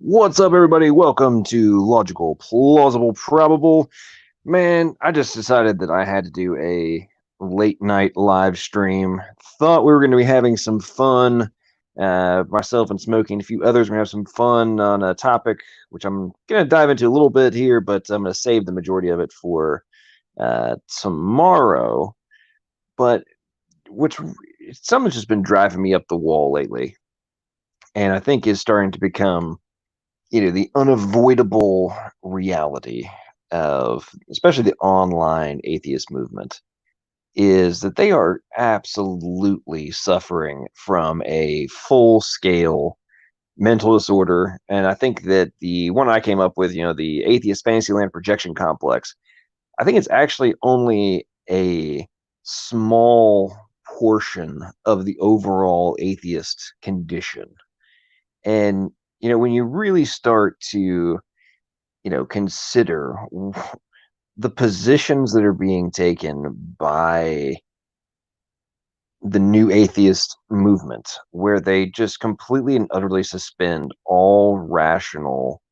What's up, everybody? Welcome to Logical, Plausible, Probable. Man, I just decided that I had to do a late night live stream. Thought we were going to be having some fun. Myself and Smokey and a few others, we're going to have some fun on a topic, which I'm going to dive into a little bit here, but I'm going to save the majority of it for tomorrow. But which something's just been driving me up the wall lately, and I think is starting to become the unavoidable reality of especially the online atheist movement is that they are absolutely suffering from a full scale mental disorder. And I think that the one I came up with, the atheist fantasyland projection complex, I think it's actually only a small portion of the overall atheist condition. And when you really start to consider the positions that are being taken by the new atheist movement, where they just completely and utterly suspend all rational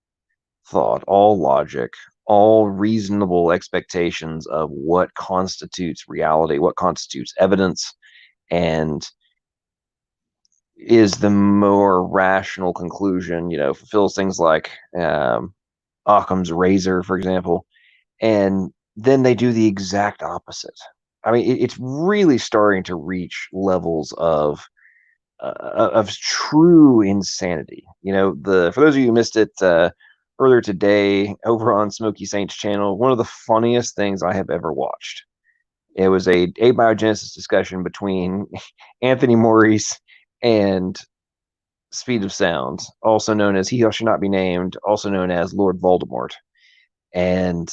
thought, all logic, all reasonable expectations of what constitutes reality, what constitutes evidence, and is the more rational conclusion, fulfills things like Occam's razor, for example, and then they do the exact opposite. I mean, it's really starting to reach levels of true insanity. For those of you who missed it earlier today over on Smokey Saint's channel, one of the funniest things I have ever watched. It was a abiogenesis discussion between Anthony Maurice and Speed of Sound, also known as He Who Shall Not Be Named, also known as Lord Voldemort. And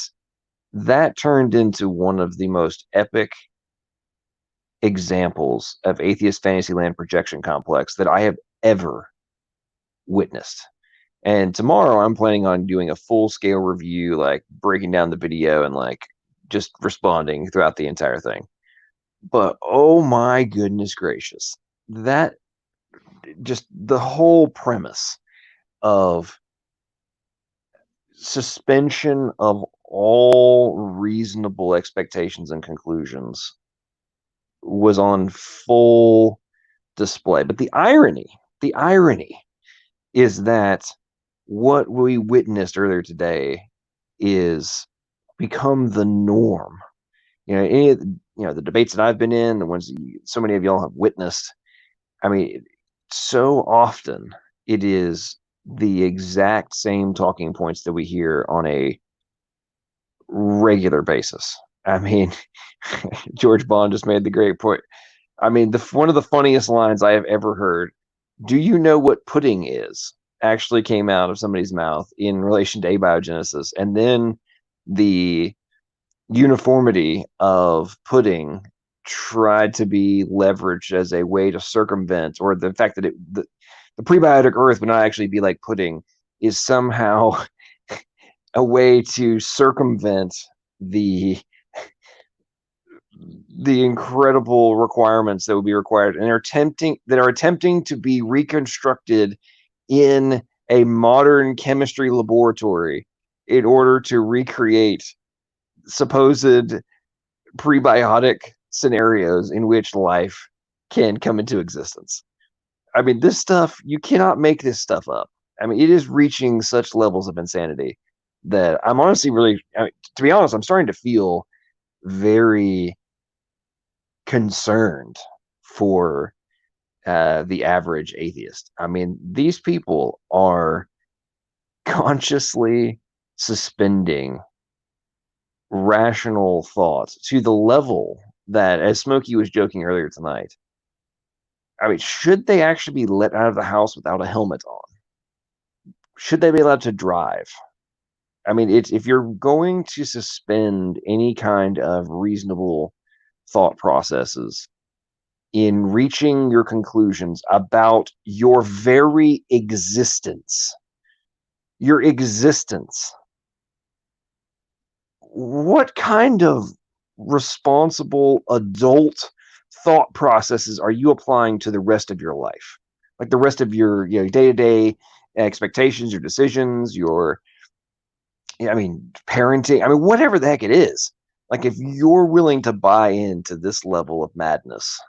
that turned into one of the most epic examples of atheist fantasyland projection complex that I have ever witnessed. And tomorrow I'm planning on doing a full scale review, like breaking down the video and like just responding throughout the entire thing. But oh my goodness gracious, that just the whole premise of suspension of all reasonable expectations and conclusions was on full display. But the irony is that what we witnessed earlier today is become the norm. The debates that I've been in, the ones that so many of y'all have witnessed, I mean, so often it is the exact same talking points that we hear on a regular basis. I mean, George Bond just made the great point. I mean, one of the funniest lines I have ever heard, "Do you know what pudding is?" actually came out of somebody's mouth in relation to abiogenesis. And then the uniformity of pudding tried to be leveraged as a way to circumvent, or the fact that the prebiotic earth would not actually be like pudding is somehow a way to circumvent the incredible requirements that would be required and are attempting to be reconstructed in a modern chemistry laboratory in order to recreate supposed prebiotic scenarios in which life can come into existence. I mean, this stuff, you cannot make this stuff up. I mean, it is reaching such levels of insanity that I'm honestly to be honest, I'm starting to feel very concerned for the average atheist. I mean, these people are consciously suspending rational thought to the level that, as Smokey was joking earlier tonight, I mean, should they actually be let out of the house without a helmet on? Should they be allowed to drive? I mean, if you're going to suspend any kind of reasonable thought processes in reaching your conclusions about your very existence, what kind of responsible adult thought processes are you applying to the rest of your life? Like the rest of your day-to-day expectations, your decisions, your, I mean, parenting, I mean, whatever the heck it is. Like, if you're willing to buy into this level of madness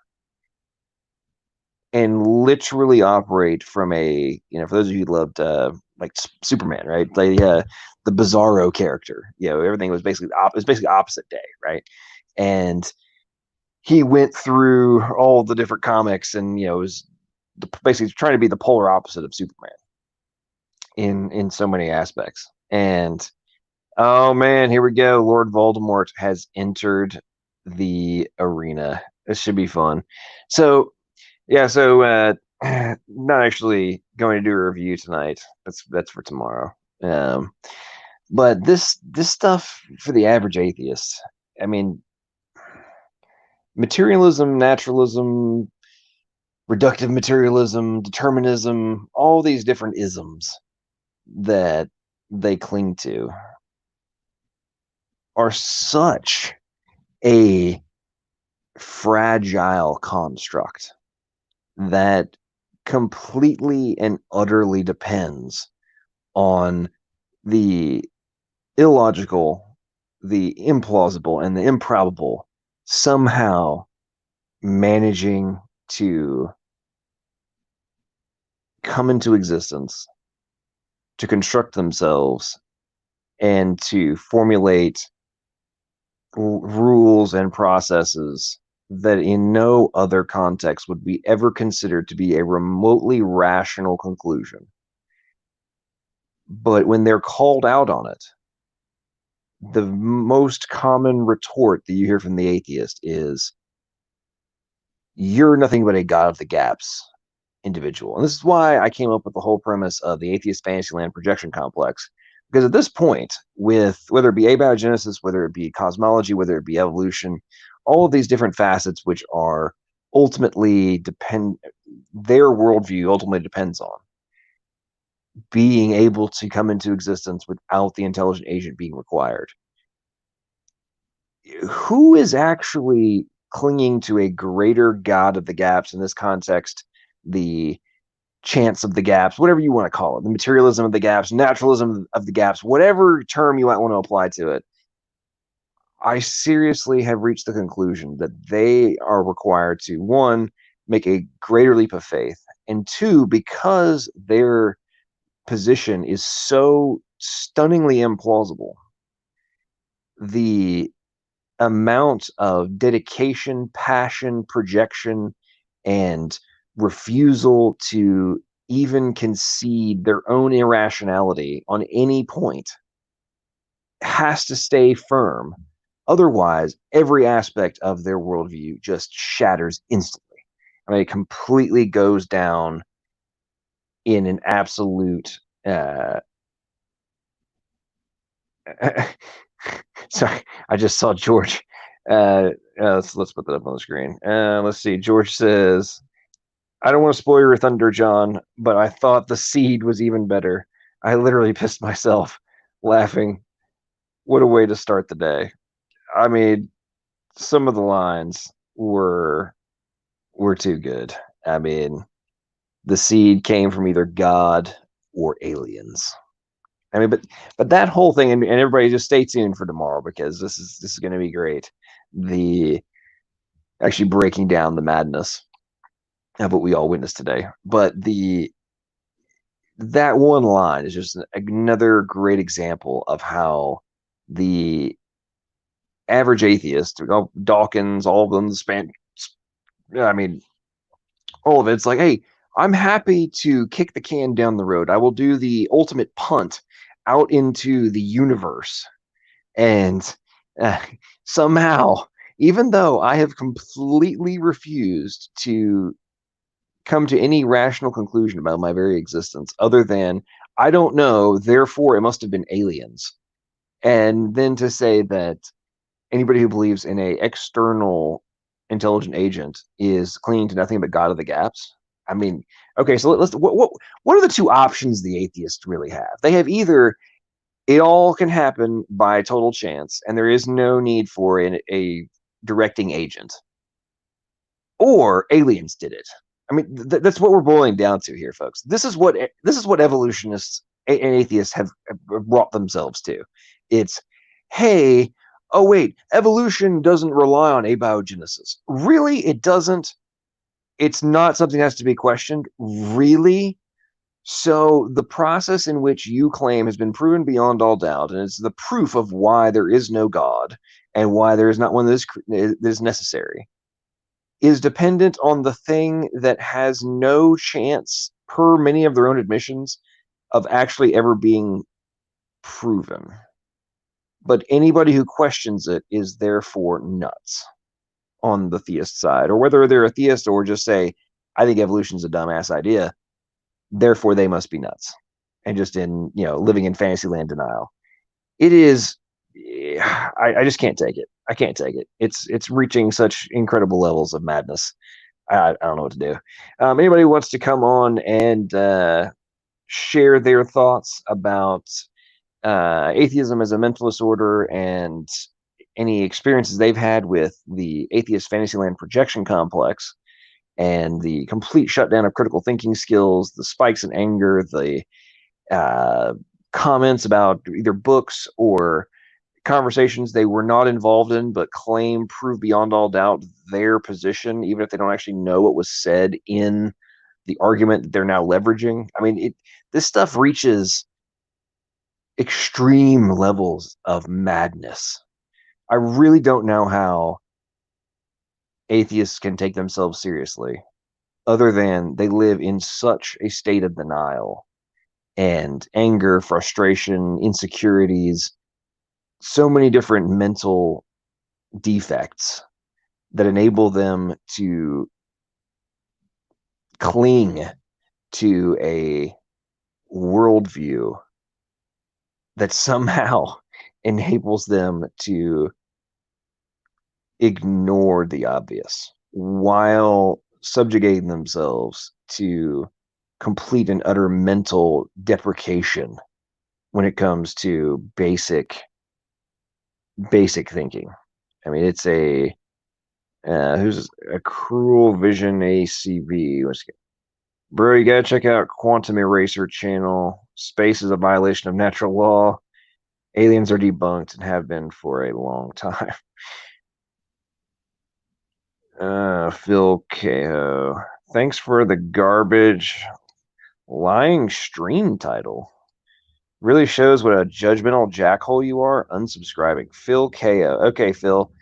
and literally operate from a, you know, for those of you who loved like Superman, right? Like the Bizarro character, you know, everything was basically opposite day, right? And he went through all the different comics, and you know, was basically trying to be the polar opposite of Superman in so many aspects. And oh man, here we go. Lord Voldemort has entered the arena. This should be fun. So yeah, so not actually going to do a review tonight. That's for tomorrow. Um, but this stuff for the average atheist, I mean, materialism, naturalism, reductive materialism, determinism, all these different isms that they cling to are such a fragile construct that completely and utterly depends on the illogical, the implausible, and the improbable somehow managing to come into existence, to construct themselves, and to formulate rules and processes that in no other context would be ever considered to be a remotely rational conclusion. But when they're called out on it, the most common retort that you hear from the atheist is, you're nothing but a god of the gaps individual. And this is why I came up with the whole premise of the atheist fantasyland projection complex. Because at this point, with whether it be abiogenesis, whether it be cosmology, whether it be evolution, all of these different facets which are ultimately their worldview ultimately depends on being able to come into existence without the intelligent agent being required. Who is actually clinging to a greater god of the gaps in this context? The chance of the gaps, whatever you want to call it, the materialism of the gaps, naturalism of the gaps, whatever term you might want to apply to it. I seriously have reached the conclusion that they are required to, one, make a greater leap of faith, and two, because their position is so stunningly implausible, the amount of dedication, passion, projection, and refusal to even concede their own irrationality on any point has to stay firm. Otherwise, every aspect of their worldview just shatters instantly. I mean, it completely goes down in an absolute. Sorry, I just saw George. Let's put that up on the screen. Let's see. George says, I don't want to spoil your thunder, John, but I thought the seed was even better. I literally pissed myself laughing. What a way to start the day. I mean, some of the lines were too good. I mean, the seed came from either God or aliens. I mean, but that whole thing, and everybody just stay tuned for tomorrow, because this is going to be great. The actually breaking down the madness of what we all witnessed today. But that one line is just another great example of how the average atheist, Dawkins, all of them, I mean, all of it, it's like, hey, I'm happy to kick the can down the road. I will do the ultimate punt out into the universe. And somehow, even though I have completely refused to come to any rational conclusion about my very existence other than I don't know, therefore it must have been aliens. And then to say that anybody who believes in a external intelligent agent is clinging to nothing but God of the gaps. I mean, okay, so let's what are the two options the atheists really have? They have either it all can happen by total chance and there is no need for a directing agent, or aliens did it. I mean, that's what we're boiling down to here, folks. This is what evolutionists and atheists have brought themselves to. It's, hey, oh wait, evolution doesn't rely on abiogenesis. Really, it doesn't. It's not something that has to be questioned. Really? So the process in which you claim has been proven beyond all doubt, and it's the proof of why there is no God and why there is not one that is necessary, is dependent on the thing that has no chance, per many of their own admissions, of actually ever being proven. But anybody who questions it is therefore nuts on the theist side, or whether they're a theist or just say, I think evolution's a dumbass idea, therefore they must be nuts and just living in fantasyland denial. It is, I just can't take it. I can't take it. It's reaching such incredible levels of madness. I don't know what to do. Anybody who wants to come on and share their thoughts about atheism as a mental disorder and any experiences they've had with the atheist Fantasyland projection complex and the complete shutdown of critical thinking skills, the spikes in anger, the comments about either books or conversations they were not involved in but claim prove beyond all doubt their position, even if they don't actually know what was said in the argument that they're now leveraging. I mean, this stuff reaches extreme levels of madness. I really don't know how atheists can take themselves seriously other than they live in such a state of denial and anger, frustration, insecurities, so many different mental defects that enable them to cling to a worldview that somehow enables them to ignore the obvious while subjugating themselves to complete and utter mental deprecation when it comes to basic thinking. I mean, it's who's a cruel vision ACV. Bro, you gotta check out Quantum Eraser channel. Space is a violation of natural law. Aliens are debunked and have been for a long time. Phil Caho. Thanks for the garbage lying stream title. Really shows what a judgmental jackhole you are. Unsubscribing. Phil Caho. Okay, Phil.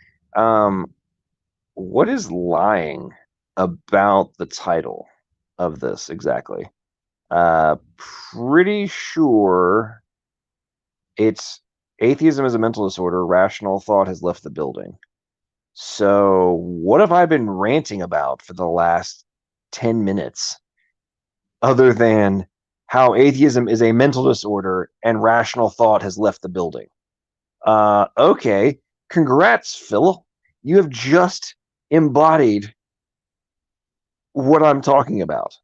What is lying about the title of this exactly? Pretty sure it's atheism is a mental disorder. Rational thought has left the building. So what have I been ranting about for the last 10 minutes other than how atheism is a mental disorder and rational thought has left the building? Okay. Congrats, Phil. You have just embodied what I'm talking about.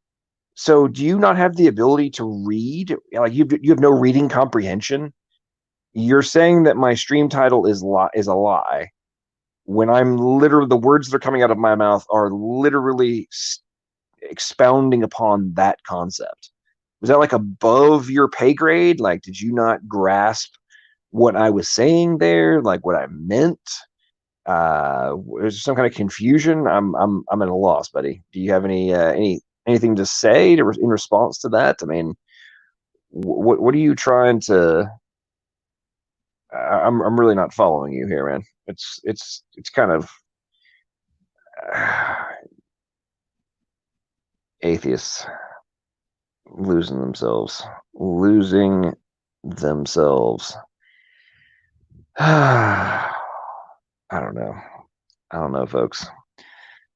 So do you not have the ability to read? Like you have no reading comprehension? You're saying that my stream title is a lie when I'm literally, the words that are coming out of my mouth are literally expounding upon that concept. Was that like above your pay grade? Like, did you not grasp what I was saying there? Like what I meant? Is there some kind of confusion? I'm at a loss, buddy. Do you have anything to say in response to that? I mean, what are you trying to? I'm really not following you here, man. It's kind of atheists losing themselves. I don't know. I don't know, folks.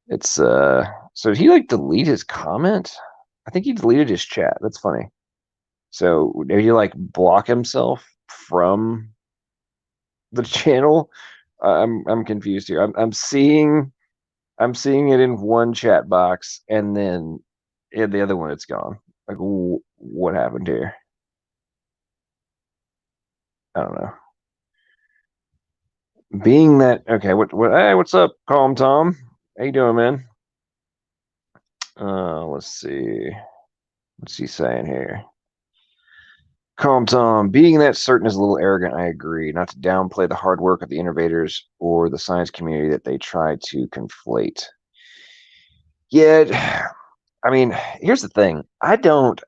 It's so did he like delete his comment? I think he deleted his chat. That's funny. So did he like block himself from the channel? I'm confused here. I'm seeing it in one chat box, and then in the other one it's gone. Like, what happened here? I don't know. Being that okay, hey, what's up, Calm Tom? How you doing, man? Let's see. What's he saying here? Calm Tom, being that certain is a little arrogant, I agree. Not to downplay the hard work of the innovators or the science community that they try to conflate. Yet, I mean, here's the thing. I don't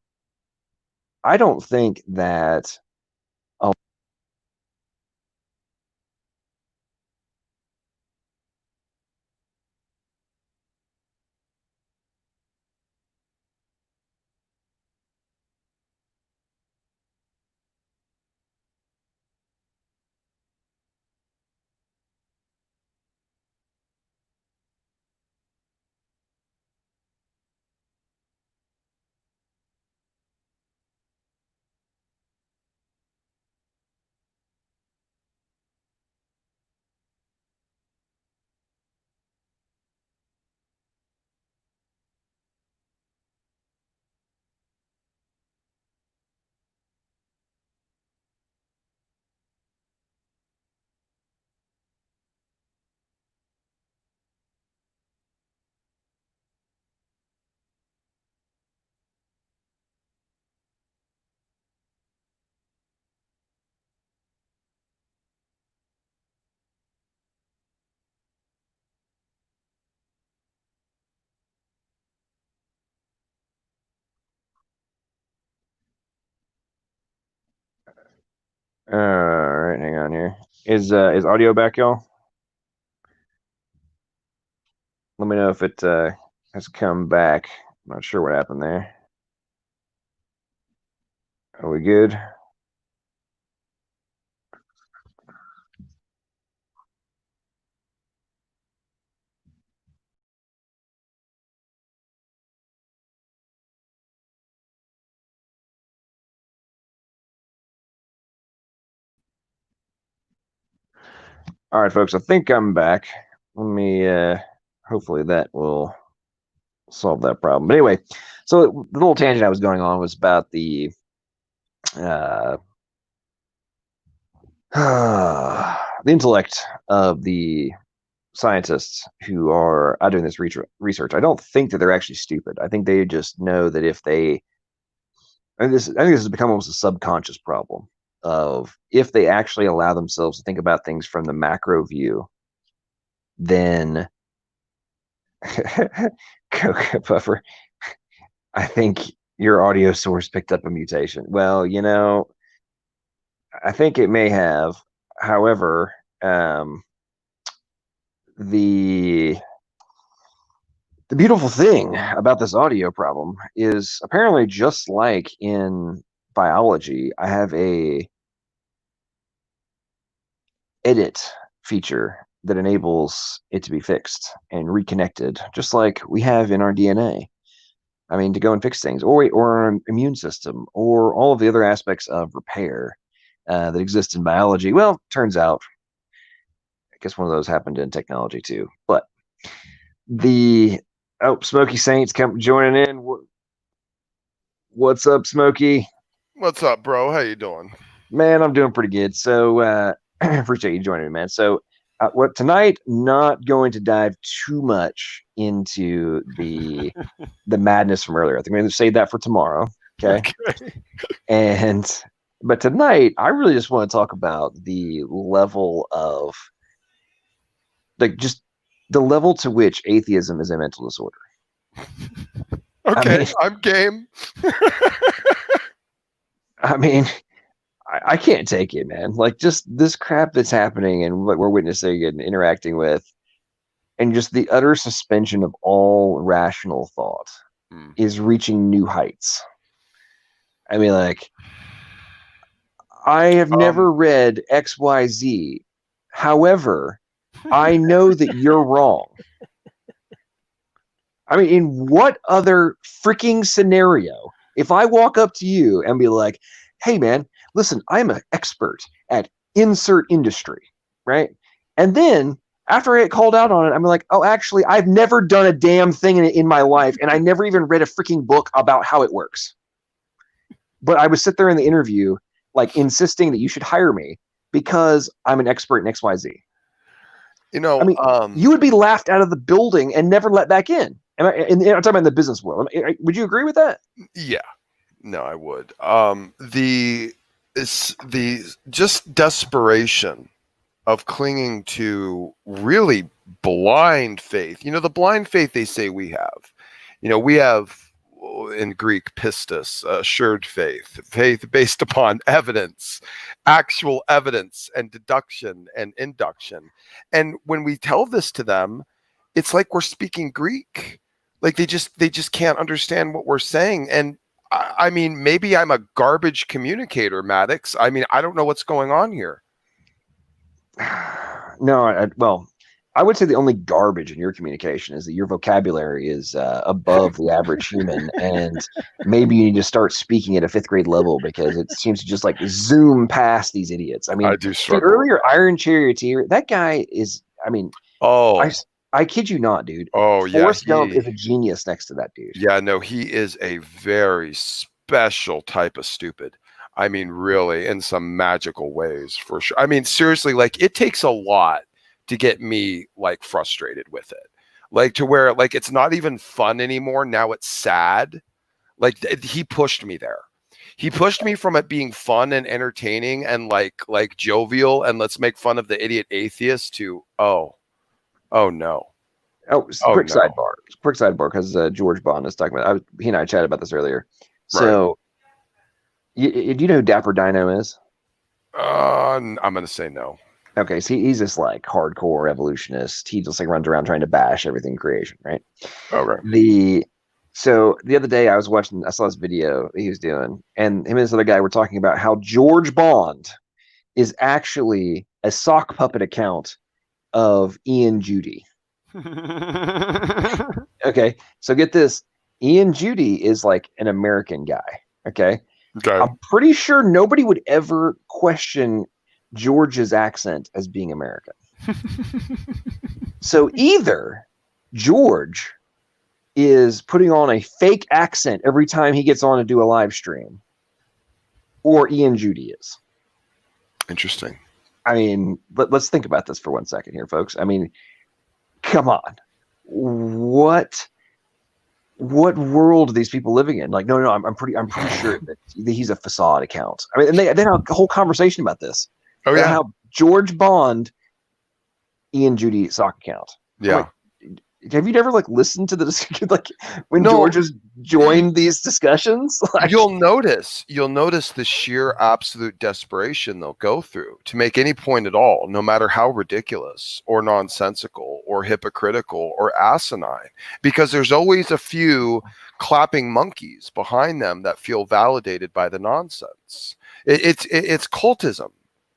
think that all right, hang on here. Is audio back, y'all? Let me know if it has come back. I'm not sure what happened there. Are we good? All right, folks, I think I'm back. Let me hopefully that will solve that problem. But anyway, so the little tangent I was going on was about the the intellect of the scientists who are doing this research. I don't think that they're actually stupid. I think they just know that if they I think this has become almost a subconscious problem of if they actually allow themselves to think about things from the macro view, then Coca Puffer, I think your audio source picked up a mutation. Well, I think it may have. However, the beautiful thing about this audio problem is apparently just like in biology, I have a edit feature that enables it to be fixed and reconnected, just like we have in our DNA. I mean, to go and fix things, or our immune system, or all of the other aspects of repair that exist in biology. Well, turns out, I guess one of those happened in technology too. But Smoky Saints come joining in. What's up, Smoky? What's up, bro? How you doing? Man, I'm doing pretty good. So appreciate you joining me, man. So what tonight? Not going to dive too much into the madness from earlier. I think I'm going to save that for tomorrow. Okay. But tonight, I really just want to talk about the level of just the level to which atheism is a mental disorder. Okay, I'm game. I mean, I can't take it, man. Like, just this crap that's happening and what we're witnessing and interacting with, and just the utter suspension of all rational thought is reaching new heights. I mean, like, I have never read XYZ. However, I know that you're wrong. I mean, in what other freaking scenario, if I walk up to you and be like, hey, man, listen, I'm an expert at insert industry, right? And then after I get called out on it, I'm like, oh, actually, I've never done a damn thing in my life, and I never even read a freaking book about how it works. But I would sit there in the interview, like, insisting that you should hire me because I'm an expert in XYZ. You know, I mean, you would be laughed out of the building and never let back in. And I'm talking about in the business world. Would you agree with that? Yeah, no, I would. The just desperation of clinging to really blind faith. You know, the blind faith they say we have. You know, we have in Greek pistis, assured faith, faith based upon evidence, actual evidence, and deduction and induction. And when we tell this to them, it's like we're speaking Greek. Like they just can't understand what we're saying. And I mean, maybe I'm a garbage communicator, Maddox. I mean, I don't know what's going on here. No, well, I would say the only garbage in your communication is that your vocabulary is above the average human, and maybe you need to start speaking at a 5th grade level because it seems to just like zoom past these idiots. I mean, I do struggle. the earlier Iron Charioteer, that guy is. I mean, I kid you not, dude. Oh, yeah. Forrest Gump is a genius next to that dude. Yeah, no, he is a very special type of stupid. I mean, really, in some magical ways, for sure. I mean, seriously, like, it takes a lot to get me, like, frustrated with it. Like, to where, like, it's not even fun anymore. Now it's sad. Like, he pushed me there. He pushed me from it being fun and entertaining and, like jovial and let's make fun of the idiot atheist to, oh no. Quick sidebar, because George Bond is talking about. He and I chatted about this earlier. So, do you know who Dapper Dino is? I'm gonna say no. Okay, so he's this like hardcore evolutionist. He just like runs around trying to bash everything creation, right? Oh, right. So the other day I saw this video he was doing, and him and this other guy were talking about how George Bond is actually a sock puppet account of Ian Judy. Okay, so get this. Ian Judy is like an American guy. Okay. I'm pretty sure nobody would ever question George's accent as being American. So either George is putting on a fake accent every time he gets on to do a live stream, or Ian Judy is. Interesting. I mean, let's think about this for 1 second here, folks. I mean, come on. What world are these people living in? Like, no, I'm pretty sure that he's a facade account. I mean, and they had a whole conversation about this. Oh, yeah. How George Bond, Ian Judy sock account. Yeah. Like, have you never like listened to the like when George has joined these discussions? Like, you'll notice the sheer absolute desperation they'll go through to make any point at all, no matter how ridiculous or nonsensical or hypocritical or asinine, because there's always a few clapping monkeys behind them that feel validated by the nonsense. It's cultism.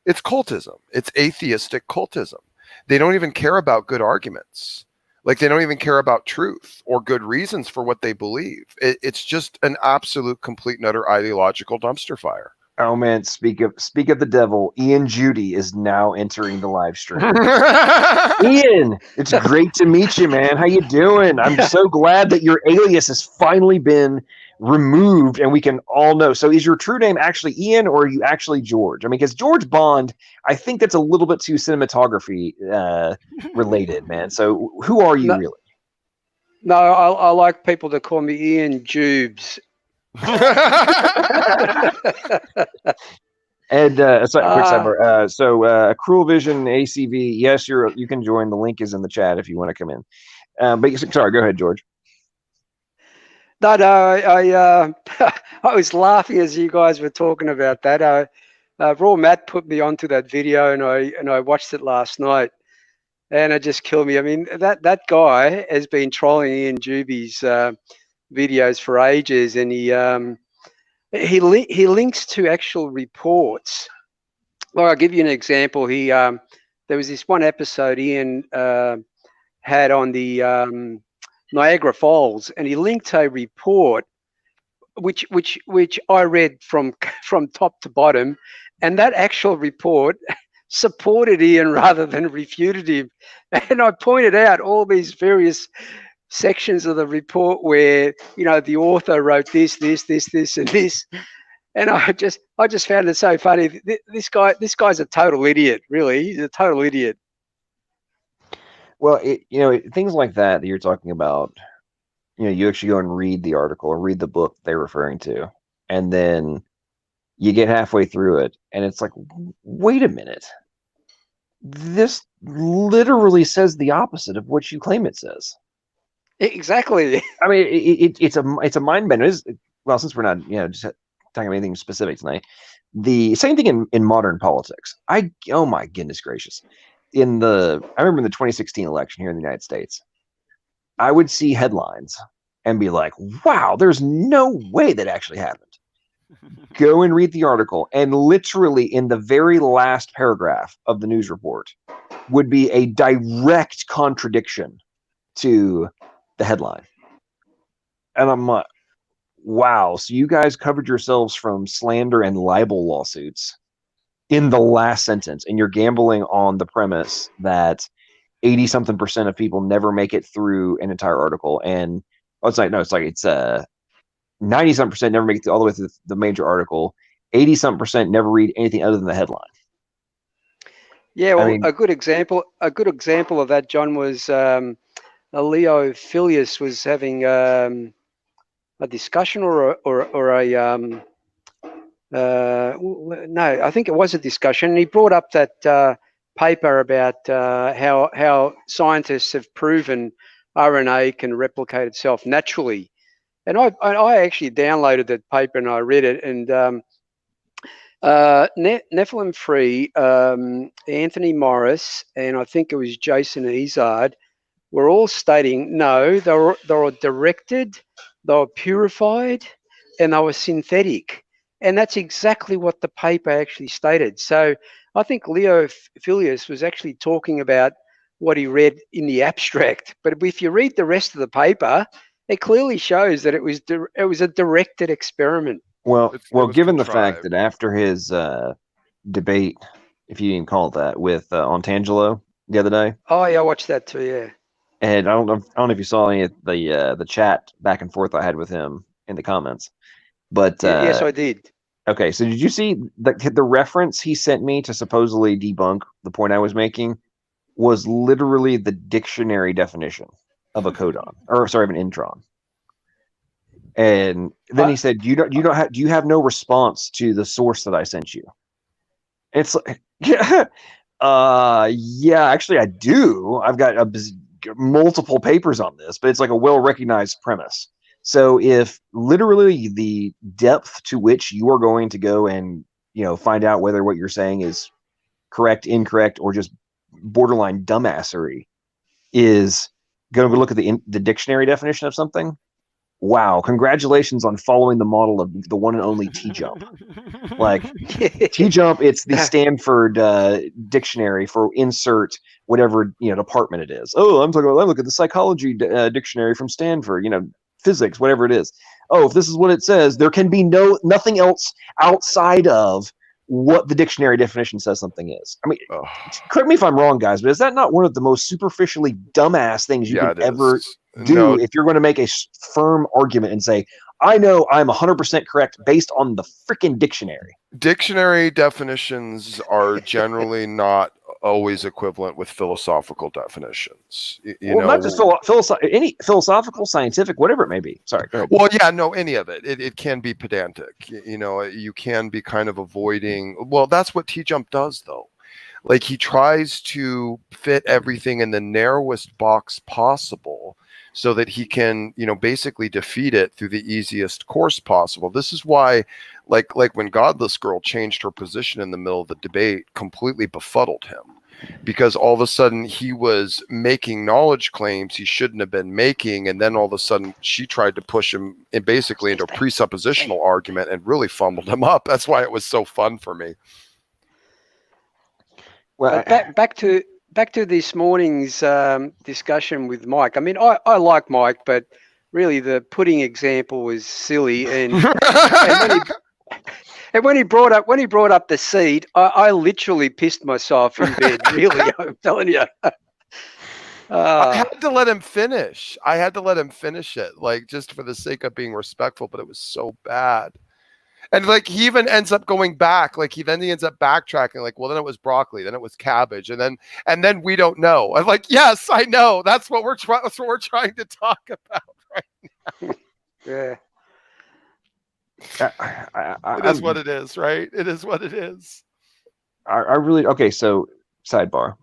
It's cultism. It's atheistic cultism. They don't even care about good arguments. Like, they don't even care about truth or good reasons for what they believe. It's just an absolute, complete and utter ideological dumpster fire. Oh man, speak of the devil. Ian Judy is now entering the live stream. Ian, it's great to meet you, man. How you doing? I'm so glad that your alias has finally been removed and we can all know. So is your true name actually Ian, or are you actually George? I mean, because George Bond, I think that's a little bit too cinematography related, man. So who are you really? No, I like people to call me Ian Jubes. And quick sidebar. So Cruel Vision ACV, yes, you can join. The link is in the chat if you want to come in. But sorry, go ahead, George. No, I was laughing as you guys were talking about that. Raw Matt put me onto that video, and I watched it last night, and it just killed me. I mean, that guy has been trolling Ian Juby's videos for ages, and he links to actual reports. Well, I'll give you an example. There was this one episode Ian had on the Niagara Falls, and he linked a report which I read from top to bottom, and that actual report supported Ian rather than refuted him. And I pointed out all these various sections of the report where, you know, the author wrote this, and this, and I just found it so funny. This guy's a total idiot. Really, he's a total idiot. Well, things like that you're talking about, you actually go and read the article or read the book they're referring to, and then you get halfway through it, and it's like, wait a minute, this literally says the opposite of what you claim it says. Exactly. I mean, it's a mind bender. Well, since we're not just talking about anything specific tonight, the same thing in modern politics. Oh my goodness gracious, I remember in the 2016 election here in the United States, I would see headlines and be like, wow, there's no way that actually happened. Go and read the article, and literally in the very last paragraph of the news report would be a direct contradiction to the headline. And I'm like, wow, so you guys covered yourselves from slander and libel lawsuits in the last sentence, and you're gambling on the premise that 80-something% of people never make it through an entire article. And it's 90-something% never make it all the way through the major article. 80-something% never read anything other than the headline. Yeah, well, a good example of that, John, was Leo Filius was having a discussion or a no, I think it was a discussion. He brought up that paper about how scientists have proven RNA can replicate itself naturally. And I actually downloaded that paper and I read it. And Nephilim Free, Anthony Morris, and I think it was Jason Izard were all stating, no, they were directed, they were purified, and they were synthetic. And that's exactly what the paper actually stated. So I think Leo Filius was actually talking about what he read in the abstract. But if you read the rest of the paper, it clearly shows that it was a directed experiment. Well, given the fact that after his debate, if you can call it that, with Ontangelo the other day. Oh yeah, I watched that too. Yeah. And I don't know if you saw any of the chat back and forth I had with him in the comments, but yes, I did. Okay, so did you see the reference he sent me to supposedly debunk the point I was making was literally the dictionary definition of a codon, or sorry, of an intron. And then he said, do you have no response to the source that I sent you? It's like, yeah, actually I do. I've got multiple papers on this, but it's like a well-recognized premise. So if literally the depth to which you are going to go and find out whether what you're saying is correct, incorrect, or just borderline dumbassery is going to look at the dictionary definition of something, wow, congratulations on following the model of the one and only T-Jump. Like T-Jump, it's the Stanford dictionary for insert whatever department it is. Oh, I look at the psychology dictionary from Stanford, physics, whatever it is. Oh, if this is what it says, there can be nothing else outside of what the dictionary definition says something is. I mean, correct me if I'm wrong, guys, but is that not one of the most superficially dumbass things you can ever do if you're going to make a firm argument and say, I know I'm 100% correct based on the freaking dictionary? Dictionary definitions are generally not always equivalent with philosophical definitions. Not just any philosophical, scientific, whatever it may be. Sorry, go ahead. Well, yeah, no, any of it. It can be pedantic. You can be kind of avoiding. Well, that's what T-Jump does, though. Like, he tries to fit everything in the narrowest box possible so that he can, basically defeat it through the easiest course possible. This is why, like when Godless Girl changed her position in the middle of the debate, completely befuddled him, because all of a sudden he was making knowledge claims he shouldn't have been making, and then all of a sudden she tried to push him basically into a presuppositional argument and really fumbled him up. That's why it was so fun for me. Well, back to this morning's discussion with Mike. I mean, I like Mike, but really the pudding example was silly. And when he brought up the seed, I literally pissed myself in bed. Really, I'm telling you. I had to let him finish. I had to let him finish it, like, just for the sake of being respectful. But it was so bad. And like, he even ends up going back. Like, he ends up backtracking. Like, well, then it was broccoli, then it was cabbage, and then we don't know. I'm like, yes, I know. That's what we're trying to talk about, Yeah. It is what it is, right? It is what it is. I really okay. So sidebar,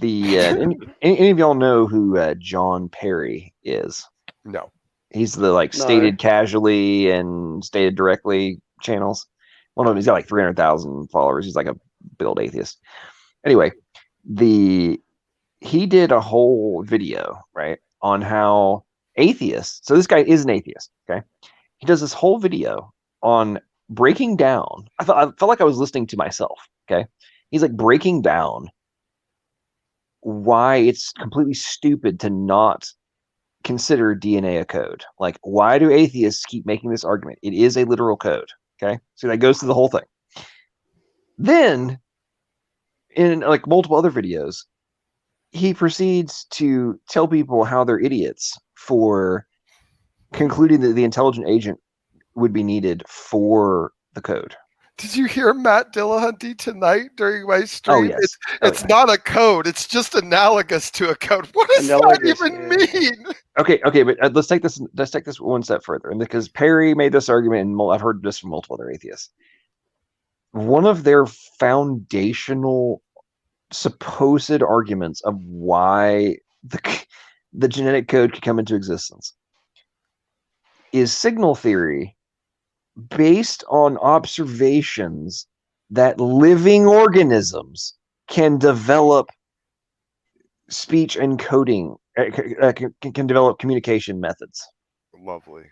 any of y'all know who John Perry is? No. He's the like No. stated casually and stated directly channels. One of them, he's got like 300,000 followers. He's like a build atheist. Anyway, he did a whole video, right, on how atheists. So this guy is an atheist. Okay, he does this whole video on breaking down. I felt like I was listening to myself. Okay, he's like breaking down why it's completely stupid to not consider DNA a code. Like, why do atheists keep making this argument? It is a literal code. Okay, so that goes through the whole thing. Then, in like multiple other videos, he proceeds to tell people how they're idiots for concluding that the intelligent agent would be needed for the code. Did you hear Matt Dillahunty tonight during my stream? Oh, yes. It's not a code. It's just analogous to a code. What does Analogous, that even mean? Okay, but let's take this one step further, and because Perry made this argument, and I've heard this from multiple other atheists. One of their foundational supposed arguments of why the genetic code could come into existence is signal theory based on observations that living organisms can develop speech encoding, can develop communication methods. Lovely.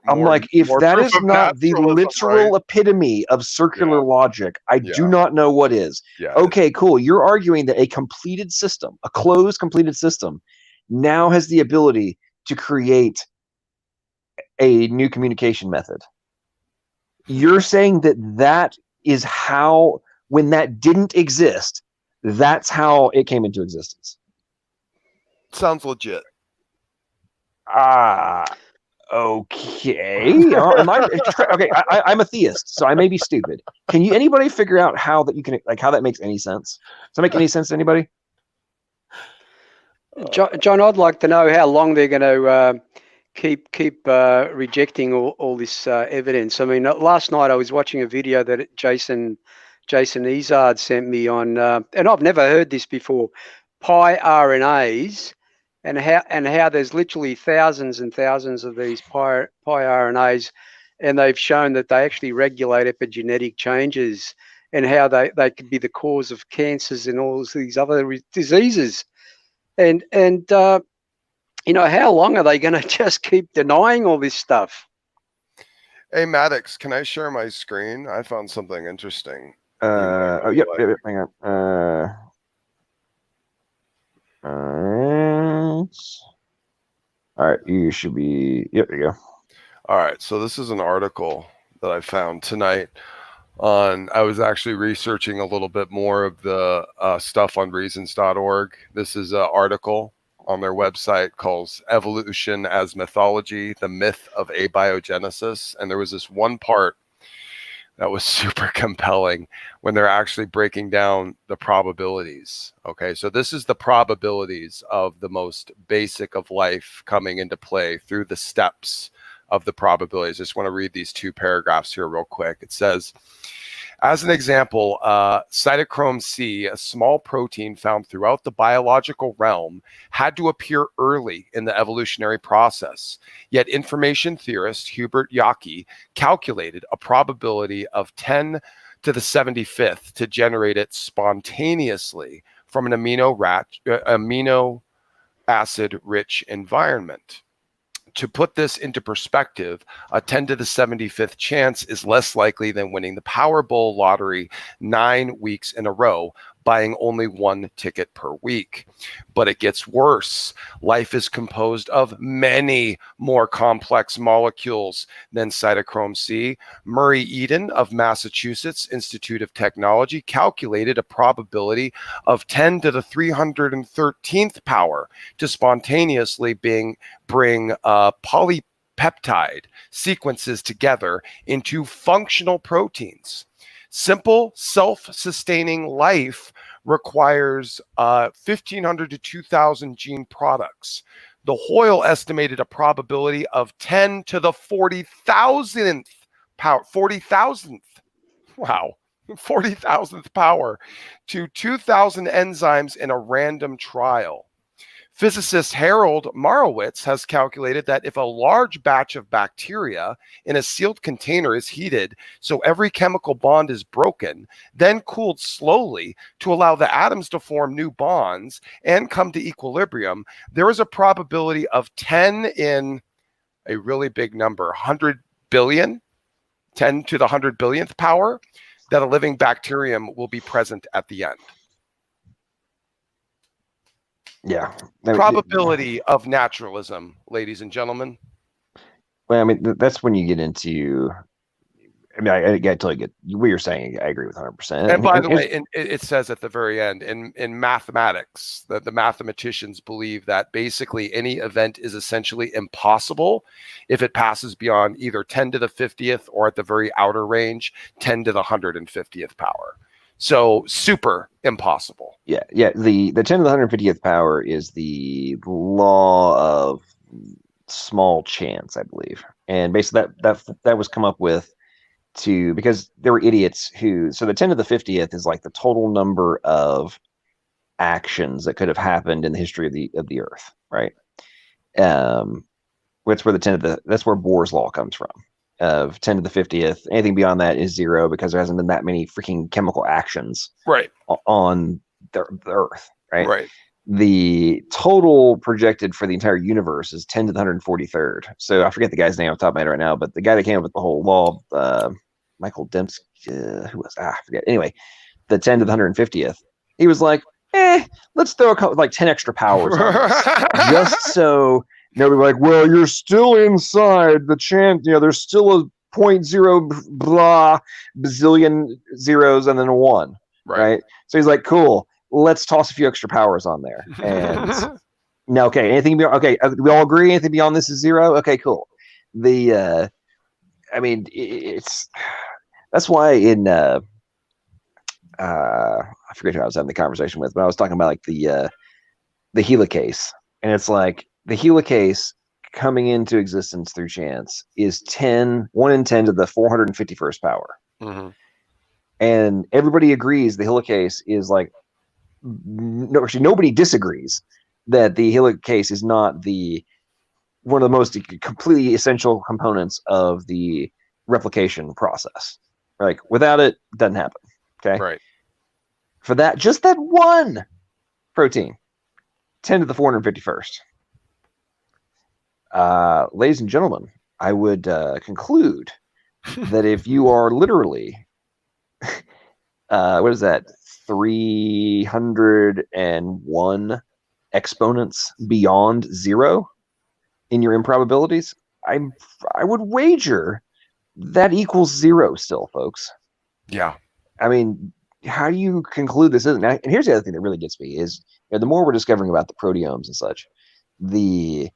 I'm like, if that is not the literal right? epitome of circular logic, I do not know what is. Yeah. Okay, cool. You're arguing that a completed system, a closed completed system, now has the ability to create a new communication method. You're saying that is how, when that didn't exist, that's how it came into existence. Sounds legit. Okay. Okay, I'm a theist, so I may be stupid. Can anybody figure out how that makes any sense? Does that make any sense to anybody? John, I'd like to know how long they're going to keep rejecting all this evidence. I mean, last night I was watching a video that Jason Izard sent me on, and I've never heard this before, pi RNAs, and how there's literally thousands and thousands of these pi RNAs, and they've shown that they actually regulate epigenetic changes, and how they could be the cause of cancers and all these other diseases. And how long are they going to just keep denying all this stuff? Hey, Maddox, can I share my screen? I found something interesting. Yep, hang on. All right, you should be. Yep, there you go. All right, so this is an article that I found tonight on. I was actually researching a little bit more of the stuff on reasons.org. This is an article on their website called Evolution as Mythology, the Myth of Abiogenesis. And there was this one part that was super compelling when they're actually breaking down the probabilities. Okay, so this is the probabilities of the most basic of life coming into play through the steps of the probabilities. I just want to read these two paragraphs here real quick. It says, as an example, cytochrome C, a small protein found throughout the biological realm, had to appear early in the evolutionary process. Yet information theorist Hubert Yockey calculated a probability of 10 to the 75th to generate it spontaneously from an amino acid-rich environment. To put this into perspective, a 10 to the 75th chance is less likely than winning the Powerball lottery 9 weeks in a row, buying only one ticket per week. But it gets worse. Life is composed of many more complex molecules than cytochrome C. Murray Eden of Massachusetts Institute of Technology calculated a probability of 10 to the 313th power to spontaneously bring polypeptide sequences together into functional proteins. Simple, self-sustaining life requires 1,500 to 2,000 gene products. The Hoyle estimated a probability of 10 to the 40,000th power. 40,000th. Wow. 40,000th power to 2,000 enzymes in a random trial. Physicist Harold Marowitz has calculated that if a large batch of bacteria in a sealed container is heated so every chemical bond is broken, then cooled slowly to allow the atoms to form new bonds and come to equilibrium, there is a probability of 10 in a really big number, 100 billion, 10 to the 100 billionth power, that a living bacterium will be present at the end. Yeah. Probability of naturalism, ladies and gentlemen. Well, I mean, that's when you get into. I mean, I totally get what you're saying. I agree with 100%. And by the way, it says at the very end, in mathematics, that the mathematicians believe that basically any event is essentially impossible if it passes beyond either 10 to the 50th or at the very outer range, 10 to the 150th power. So super impossible. Yeah. The 10 to the 150th power is the law of small chance, I believe, and basically that was come up with because there were idiots so the 10 to the 50th is like the total number of actions that could have happened in the history of the Earth, right? That's where that's where Bohrs Law comes from. Of 10 to the 50th, anything beyond that is zero because there hasn't been that many freaking chemical actions on the Earth, right? Right. The total projected for the entire universe is 10 to the 143rd. So I forget the guy's name off the top of my head right now, but the guy that came up with the whole law, Michael Dembski, who was I forget. Anyway, the 10 to the 150th, he was like, let's throw a couple, like 10 extra powers on this, just so nobody like, well, you're still inside the chance. There's still a 0.0 blah bazillion zeros and then a one, right? So he's like, cool. Let's toss a few extra powers on there. And no, okay, anything beyond, okay, we all agree anything beyond this is zero. Okay, cool. I mean, that's why in I forget who I was having the conversation with, but I was talking about like the helicase, and it's like the helicase coming into existence through chance is 1 in 10 to the 451st power. Mm-hmm. And everybody agrees the helicase is like, no, actually nobody disagrees that the helicase is not one of the most completely essential components of the replication process. Like without it doesn't happen. Okay. Right. For that, just that one protein, 10 to the 451st. Ladies and gentlemen, I would conclude that if you are literally, what is that, 301 exponents beyond zero in your improbabilities, I would wager that equals zero still, folks. Yeah. I mean, how do you conclude this isn't? And here's the other thing that really gets me is the more we're discovering about the proteomes and such, the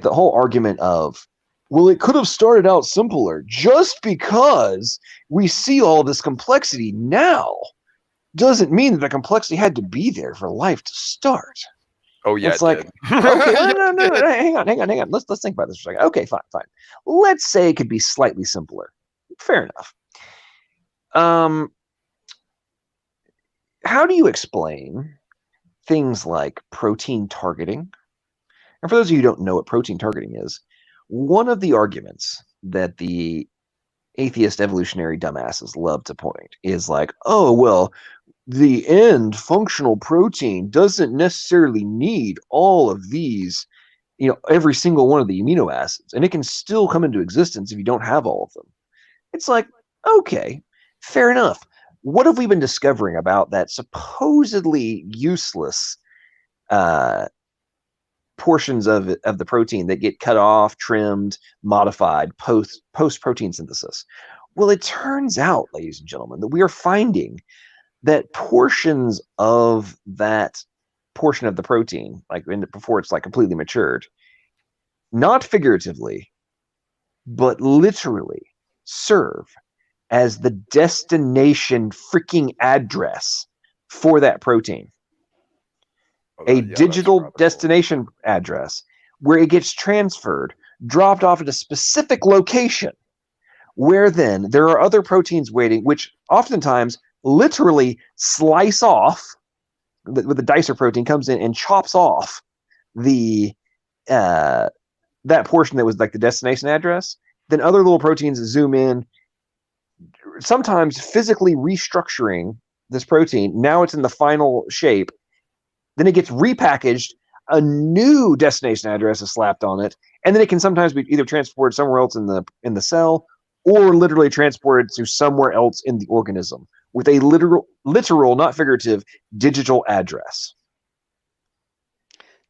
whole argument of, well, it could have started out simpler just because we see all this complexity now doesn't mean that the complexity had to be there for life to start. Oh yeah, it's like, okay, no, hang on. Let's think about this for a second. Okay, fine. Let's say it could be slightly simpler. Fair enough. How do you explain things like protein targeting? And for those of you who don't know what protein targeting is, one of the arguments that the atheist evolutionary dumbasses love to point is like, oh, well, the end functional protein doesn't necessarily need all of these, every single one of the amino acids, and it can still come into existence if you don't have all of them. It's like, okay, fair enough. What have we been discovering about that supposedly useless portions of the protein that get cut off, trimmed, modified post protein synthesis? Well, it turns out, ladies and gentlemen, that we are finding that portions of that portion of the protein, like before it's like completely matured, not figuratively, but literally serve as the destination freaking address for that protein. A digital destination address where it gets transferred, dropped off at a specific location, where then there are other proteins waiting, which oftentimes literally slice off, with the dicer protein comes in and chops off the that portion that was like the destination address. Then other little proteins zoom in, sometimes physically restructuring this protein. Now it's in the final shape. Then it gets repackaged. A new destination address is slapped on it, and then it can sometimes be either transported somewhere else in the cell, or literally transported to somewhere else in the organism with a literal, not figurative, digital address.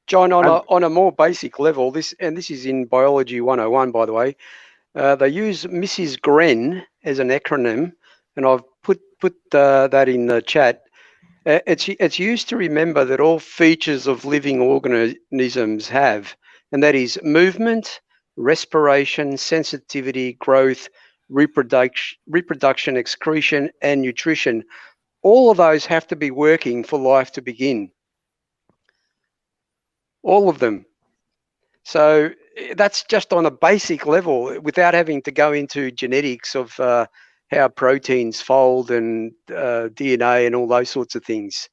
John, on a more basic level, this is in Biology 101, by the way. They use Mrs. Gren as an acronym, and I've put that in the chat. It's used to remember that all features of living organisms have, and that is movement, respiration, sensitivity, growth, reproduction, excretion, and nutrition. All of those have to be working for life to begin. All of them. So that's just on a basic level, without having to go into genetics of how proteins fold and DNA and all those sorts of things.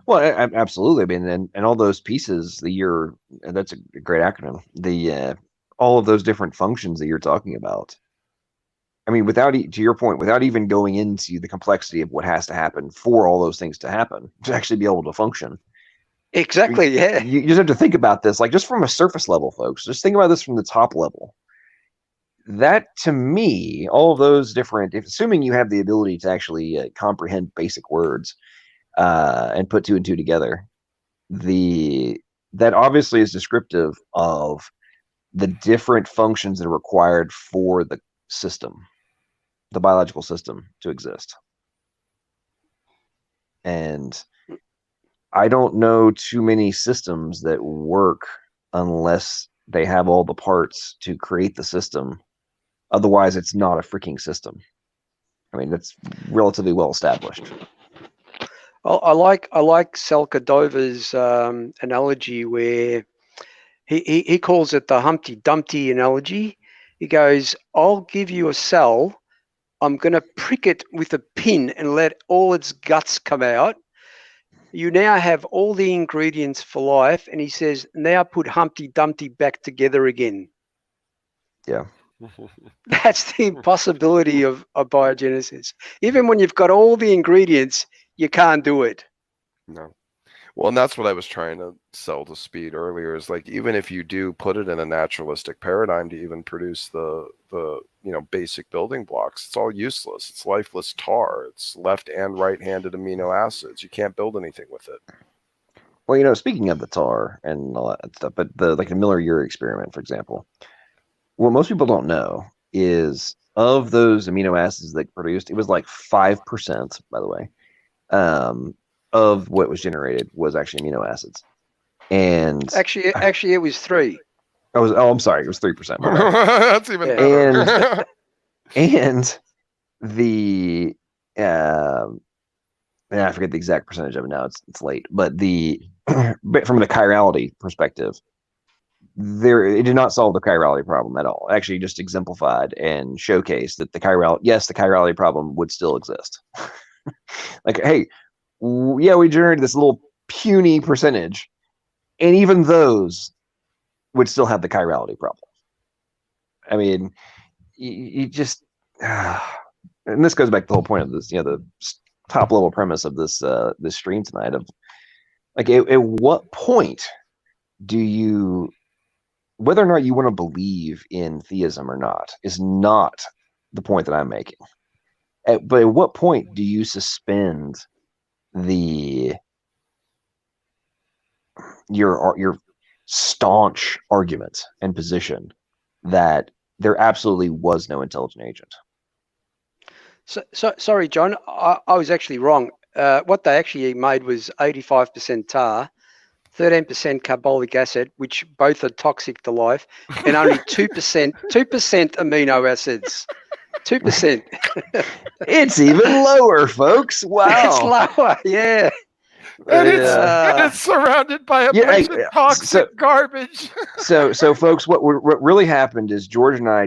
Well, absolutely. I mean, and all those pieces that's a great acronym. All of those different functions that you're talking about. I mean, to your point, without even going into the complexity of what has to happen for all those things to happen, to actually be able to function. Exactly, yeah. You just have to think about this, like, just from a surface level, folks. Just think about this from the top level. That, to me, all of those different, assuming you have the ability to actually comprehend basic words and put two and two together, that obviously is descriptive of the different functions that are required for the system, the biological system, to exist. And I don't know too many systems that work unless they have all the parts to create the system. Otherwise, it's not a freaking system. I mean, that's relatively well established. I like Salkadova's analogy, where he calls it the Humpty Dumpty analogy. He goes, I'll give you a cell, I'm going to prick it with a pin and let all its guts come out. You now have all the ingredients for life. And he says, now put Humpty Dumpty back together again. Yeah. That's the impossibility of biogenesis. Even when you've got all the ingredients, you can't do it. No. Well, and that's what I was trying to sell to Speed earlier, is like, even if you do put it in a naturalistic paradigm to even produce the basic building blocks, it's all useless. It's lifeless tar. It's left and right-handed amino acids. You can't build anything with it. Well, speaking of the tar and all that stuff, but the Millerurey Experiment, for example, what most people don't know is, of those amino acids that produced, it was like 5%, by the way, of what was generated was actually amino acids. And actually, it was 3. I'm sorry, it was 3%. That's even better. And the I forget the exact percentage of it now. It's late, but from the chirality perspective, it did not solve the chirality problem at all. It actually just exemplified and showcased that the chirality problem would still exist. Like, hey, yeah, we generated this little puny percentage, and even those would still have the chirality problem. I mean, you just, and this goes back to the whole point of this, the top level premise of this stream tonight, of like, at what point do you, whether or not you want to believe in theism or not, is not the point that I'm making. But at what point do you suspend your staunch argument and position that there absolutely was no intelligent agent? So sorry, John, I was actually wrong. What they actually made was 85% tar, 13% carbolic acid, which both are toxic to life, and only 2% amino acids. 2%. It's even lower, folks. Wow. It's lower, yeah. And Yeah. it's surrounded by a Yeah, bunch hey, of toxic garbage. So folks, what really happened is George and I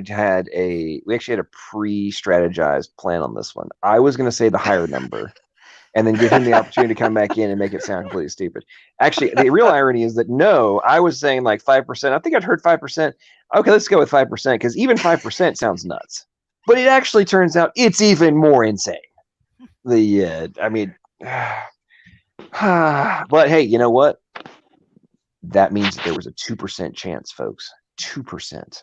we actually had a pre-strategized plan on this one. I was going to say the higher number, and then give him the opportunity to come back in and make it sound completely stupid. Actually, the real irony is that no, I was saying like 5%. I think I'd heard 5%. Okay, let's go with 5% because even 5% sounds nuts. But it actually turns out it's even more insane. I mean, but hey, you know what? That means that there was a 2% chance, folks. 2%.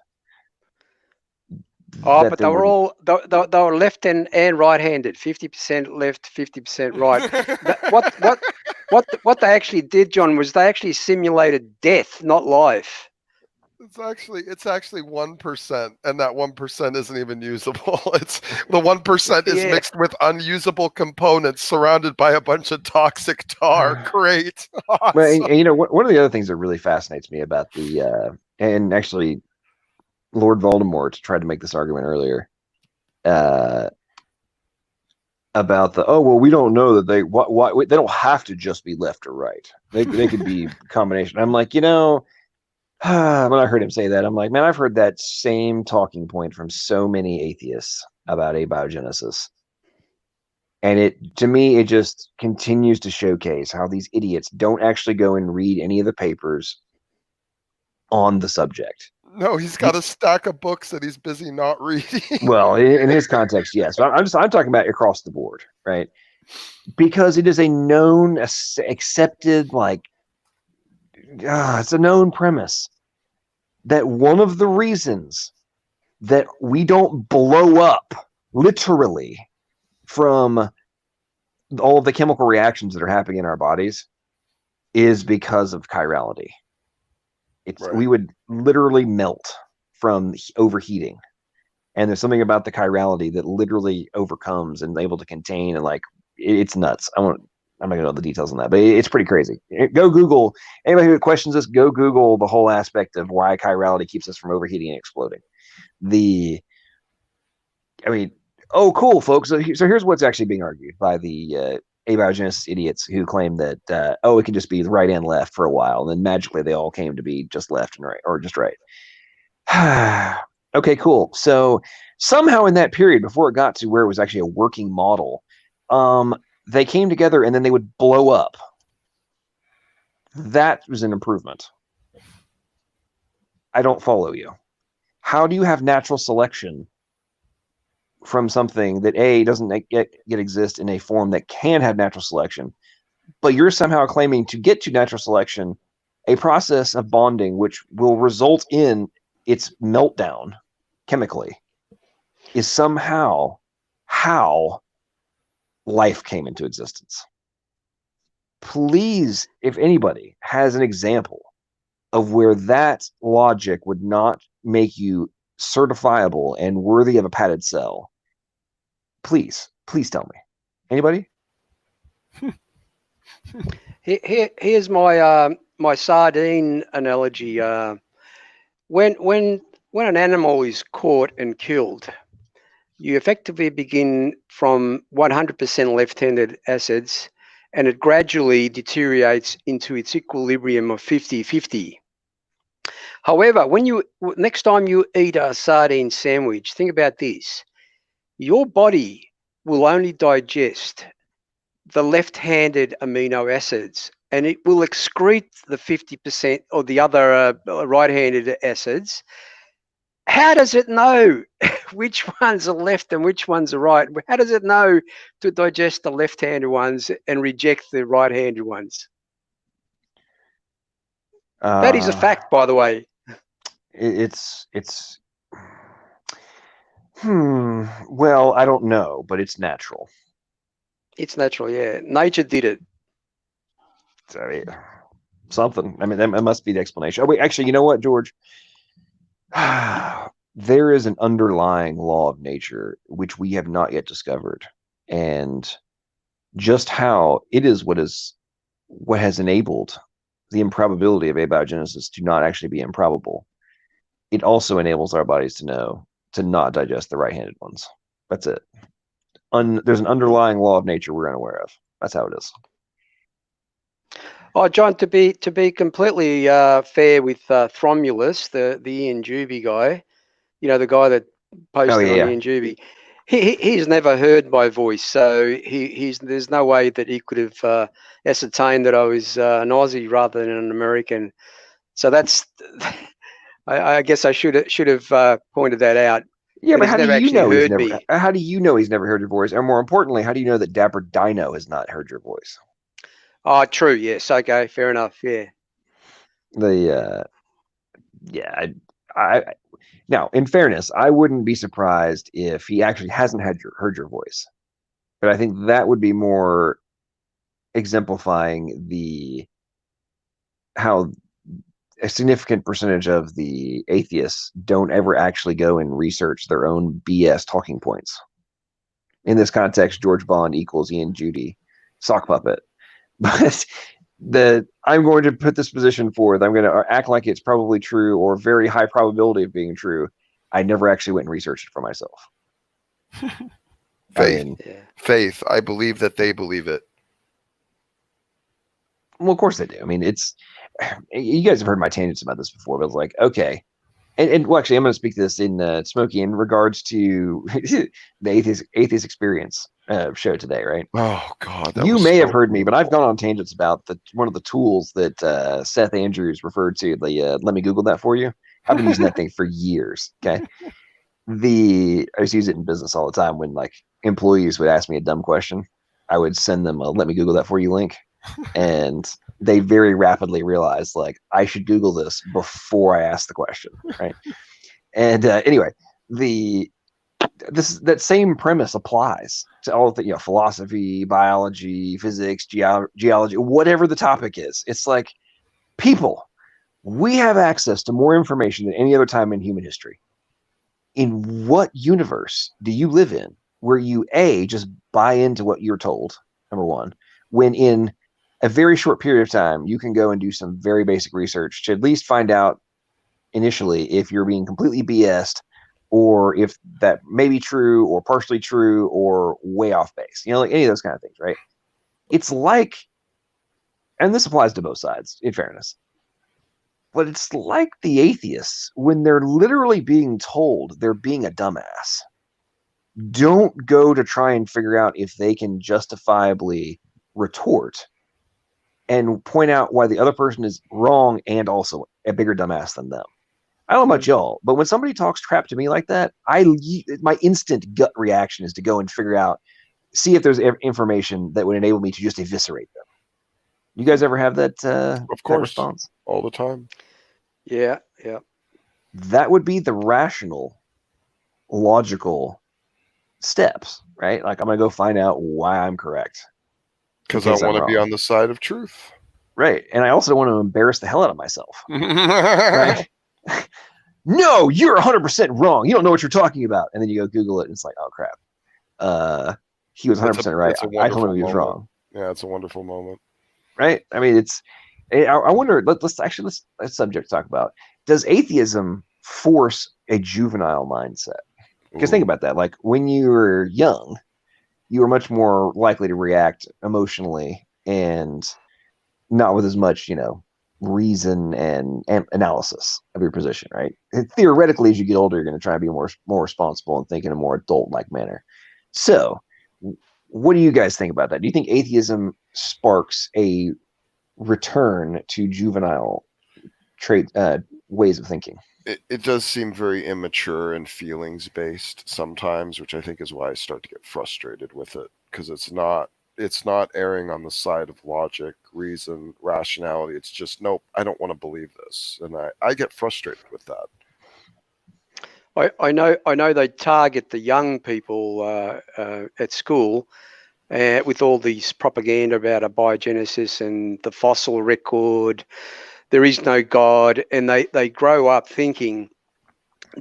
Oh, but they were all they were left and right-handed. 50% left, 50% right. What they actually did, John, was they actually simulated death, not life. It's actually 1%, and that 1% isn't even usable. It's the 1% is mixed with unusable components, surrounded by a bunch of toxic tar. Great. Awesome. Well, and, you know, one of the other things that really fascinates me about and actually, Lord Voldemort tried to make this argument earlier, about we don't know that they don't have to just be left or right. They could be a combination. I'm like, when I heard him say that, I'm like, man, I've heard that same talking point from so many atheists about abiogenesis. And to me, it just continues to showcase how these idiots don't actually go and read any of the papers on the subject. No, he's got a stack of books that he's busy not reading. Well, in his context, yes. But I'm talking about across the board, right? Because it is a known, accepted, it's a known premise that one of the reasons that we don't blow up literally from all of the chemical reactions that are happening in our bodies is because of chirality. Right. We would literally melt from overheating, and there's something about the chirality that literally overcomes and able to contain, and it's nuts. I'm not gonna know the details on that, but it's pretty crazy. Go Google, anybody who questions this, go Google the whole aspect of why chirality keeps us from overheating and exploding. Cool, folks. So here's what's actually being argued by the abiogenesis idiots who claim that it can just be right and left for a while, and then magically they all came to be just left and right, or just right. Okay, cool. So somehow in that period, before it got to where it was actually a working model, they came together and then they would blow up. That was an improvement. I don't follow you. How do you have natural selection from something that doesn't yet exist in a form that can have natural selection, but you're somehow claiming to get to natural selection, a process of bonding which will result in its meltdown chemically, is somehow how life came into existence? Please, if anybody has an example of where that logic would not make you certifiable and worthy of a padded cell, please tell me. Anybody? Here's my my sardine analogy. When an animal is caught and killed, you effectively begin from 100% left-handed acids, and it gradually deteriorates into its equilibrium of 50-50. However, next time you eat a sardine sandwich, think about this. Your body will only digest the left-handed amino acids, and it will excrete the 50% or the other right-handed acids. How does it know which ones are left and which ones are right? How does it know to digest the left-handed ones and reject the right-handed ones? That is a fact, by the way. Well, I don't know, but it's natural. It's natural, yeah. Nature did it. Something. I mean, that must be the explanation. Oh, wait, actually, you know what, George? There is an underlying law of nature which we have not yet discovered, and just how it is what has enabled the improbability of abiogenesis to not actually be improbable. It also enables our bodies to know to not digest the right-handed ones. That's it. There's an underlying law of nature we're unaware of. That's how it is. Oh, John, to be completely fair with Thromulus, the Ian Juby guy, you know, the guy that Oh posted on yeah, Ian Juby, he's never heard my voice, so there's no way that he could have ascertained that I was an Aussie rather than an American. So that's, I guess I should have pointed that out. yeah. And But he's how do never you actually know he's heard never? me. How do you know he's never heard your voice? And more importantly, how do you know that Dapper Dino has not heard your voice? Oh, true. Yes. Okay. Fair enough. Yeah. The yeah, I now in fairness, I wouldn't be surprised if he actually hasn't heard your voice, but I think that would be more exemplifying the how a significant percentage of the atheists don't ever actually go and research their own BS talking points. In this context, George Bond equals Ian Judy, sock puppet. But I'm going to put this position forth. I'm going to act like it's probably true or very high probability of being true. I never actually went and researched it for myself. Faith. I mean, Yeah. Faith. I believe that they believe it. well, of course they do. I mean, it's you guys have heard my tangents about this before, but it's like, okay. And well, actually, I'm going to speak to this in Smokey in regards to the atheist experience show today, right? Oh God, that You was may have so heard me, but I've beautiful. gone on tangents about one of the tools that Seth Andrews referred to. Let me Google that for you. I've been using that thing for years. Okay, I used to use it in business all the time when like employees would ask me a dumb question. I would send them a "Let me Google that for you" link, and they very rapidly realized like I should Google this before I ask the question, right? And anyway, that same premise applies to all the philosophy, biology, physics, geology, whatever the topic is. It's like people, we have access to more information than any other time in human history. In what universe do you live in where you just buy into what you're told, number one, when in a very short period of time you can go and do some very basic research to at least find out initially if you're being completely BS'd or if that may be true or partially true or way off base, like any of those kind of things, right? It's like, and this applies to both sides in fairness, but it's like the atheists when they're literally being told they're being a dumbass don't go to try and figure out if they can justifiably retort and point out why the other person is wrong and also a bigger dumbass than them. I don't know about y'all, but when somebody talks crap to me like that, my instant gut reaction is to go and figure out, see if there's information that would enable me to just eviscerate them. You guys ever have that Of course, response? all the time. Yeah. Yeah. That would be the rational, logical steps, right? Like I'm gonna go find out why I'm correct Because I want to be on the side of truth. Right, and I also don't want to embarrass the hell out of myself. Right? No, you're 100% wrong. You don't know what you're talking about. And then you go Google it, and it's like, oh crap. He was 100% right. I told him he was wrong. Yeah, it's a wonderful moment. Right? I mean, I wonder. Let's subject talk about. Does atheism force a juvenile mindset? Because think about that. Like when you were young, you were much more likely to react emotionally and not with as much, reason and analysis of your position, right? And theoretically, as you get older, you're going to try to be more responsible and think in a more adult-like manner. So, what do you guys think about that? Do you think atheism sparks a return to juvenile ways of thinking? It does seem very immature and feelings based sometimes, which I think is why I start to get frustrated with it, because it's not erring on the side of logic, reason, rationality. It's just, nope, I don't want to believe this. And I get frustrated with that. I know they target the young people at school with all these propaganda about abiogenesis and the fossil record. There is no God, and they grow up thinking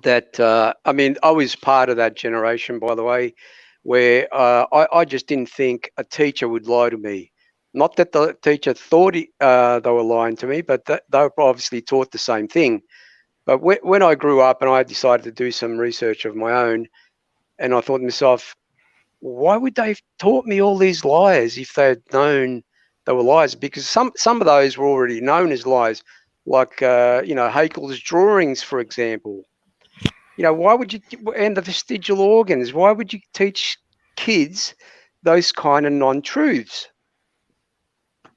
that. I mean, I was part of that generation, by the way, where I just didn't think a teacher would lie to me. Not that the teacher thought they were lying to me, but they were obviously taught the same thing. But when I grew up and I decided to do some research of my own, and I thought to myself, why would they have taught me all these lies if they had known they were lies, because some of those were already known as lies, like Haeckel's drawings, for example. Why would you, and the vestigial organs, why would you teach kids those kind of non-truths? I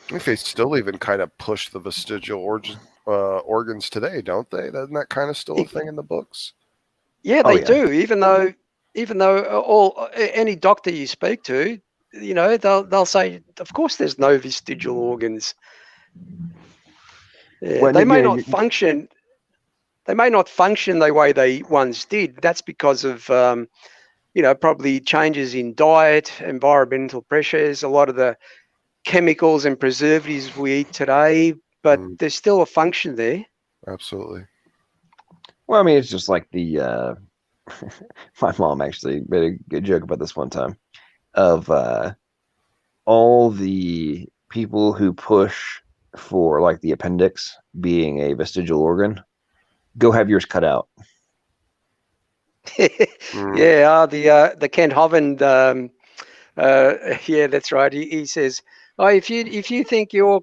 think they still even kind of push the vestigial organs today, don't they? Isn't that kind of still a thing in the books? Yeah, they do. Even though any doctor you speak to, they'll say, of course, there's no vestigial organs. Yeah, Well, they may not function. They may not function the way they once did. That's because of probably changes in diet, environmental pressures, a lot of the chemicals and preservatives we eat today. But there's still a function there. Absolutely. Well, I mean, it's just like the my mom actually made a good joke about this one time of all the people who push for like the appendix being a vestigial organ. Go have yours cut out. Yeah, the Kent Hovind, yeah, that's right. He says, oh, if you think your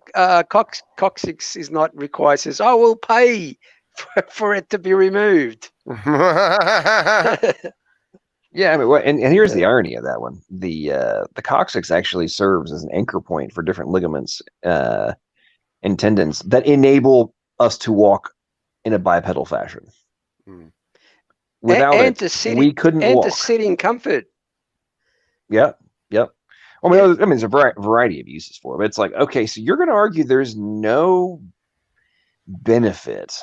coccyx is not required, says, I will pay for it to be removed. Yeah, I mean, and here's the irony of that one: the coccyx actually serves as an anchor point for different ligaments and tendons that enable us to walk in a bipedal fashion. Without we couldn't walk. And to sit in comfort. Yep. I mean, there's a variety of uses for it. But it's like, okay, so you're going to argue there's no benefit,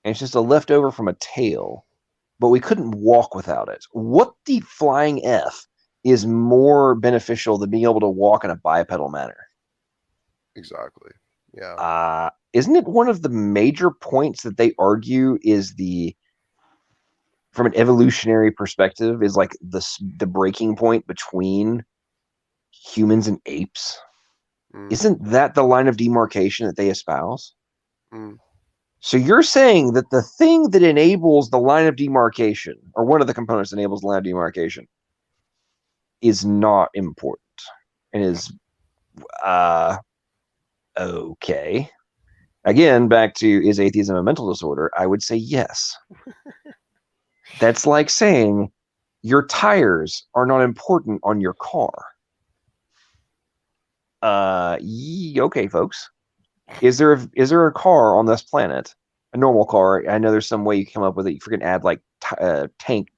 and it's just a leftover from a tail, but we couldn't walk without it. What the flying F is more beneficial than being able to walk in a bipedal manner? Exactly. Yeah. Isn't it one of the major points that they argue is from an evolutionary perspective, is like the breaking point between humans and apes? Isn't that the line of demarcation that they espouse? So you're saying that the thing that enables the line of demarcation, or one of the components that enables the line of demarcation, is not important and is okay. Again, back to, is atheism a mental disorder? I would say yes. That's like saying your tires are not important on your car. Okay, folks. Is there a car on this planet, a normal car? I know there's some way you can come up with it. You freaking add like tank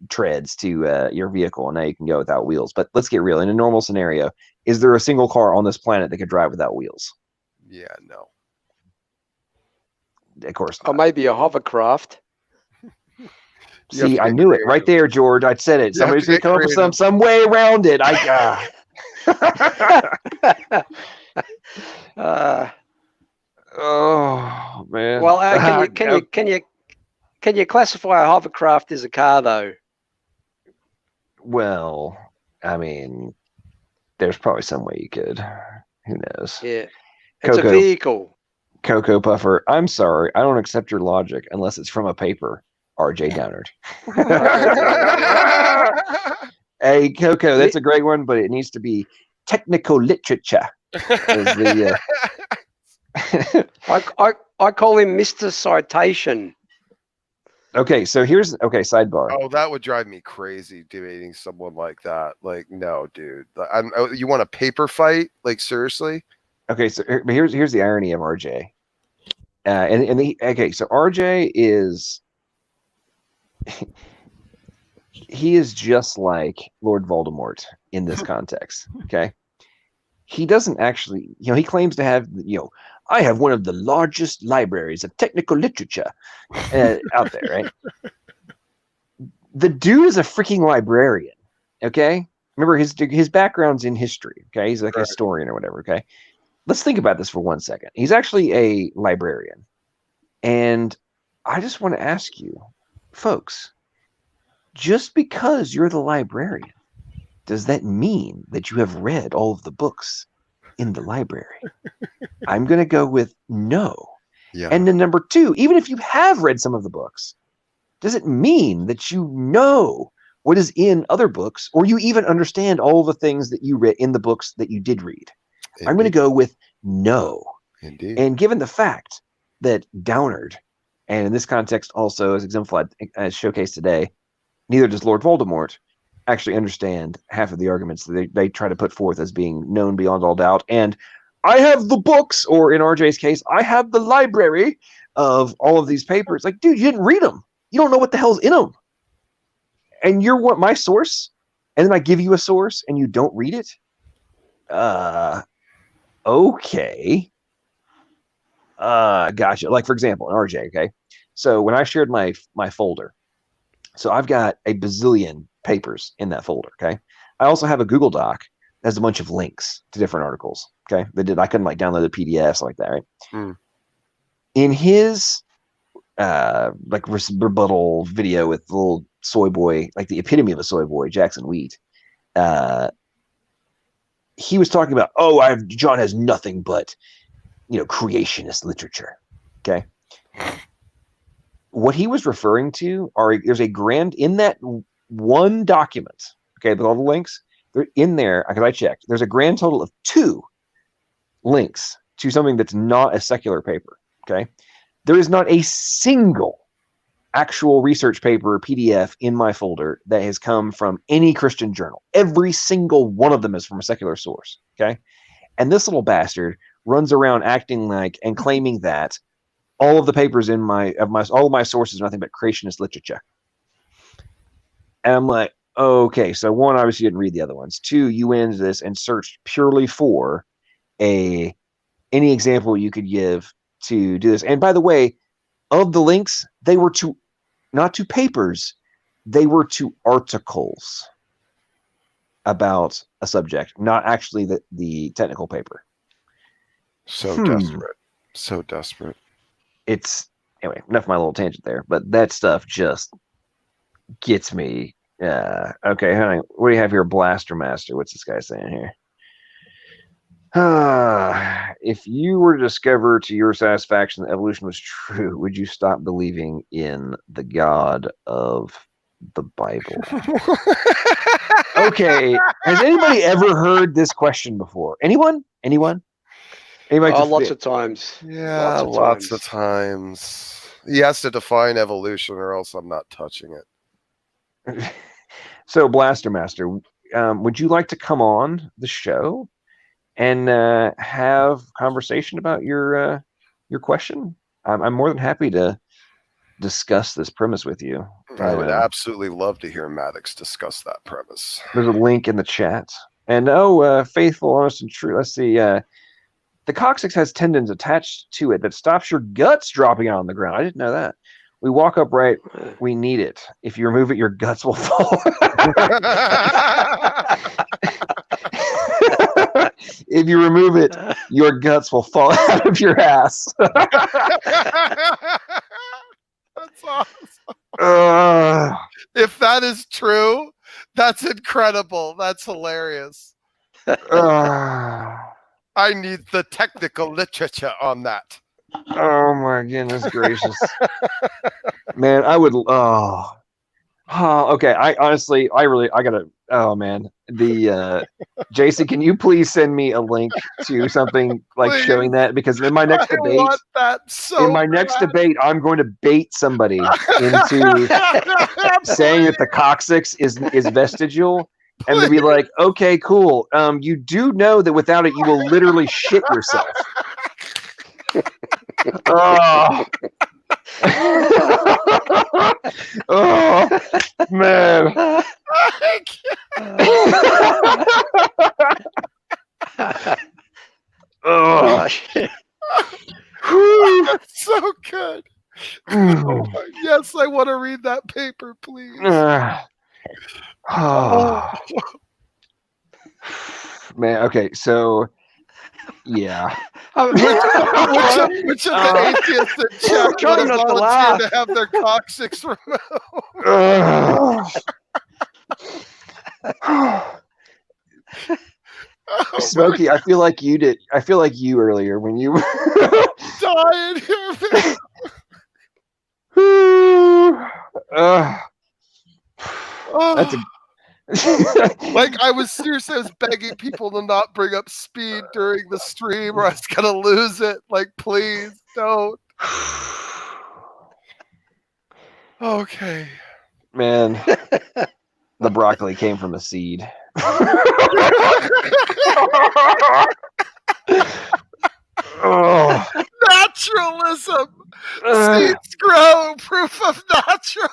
treads to your vehicle, and now you can go without wheels. But let's get real. In a normal scenario, is there a single car on this planet that could drive without wheels? Yeah, no. Of course not. Or maybe a hovercraft. See, I knew it right there, George. I said it. Somebody's going to come up with some way around it. Oh man. Well, can you classify a hovercraft as a car though? Well, I mean, there's probably some way you could. Who knows? Yeah, it's a vehicle. Cocoa Puffer, I'm sorry, I don't accept your logic unless it's from a paper. R.J. Dennard. Hey, Coco, that's a great one, but it needs to be technical literature. I call him Mr. Citation. Okay, so sidebar. Oh, that would drive me crazy debating someone like that. Like, no, dude. You want a paper fight? Like, seriously? Okay, so here's the irony of RJ. So RJ is he is just like Lord Voldemort in this context. Okay, he doesn't actually, he claims to have, I have one of the largest libraries of technical literature out there, right? The dude is a freaking librarian. Okay, remember his background's in history. Okay, he's like a historian or whatever. Okay, let's think about this for 1 second. He's actually a librarian, and I just want to ask you, folks, just because you're the librarian, does that mean that you have read all of the books in the library? I'm going to go with no. Yeah. And then number two, even if you have read some of the books, does it mean that you know what is in other books, or you even understand all the things that you read in the books that you did read. Indeed. I'm going to go with no. Indeed. And given the fact that Dennard, and in this context also as exemplified, as showcased today, neither does Lord Voldemort actually understand half of the arguments that they try to put forth as being known beyond all doubt. And I have the books, or in RJ's case, I have the library of all of these papers. Like, dude, you didn't read them. You don't know what the hell's in them. And you're what my source, and then I give you a source and you don't read it? Okay. Gotcha. Like, for example, in RJ, okay? So when I shared my folder, so I've got a bazillion papers in that folder, okay? I also have a Google Doc that has a bunch of links to different articles, okay? I couldn't like download the PDFs like that, right? Mm. In his like rebuttal video with the little soy boy, like the epitome of a soy boy, Jackson Wheat, he was talking about, John has nothing but, creationist literature, okay? What he was referring to there's a grand, in that one document, okay, with all the links, they're in there, because I checked, there's a grand total of 2 links to something that's not a secular paper, okay? There is not a single actual research paper or PDF in my folder that has come from any Christian journal. Every single one of them is from a secular source, okay? And this little bastard runs around acting like and claiming that all of the papers in all of my sources are nothing but creationist literature. And I'm like, okay, so 1, obviously you didn't read the other ones. 2, you went into this and searched purely for any example you could give to do this. And by the way, of the links, they were not to papers, they were to articles about a subject, not actually the technical paper. So desperate. So desperate. Anyway, enough of my little tangent there, but that stuff just gets me. Okay, hang on. What do you have here? Blaster Master. What's this guy saying here? If you were to discover to your satisfaction that evolution was true, would you stop believing in the God of the Bible? Okay, has anybody ever heard this question before? Anyone? Lots of times. Yeah, lots of times. He has to define evolution, or else I'm not touching it. So, Blaster Master, would you like to come on the show and have conversation about your question? I'm more than happy to discuss this premise with you. I would absolutely love to hear Maddox discuss that premise. There's a link in the chat. And faithful, honest, and true. Let's see. The coccyx has tendons attached to it that stops your guts dropping out on the ground. I didn't know that. We walk upright. We need it. If you remove it, your guts will fall. If you remove it, your guts will fall out of your ass. That's awesome. If that is true, that's incredible. That's hilarious. I need the technical literature on that. Oh my goodness gracious. Man, I would okay. I gotta, oh man. Jason, can you please send me a link to something like please. Showing that? Because in my next debate, next debate, I'm going to bait somebody into saying that the coccyx is vestigial. And they'll be like, okay, cool. You do know that without it, you will literally shit yourself. Oh. Oh, man. Oh, that's so good. Oh, yes, I want to read that paper, please. Oh. Man, okay, so yeah. Which of the atheists in chat would have volunteered to have their coccyx removed? Smokey, I feel like you did. I feel like you earlier when you dying here. That's a Like I was begging people to not bring up speed during the stream or I was gonna lose it. Like, please don't. Okay. Man, the broccoli came from a seed. Oh. Naturalism. Seeds grow. Proof of naturalism.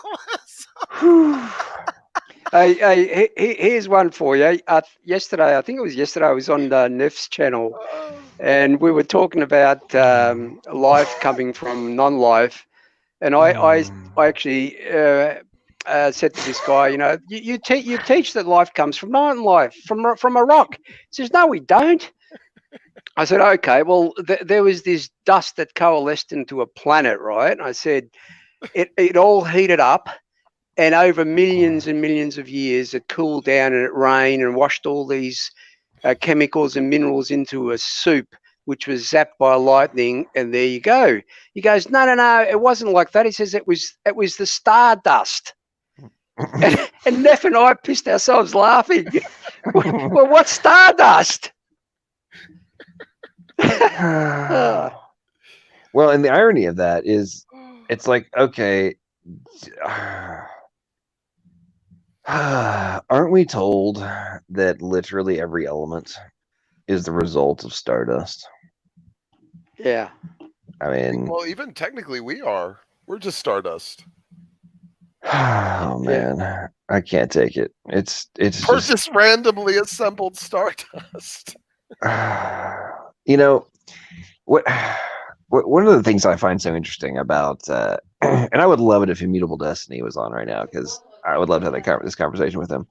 Here's one for you. Yesterday, I think it was yesterday, I was on Neff's channel, and we were talking about life coming from non-life, and I actually said to this guy, you know, you teach that life comes from non-life, from a rock. He says, no, we don't. I said, okay, well, there was this dust that coalesced into a planet, right? And I said, it all heated up. And over millions and millions of years, it cooled down and it rained and washed all these chemicals and minerals into a soup, which was zapped by lightning. And there you go. He goes, no, it wasn't like that. He says it was the stardust. and Neff and I pissed ourselves laughing. Well, what's stardust? Well, and the irony of that is, it's like, okay. Aren't we told that literally every element is the result of stardust? Yeah. I mean, well, even technically we are. We're just stardust. Oh man, I can't take it. It's We're just randomly assembled stardust. You know, one of the things I find so interesting about, and I would love it if Immutable Destiny was on right now, because I would love to have this conversation with him.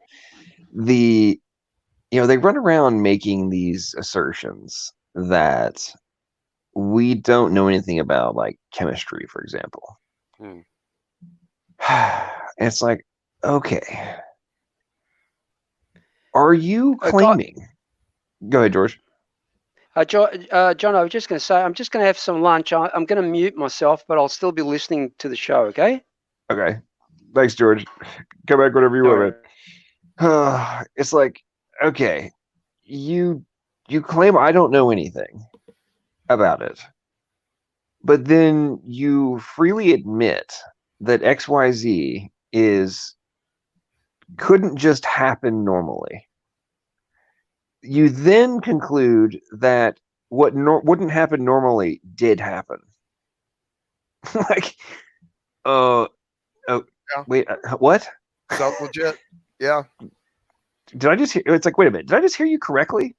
They run around making these assertions that we don't know anything about, like chemistry, for example. And it's like, okay, are you claiming? Go ahead, George. John, I was just going to say, I'm just going to have some lunch. I'm going to mute myself, but I'll still be listening to the show, okay? Okay. Thanks, George. Come back whenever you want, man. It's like, okay, you claim I don't know anything about it, but then you freely admit that XYZ couldn't just happen normally. You then conclude that what wouldn't happen normally did happen. Like, yeah. Wait, what? Sounds legit. Yeah. Did I just hear? It's like, wait a minute. Did I just hear you correctly?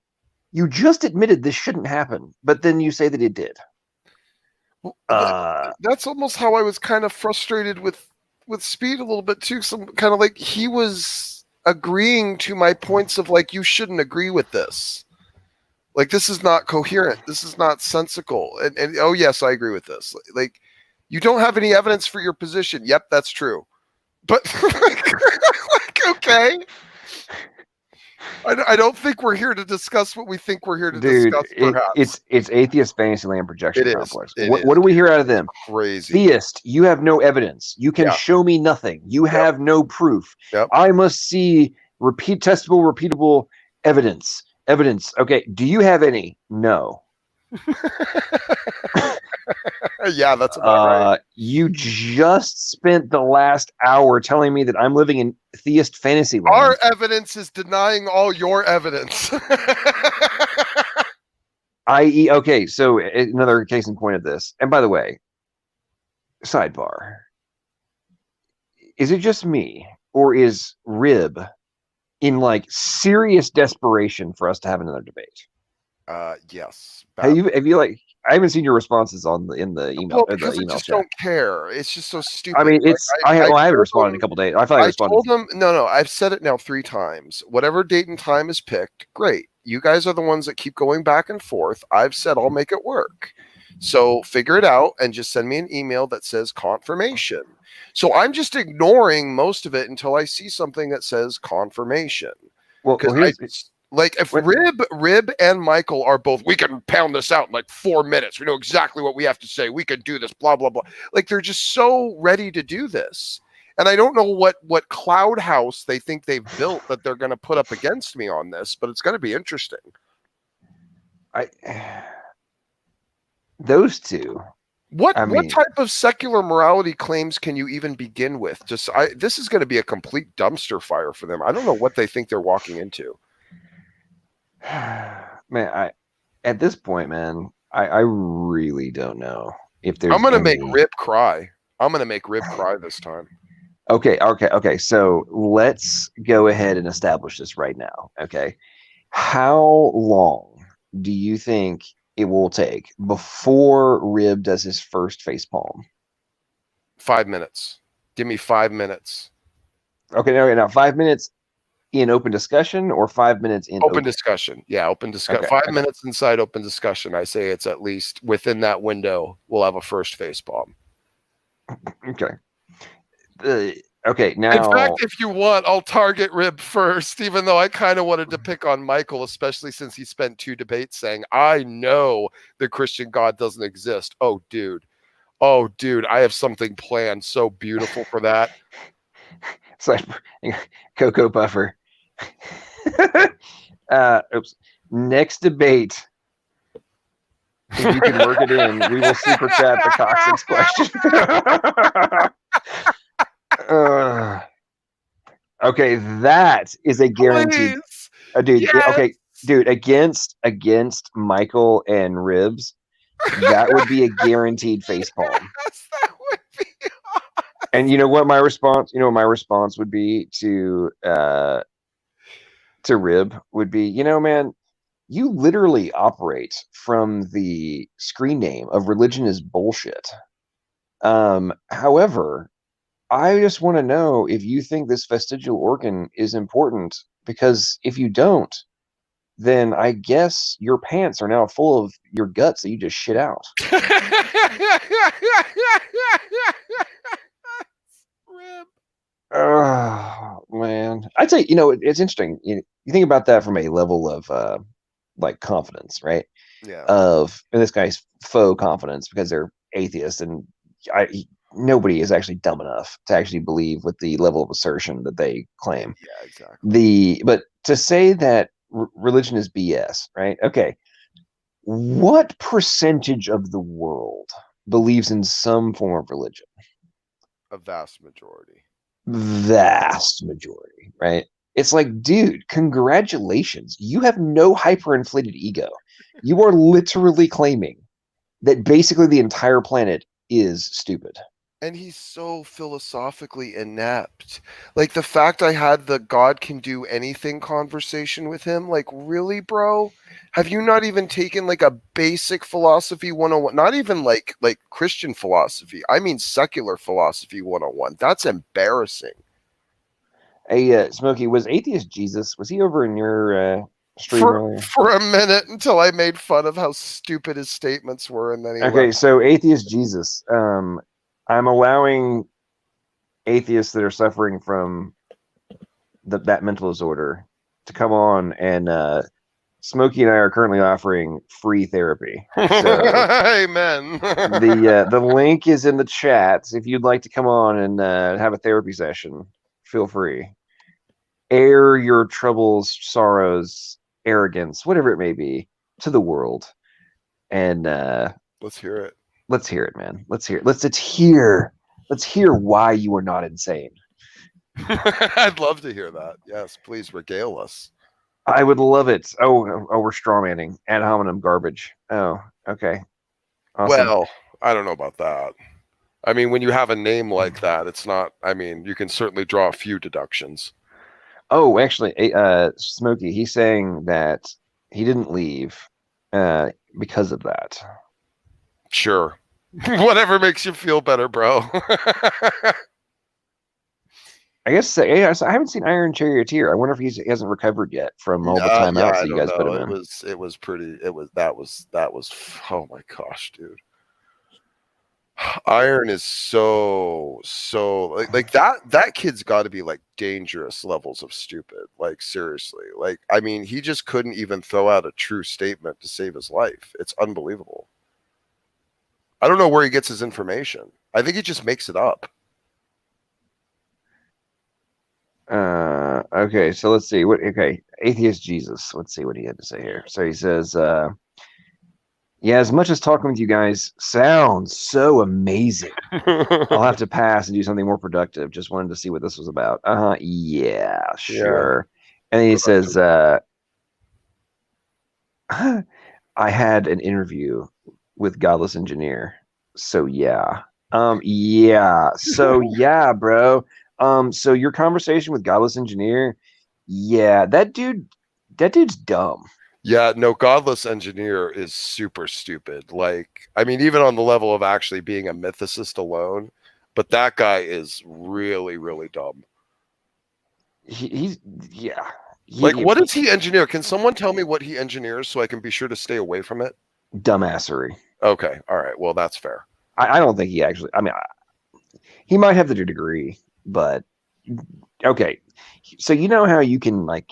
You just admitted this shouldn't happen, but then you say that it did. Well, that's almost how I was kind of frustrated with Speed a little bit too. Some kind of like he was agreeing to my points of like, you shouldn't agree with this. Like, this is not coherent. This is not sensical. And oh yes, I agree with this. Like, you don't have any evidence for your position. Yep, that's true. But like, okay. I don't think we're here to discuss what we think we're here to discuss. Perhaps it's atheist Fantasyland projection complex. What do we hear out of them? Crazy. Theist, you have no evidence. You can show me nothing. You have no proof. I must see testable, repeatable evidence. Okay. Do you have any? No. Yeah, that's about right. You just spent the last hour telling me that I'm living in theist fantasy land. Our evidence is denying all your evidence. I.e., okay, so another case in point of this. And by the way, sidebar. Is it just me, or is Rib in like serious desperation for us to have another debate? Yes. Have you like? I haven't seen your responses in the email. Well, because the email I just chat. don't care. It's just so stupid. I mean, it's. I haven't responded in a couple days. I finally responded. I told them no. I've said it now 3 times. Whatever date and time is picked, great. You guys are the ones that keep going back and forth. I've said I'll make it work. So figure it out and just send me an email that says confirmation. So I'm just ignoring most of it until I see something that says confirmation. Well, like if Rib and Michael are both, we can pound this out in like 4 minutes. We know exactly what we have to say. We can do this, blah, blah, blah. Like they're just so ready to do this. And I don't know what cloud house they think they've built that they're going to put up against me on this, but it's going to be interesting. Those two. What type of secular morality claims can you even begin with? This is going to be a complete dumpster fire for them. I don't know what they think they're walking into. Man, at this point, man, I really don't know if there's. I'm going to make Rib cry. I'm going to make Rib cry this time. Okay. So let's go ahead and establish this right now. Okay. How long do you think it will take before Rib does his first facepalm? 5 minutes. Give me 5 minutes. Okay, now 5 minutes in open discussion or 5 minutes in open discussion? Yeah, open discussion. Okay, 5 minutes inside open discussion. I say it's at least within that window. We'll have a first facepalm. Okay. Okay, now. In fact, if you want, I'll target Rib first, even though I kind of wanted to pick on Michael, especially since he spent 2 debates saying, I know the Christian God doesn't exist. Oh, dude, I have something planned so beautiful for that. It's like Cocoa Puffer. Oops. Next debate. If you can work it in, we will super chat the coccyx question. Okay, that is a guaranteed. Dude, yes. Okay, dude, against Michael and Ribs, that would be a guaranteed facepalm. Yes, that would be. And you know what my response? You know what my response would be to Rib would be, man, you literally operate from the screen name of religion is bullshit. However, I just want to know if you think this vestigial organ is important, because if you don't, then I guess your pants are now full of your guts that you just shit out. Oh, man. I'd say, it's interesting. You think about that from a level of like confidence, right? Yeah. And this guy's faux confidence because they're atheists, and nobody is actually dumb enough to actually believe with the level of assertion that they claim. Yeah, exactly. But to say that religion is BS, right? Okay. What percentage of the world believes in some form of religion? A vast majority. Vast majority, right? It's like, dude, congratulations. You have no hyperinflated ego. You are literally claiming that basically the entire planet is stupid. And he's so philosophically inept. Like, the fact I had the God can do anything conversation with him, like, really, bro? Have you not even taken like a basic philosophy 101? Not even like Christian philosophy. I mean secular philosophy 101. That's embarrassing. Hey, Smokey, was Atheist Jesus, was he over in your stream earlier? For a minute, until I made fun of how stupid his statements were, and then he Okay, left. so Atheist Jesus, I'm allowing atheists that are suffering from that mental disorder to come on, and Smokey and I are currently offering free therapy. So Amen. the link is in the chat. If you'd like to come on and have a therapy session, feel free. Air your troubles, sorrows, arrogance, whatever it may be, to the world. And let's hear it. Let's hear it, man. Let's hear it. Let's hear why you are not insane. I'd love to hear that. Yes, please regale us. I would love it. Oh, we're strawmanning ad hominem garbage. Oh, okay. Awesome. Well, I don't know about that. I mean, when you have a name like that, it's not. I mean, you can certainly draw a few deductions. Oh, actually, Smokey, he's saying that he didn't leave because of that. Sure. Whatever makes you feel better, bro. I guess I haven't seen Iron Charioteer. I wonder if he hasn't recovered yet from all the timeouts that you guys put him in. That was oh my gosh, dude. Iron is so like that kid's got to be like dangerous levels of stupid. Like, seriously. Like, I mean, he just couldn't even throw out a true statement to save his life. It's unbelievable. I don't know where he gets his information. I think he just makes it up. Okay, so let's see. Okay, Atheist Jesus. Let's see what he had to say here. So he says, yeah, as much as talking with you guys sounds so amazing, I'll have to pass and do something more productive. Just wanted to see what this was about. Yeah, sure. And then he says, I had an interview with Godless Engineer. So yeah. Yeah. So yeah, bro. So your conversation with Godless Engineer, yeah, that dude's dumb. Yeah, no, Godless Engineer is super stupid. Like, I mean, even on the level of actually being a mythicist alone, but that guy is really, really dumb. He's yeah. Like, what does he engineer? Can someone tell me what he engineers so I can be sure to stay away from it? Dumbassery. Okay, all right. Well, that's fair. I don't think he actually. I mean, he might have the degree, but okay. So you know how you can like,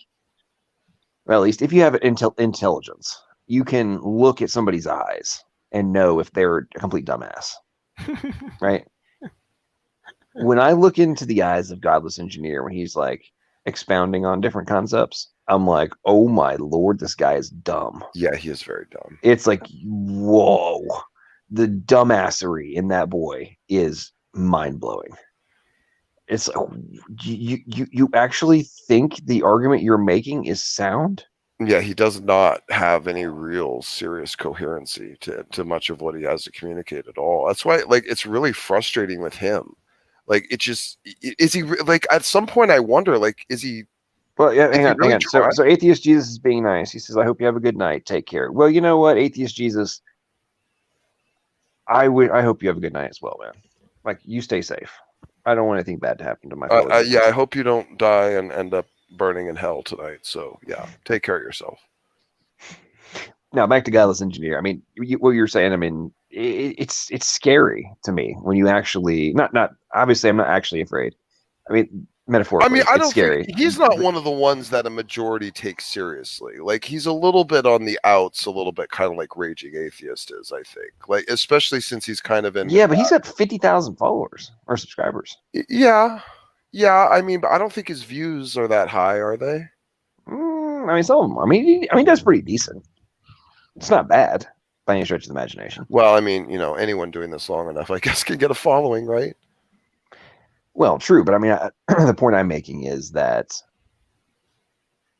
well, at least if you have intelligence, you can look at somebody's eyes and know if they're a complete dumbass, right? When I look into the eyes of Godless Engineer, when he's like expounding on different concepts, I'm like, oh my lord, this guy is dumb. Yeah, he is very dumb. It's like, whoa, the dumbassery in that boy is mind blowing. It's like, you actually think the argument you're making is sound? Yeah, he does not have any real serious coherency to much of what he has to communicate at all. That's why, like, it's really frustrating with him. Like, it just is he like at some point I wonder, like, is he? Well, yeah, hang on. So Atheist Jesus is being nice. He says, "I hope you have a good night. Take care." Well, you know what, Atheist Jesus, I hope you have a good night as well, man. Like, you stay safe. I don't want anything bad to happen to my fellow. Yeah, I hope you don't die and end up burning in hell tonight. So yeah, take care of yourself. Now back to Godless Engineer. I mean, what you're saying. I mean, it's scary to me when you actually not obviously I'm not actually afraid. I mean, metaphorically, I mean, I don't scary. think he's not one of the ones that a majority takes seriously. Like, he's a little bit on the outs, a little bit kind of like Raging Atheist is, I think. Like, especially since he's kind of in. Yeah, but he's got 50,000 followers or subscribers. Yeah. I mean, but I don't think his views are that high, are they? I mean, some of them. I mean, that's pretty decent. It's not bad by any stretch of the imagination. Well, I mean, anyone doing this long enough, I guess, can get a following, right? Well, true, but I mean, the point I'm making is that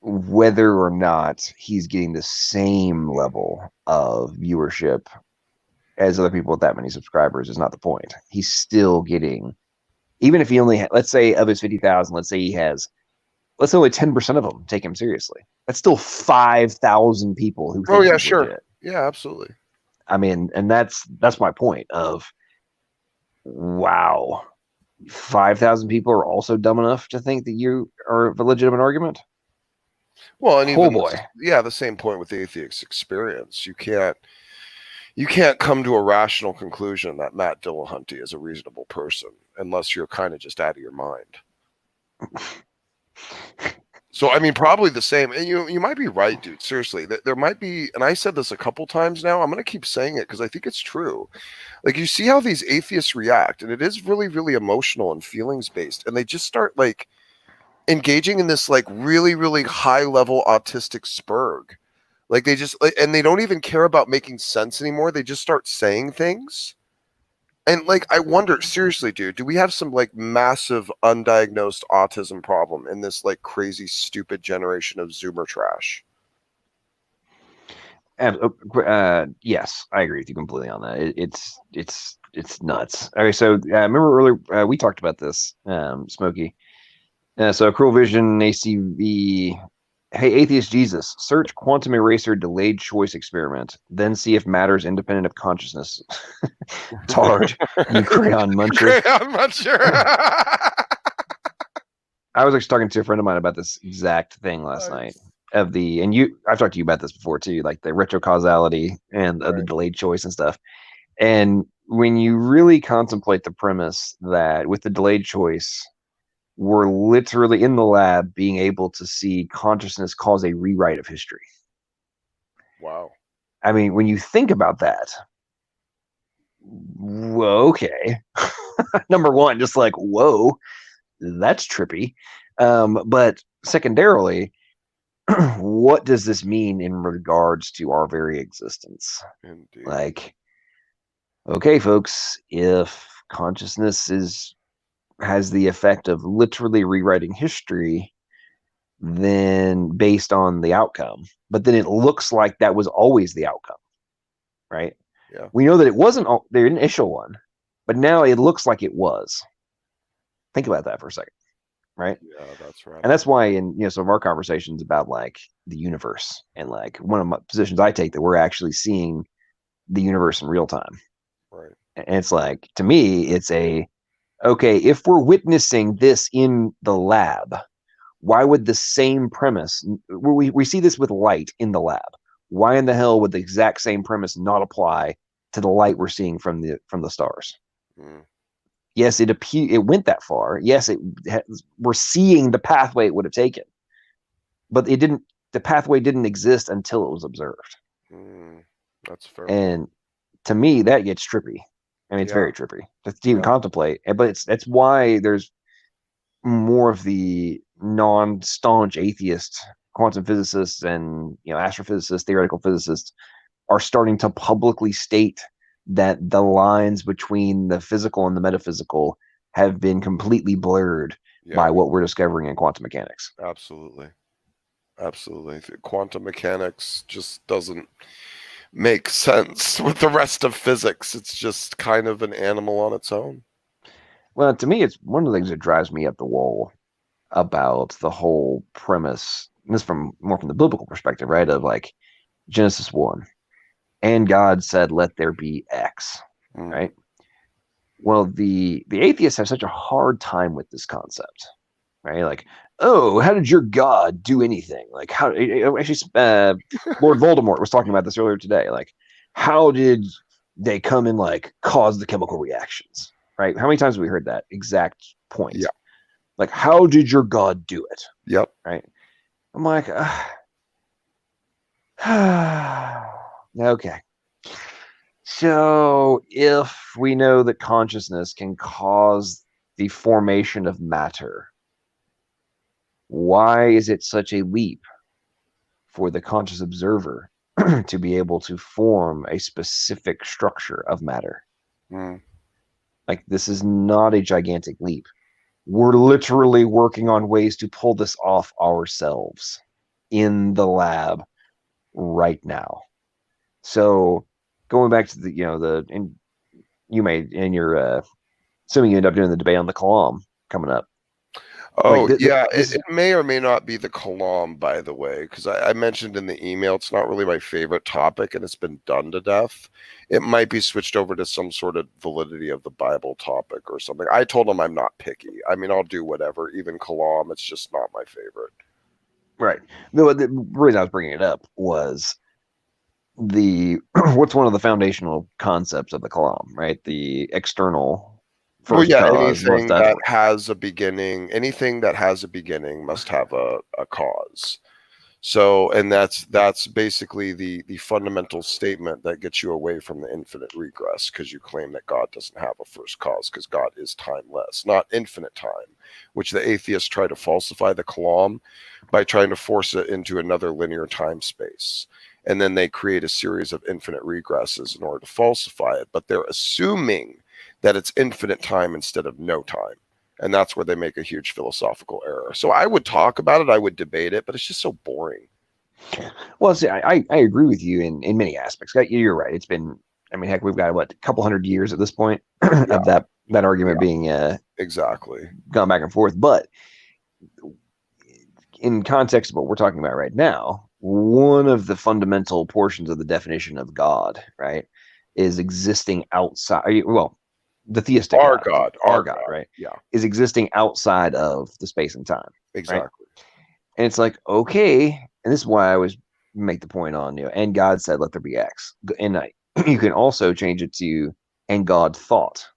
whether or not he's getting the same level of viewership as other people with that many subscribers is not the point. He's still getting, even if he only, let's say of his 50,000, let's say only 10% of them take him seriously. That's still 5,000 people who think he's sure. legit. Yeah, absolutely. I mean, and that's my point of, wow, 5,000 people are also dumb enough to think that you are a legitimate argument. Well, and even boy, the same point with the atheist experience. You can't come to a rational conclusion that Matt Dillahunty is a reasonable person unless you're kind of just out of your mind. So, I mean, probably the same. And you might be right, dude. Seriously, there might be, and I said this a couple times now. I'm going to keep saying it because I think it's true. Like, you see how these atheists react, and it is really, really emotional and feelings based. And they just start like engaging in this like really, really high level autistic spurg. Like, they just, and they don't even care about making sense anymore. They just start saying things. And like, I wonder, seriously, dude, do we have some like massive undiagnosed autism problem in this like crazy, stupid generation of Zoomer trash? Yes, I agree with you completely on that. It's nuts. Okay, so remember earlier we talked about this, Smokey. So Cruel Vision, ACV. Hey, Atheist Jesus, search quantum eraser delayed choice experiment, then see if matter's independent of consciousness. It's hard. You crayon muncher. Crayon muncher. I was actually talking to a friend of mine about this exact thing last night. I've talked to you about this before too, like the retrocausality and the delayed choice and stuff. And when you really contemplate the premise that with the delayed choice, we're literally in the lab being able to see consciousness cause a rewrite of history. Wow. I mean, when you think about that, well, okay. Number one, just like, whoa, that's trippy. But secondarily, what does this mean in regards to our very existence? Indeed. Like, okay, folks, if consciousness has the effect of literally rewriting history, then based on the outcome, but then it looks like that was always the outcome, right? Yeah. We know that it wasn't the initial one, but now it looks like it was. Think about that for a second, right? Yeah, that's right. And that's why in some of our conversations about like the universe, and like one of my positions I take, that we're actually seeing the universe in real time. Right. And it's like, to me, it's okay, if we're witnessing this in the lab, why would the same premise, we see this with light in the lab, why in the hell would the exact same premise not apply to the light we're seeing from the stars? Yes, it went that far. Yes, we're seeing the pathway it would have taken, but it didn't. The pathway didn't exist until it was observed. That's fair. And to me, that gets trippy. I mean, it's very trippy to even contemplate. But that's why there's more of the non-staunch atheist quantum physicists and astrophysicists, theoretical physicists are starting to publicly state that the lines between the physical and the metaphysical have been completely blurred by what we're discovering in quantum mechanics. Absolutely. Quantum mechanics just doesn't make sense with the rest of physics. It's just kind of an animal on its own. Well, to me, it's one of the things that drives me up the wall about the whole premise, and this more from the biblical perspective, right? Of like Genesis 1. And God said, let there be X, right? Well, the atheists have such a hard time with this concept, right? Like, oh, how did your God do anything? Like, how, actually, Lord Voldemort was talking about this earlier today. Like, how did they come and like cause the chemical reactions, right? How many times have we heard that exact point? Yeah. Like, how did your God do it? Yep. Right. I'm like, okay. So if we know that consciousness can cause the formation of matter, why is it such a leap for the conscious observer to be able to form a specific structure of matter? Like, this is not a gigantic leap. We're literally working on ways to pull this off ourselves in the lab right now. So going back to you may, in your assuming you end up doing the debate on the Kalam coming up. Oh, it may or may not be the Kalam, by the way, because I mentioned in the email it's not really my favorite topic and it's been done to death. It might be switched over to some sort of validity of the Bible topic or something. I told them I'm not picky. I mean, I'll do whatever, even Kalam. It's just not my favorite. Right. The reason I was bringing it up was what's one of the foundational concepts of the Kalam, right? The external first cause. Anything that has a beginning, must have a cause. So, and that's basically the fundamental statement that gets you away from the infinite regress, because you claim that God doesn't have a first cause, because God is timeless, not infinite time, which the atheists try to falsify the Kalam by trying to force it into another linear time space. And then they create a series of infinite regresses in order to falsify it, but they're assuming that it's infinite time instead of no time. And that's where they make a huge philosophical error. So I would talk about it, I would debate it, but it's just so boring. Well, see, I agree with you in many aspects. You're right. It's been, I mean, heck, we've got a couple hundred years at this point of that argument being exactly gone back and forth. But in context of what we're talking about right now, one of the fundamental portions of the definition of God, right, is existing outside. Well, the theistic our God, right? Yeah, is existing outside of the space and time. Exactly. Right? And it's like, okay, and this is why I always make the point on, and God said, let there be X. And you can also change it to, and God thought,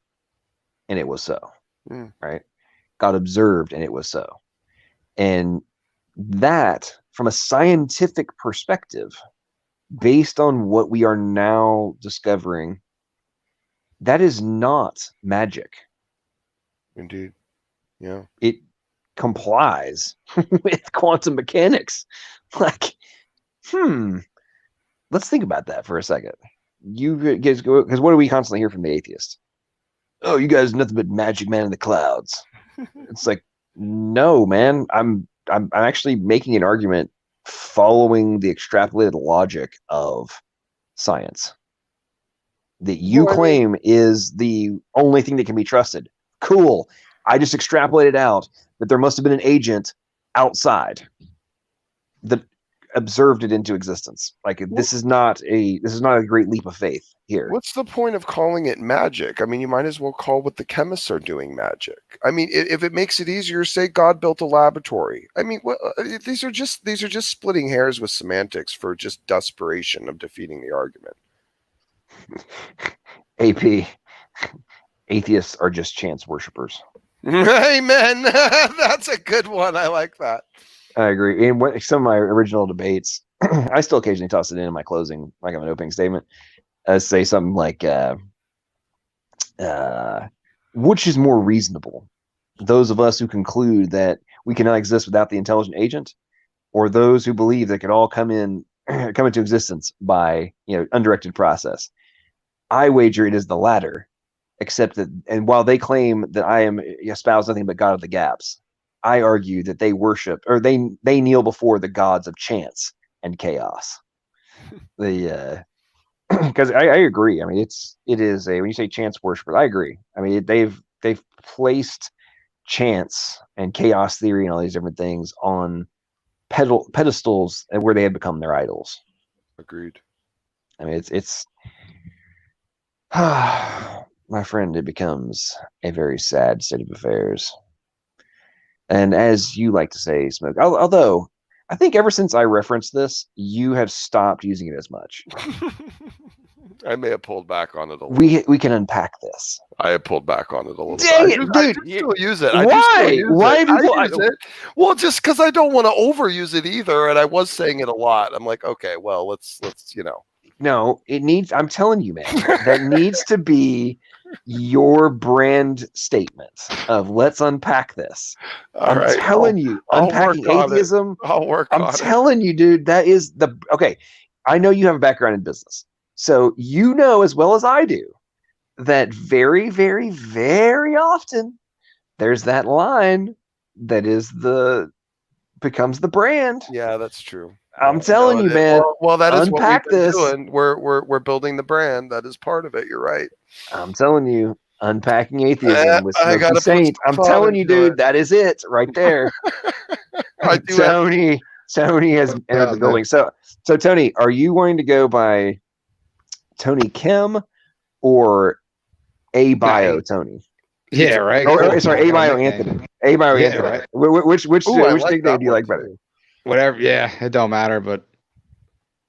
and it was so. Right? God observed, and it was so. And that, from a scientific perspective, based on what we are now discovering, that is not magic. Indeed. Yeah. complies with quantum mechanics. Like, let's think about that for a second. You guys go, because what do we constantly hear from the atheists? Oh, you guys are nothing but magic man in the clouds. It's like, no, man. I'm actually making an argument following the extrapolated logic of science that you claim is the only thing that can be trusted. Cool. I just extrapolated out that there must have been an agent outside that observed it into existence. Like, this is not a great leap of faith here. What's the point of calling it magic? I mean, you might as well call what the chemists are doing magic. I mean, if it makes it easier, say God built a laboratory. I mean, these are just splitting hairs with semantics for just desperation of defeating the argument. AP, atheists are just chance worshippers. Amen. That's a good one. I like that. I agree. In some of my original debates, I still occasionally toss it in my closing, like I'm an opening statement. Say something like, which is more reasonable? Those of us who conclude that we cannot exist without the intelligent agent, or those who believe that could all come into existence by undirected process? I wager it is the latter, except that, and while they claim that I espouse nothing but God of the gaps, I argue that they worship, or they kneel before the gods of chance and chaos. Because I agree. I mean, it is when you say chance worshipers, I agree. I mean, they've placed chance and chaos theory and all these different things on pedestals where they have become their idols. Agreed. I mean, it's my friend, it becomes a very sad state of affairs. And as you like to say, Smoke, although I think ever since I referenced this, you have stopped using it as much. I may have pulled back on it a little. We can unpack this. I have pulled back on it a little. Dang it, dude! I still use it. Why? It? Well, just because I don't want to overuse it either, and I was saying it a lot. I'm like, okay, well, let's No, it needs. I'm telling you, man, that needs to be your brand statement of let's unpack this. I'm telling you, unpacking atheism. I'll work on it. I'm telling you, dude, that is okay. I know you have a background in business, so you know as well as I do that very, very, very often there's that line that becomes the brand. Yeah, that's true. I'm telling you, man. Well, that is unpack what we've been this. doing. We're building the brand. That is part of it. You're right. I'm telling you, unpacking atheism with Smokey Saint. I'm telling you, dude, that is it right there. Tony has entered the building. So Tony, are you going to go by Tony Kim or A Bio Tony? Yeah, right. Sorry, A Bio Anthony. A Bio Anthony. Right. Which nickname do you like better? Whatever. Yeah, it don't matter, but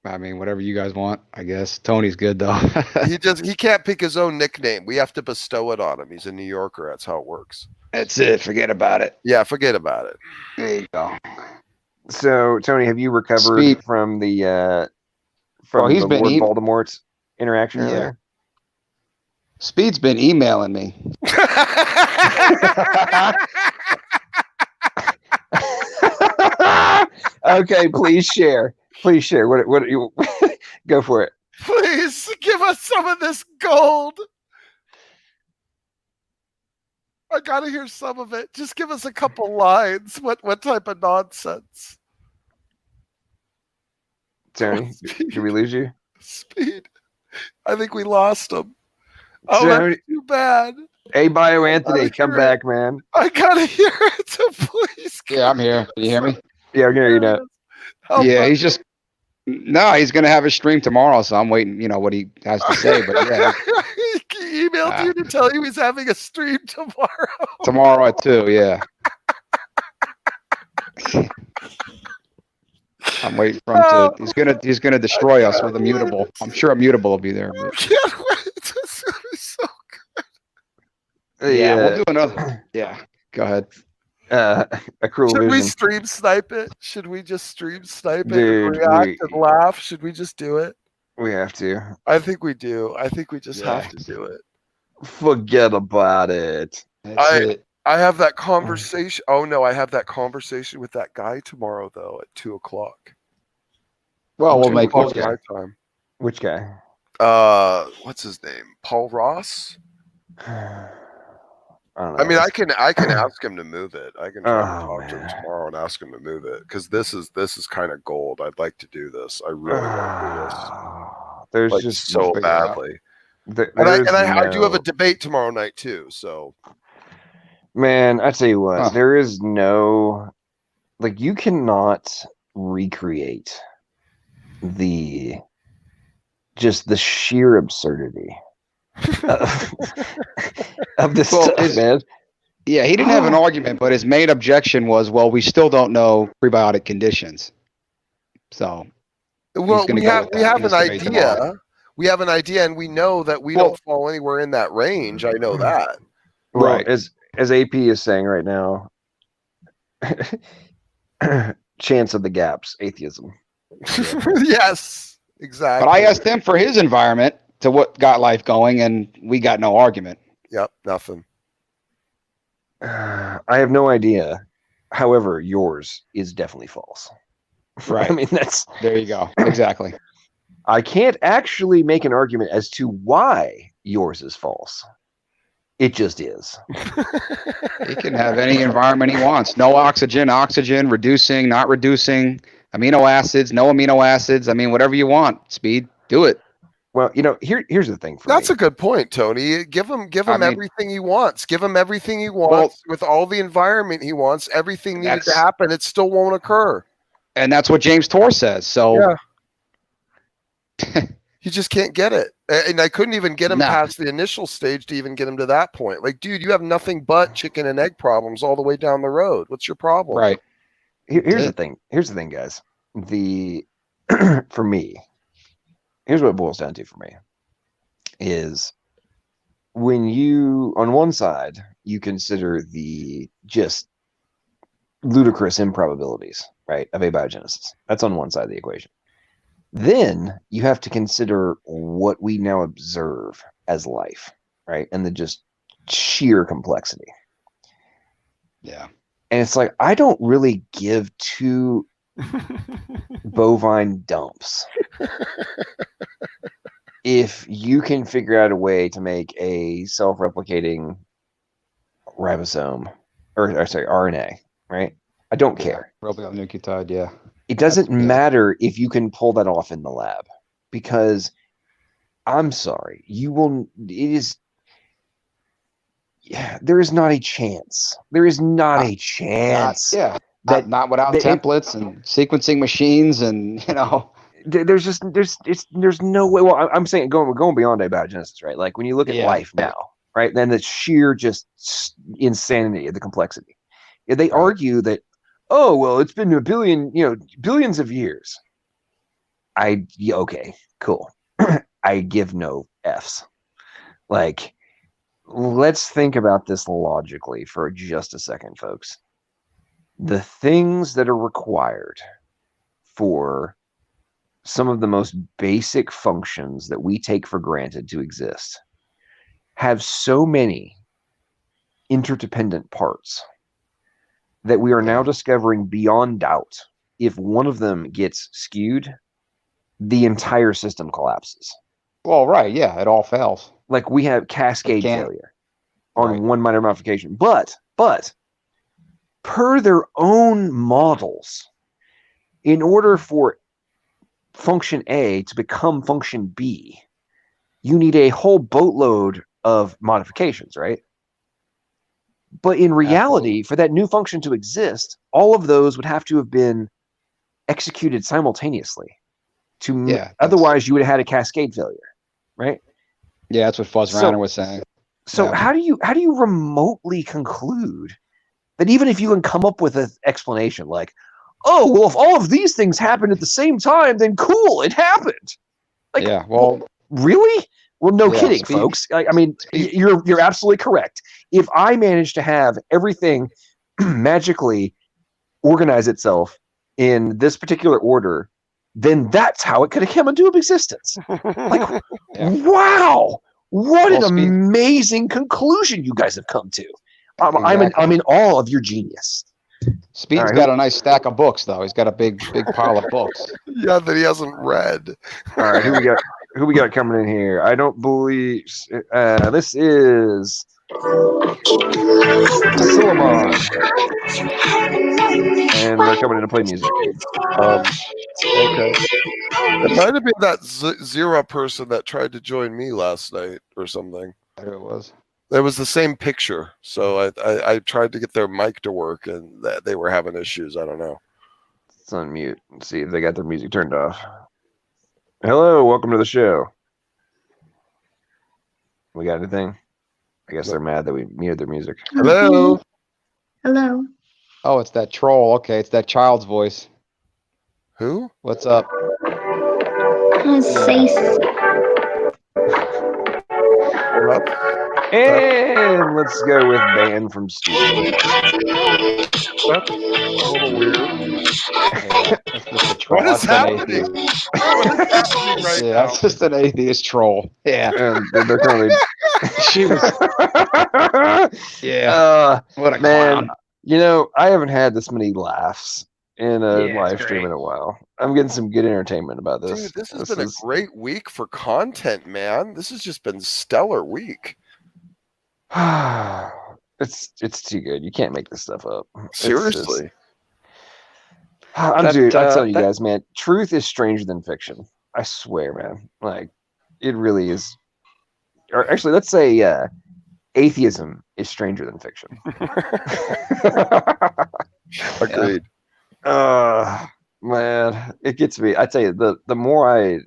I mean, whatever you guys want, I guess. Tony's good though. He can't pick his own nickname. We have to bestow it on him. He's a New Yorker. That's how it works. That's it. Forget about it. Yeah, forget about it. There you go. So, Tony, have you recovered from the he's been Lord Voldemort's interaction earlier? Speed's been emailing me. Okay, please share. Please share. What you go for it. Please give us some of this gold. I gotta hear some of it. Just give us a couple lines. What type of nonsense? Tony, did we lose you? Speed. I think we lost him. Oh, that's too bad. A Bio Anthony, come back, man. I gotta hear it. So please. Yeah, I'm here. Can you hear me? Yeah, I can hear you now. Yeah, he's going to have a stream tomorrow, so I'm waiting, what he has to say. But yeah. He emailed you to tell you he's having a stream tomorrow. Tomorrow at 2, yeah. I'm waiting for him to. He's gonna destroy us with a mutable. I'm sure a mutable will be there. But. Can't wait. This will be so good. Yeah, we'll do another. Yeah, go ahead. A cruel Should vision. we stream snipe it? Should we just stream snipe it and react and laugh? Should we just do it? We have to. I think we do. I think we just have to do it. Forget about it. That's it. I have that conversation. Oh no, I have that conversation with that guy tomorrow though at 2:00. Well, we'll 2 make o'clock okay. my time. Which guy? What's his name? Paul Ross. I don't know. I mean, I can ask him to move it. I can try to Oh, talk to him man. tomorrow and ask him to move it because this is kind of gold. I'd like to do this. I really want to do this. There's Like just so figure it out. badly. I I do have a debate tomorrow night too. So man. I tell you what, Huh. there is no like you cannot recreate the sheer absurdity of this Well, stuff, man. Yeah, he didn't have an argument, but his main objection was, well, we still don't know prebiotic conditions. So, well, gonna we go have with that in his debate idea. tomorrow. We have an idea, and we know that we Well- don't fall anywhere in that range. I know that. Well, Right. as AP is saying right now, chance of the gaps, atheism. Yes, exactly. but I asked him for his environment to what got life going, and we got no argument. Yep, nothing. I have no idea. However, yours is definitely false. Right. I mean, that's There you go. Exactly. I can't actually make an argument as to why yours is false. It just is. He can have any environment he wants. No oxygen, reducing, not reducing, amino acids, no amino acids. I mean, whatever you want, Speed, do it. Well, here's the thing for That's me. a good point, Tony. Give him I mean- everything he wants. Give him everything he wants with all the environment he wants. Everything needed to That's- happen. It still won't occur. And that's what James Tor says. So, Yeah. He just can't get it. And I couldn't even get him Nah. past the initial stage to even get him to that point. Like, dude, you have nothing but chicken and egg problems all the way down the road. What's your problem? right. Here's the thing. Here's the thing, guys. For me, here's what it boils down to for me is when you, on one side, you consider the just ludicrous improbabilities, right, of abiogenesis. That's on one side of the equation. Then you have to consider what we now observe as life, right, and the just sheer complexity. Yeah. And it's like, I don't really give two bovine dumps if you can figure out a way to make a self-replicating ribosome or sorry, RNA, right? I don't care. Ribonucleotide, yeah. It doesn't That's good. matter if you can pull that off in the lab because I'm sorry, there is not a chance. There is not a chance. Not without templates and sequencing machines and, There's no way. Well, I'm saying going beyond abiogenesis, right? Like when you look at life now, right? Then the sheer just insanity of the complexity. They argue that, oh well, it's been billions of years. Okay, cool. I give no Fs. Like, let's think about this logically for just a second, folks. The things that are required for some of the most basic functions that we take for granted to exist have so many interdependent parts that we are now discovering beyond doubt if one of them gets skewed, the entire system collapses. Well, right, yeah, it all fails. Like we have cascade failure on one minor modification. But per their own models, in order for function A to become function B, you need a whole boatload of modifications, right? But in reality, for that new function to exist, all of those would have to have been executed simultaneously. Otherwise, you would have had a cascade failure, right? Yeah, that's what Fuzz Rauner was saying. So how do you remotely conclude that even if you can come up with an explanation like, oh, well, if all of these things happened at the same time, then cool, it happened. Like, really? Well, no kidding, folks. I mean, you're absolutely correct. If I manage to have everything magically organize itself in this particular order, then that's how it could have come into existence. Like, wow, what an amazing conclusion you guys have come to. I'm in awe of your genius. Speed's right, got a nice stack of books, though. He's got a big pile of books. Yeah, that he hasn't read. All right, who we got? Who we got coming in here? I don't believe this is Suleiman, and they're coming in to play music. Okay. It might have been that Zero person that tried to join me last night or something. There it was. It was the same picture, so I tried to get their mic to work, and they were having issues. I don't know. Let's unmute and see if they got their music turned off. Hello, welcome to the show. We got anything? I guess they're mad that we muted their music. Hello. Hello. Oh, it's that troll. Okay, it's that child's voice. Who? What's up? Say What? And let's go with ban from Steve. That's a little weird. Yeah, that's just a troll. What is That's an happening? atheist. What is happening right Yeah, now? that's just an atheist troll. Yeah, And they're currently. she was. Yeah, what a man, clown. you know, I haven't had this many laughs in a Yeah, live it's stream great. in a while. I'm getting some good entertainment about this. Dude, this has been a great week for content, man. This has just been stellar week. It's too good. You can't make this stuff up. Seriously. I tell you guys, man, truth is stranger than fiction. I swear, man. Like, it really is. Or actually, let's say atheism is stranger than fiction. Agreed. Man, it gets me. I tell you, the more I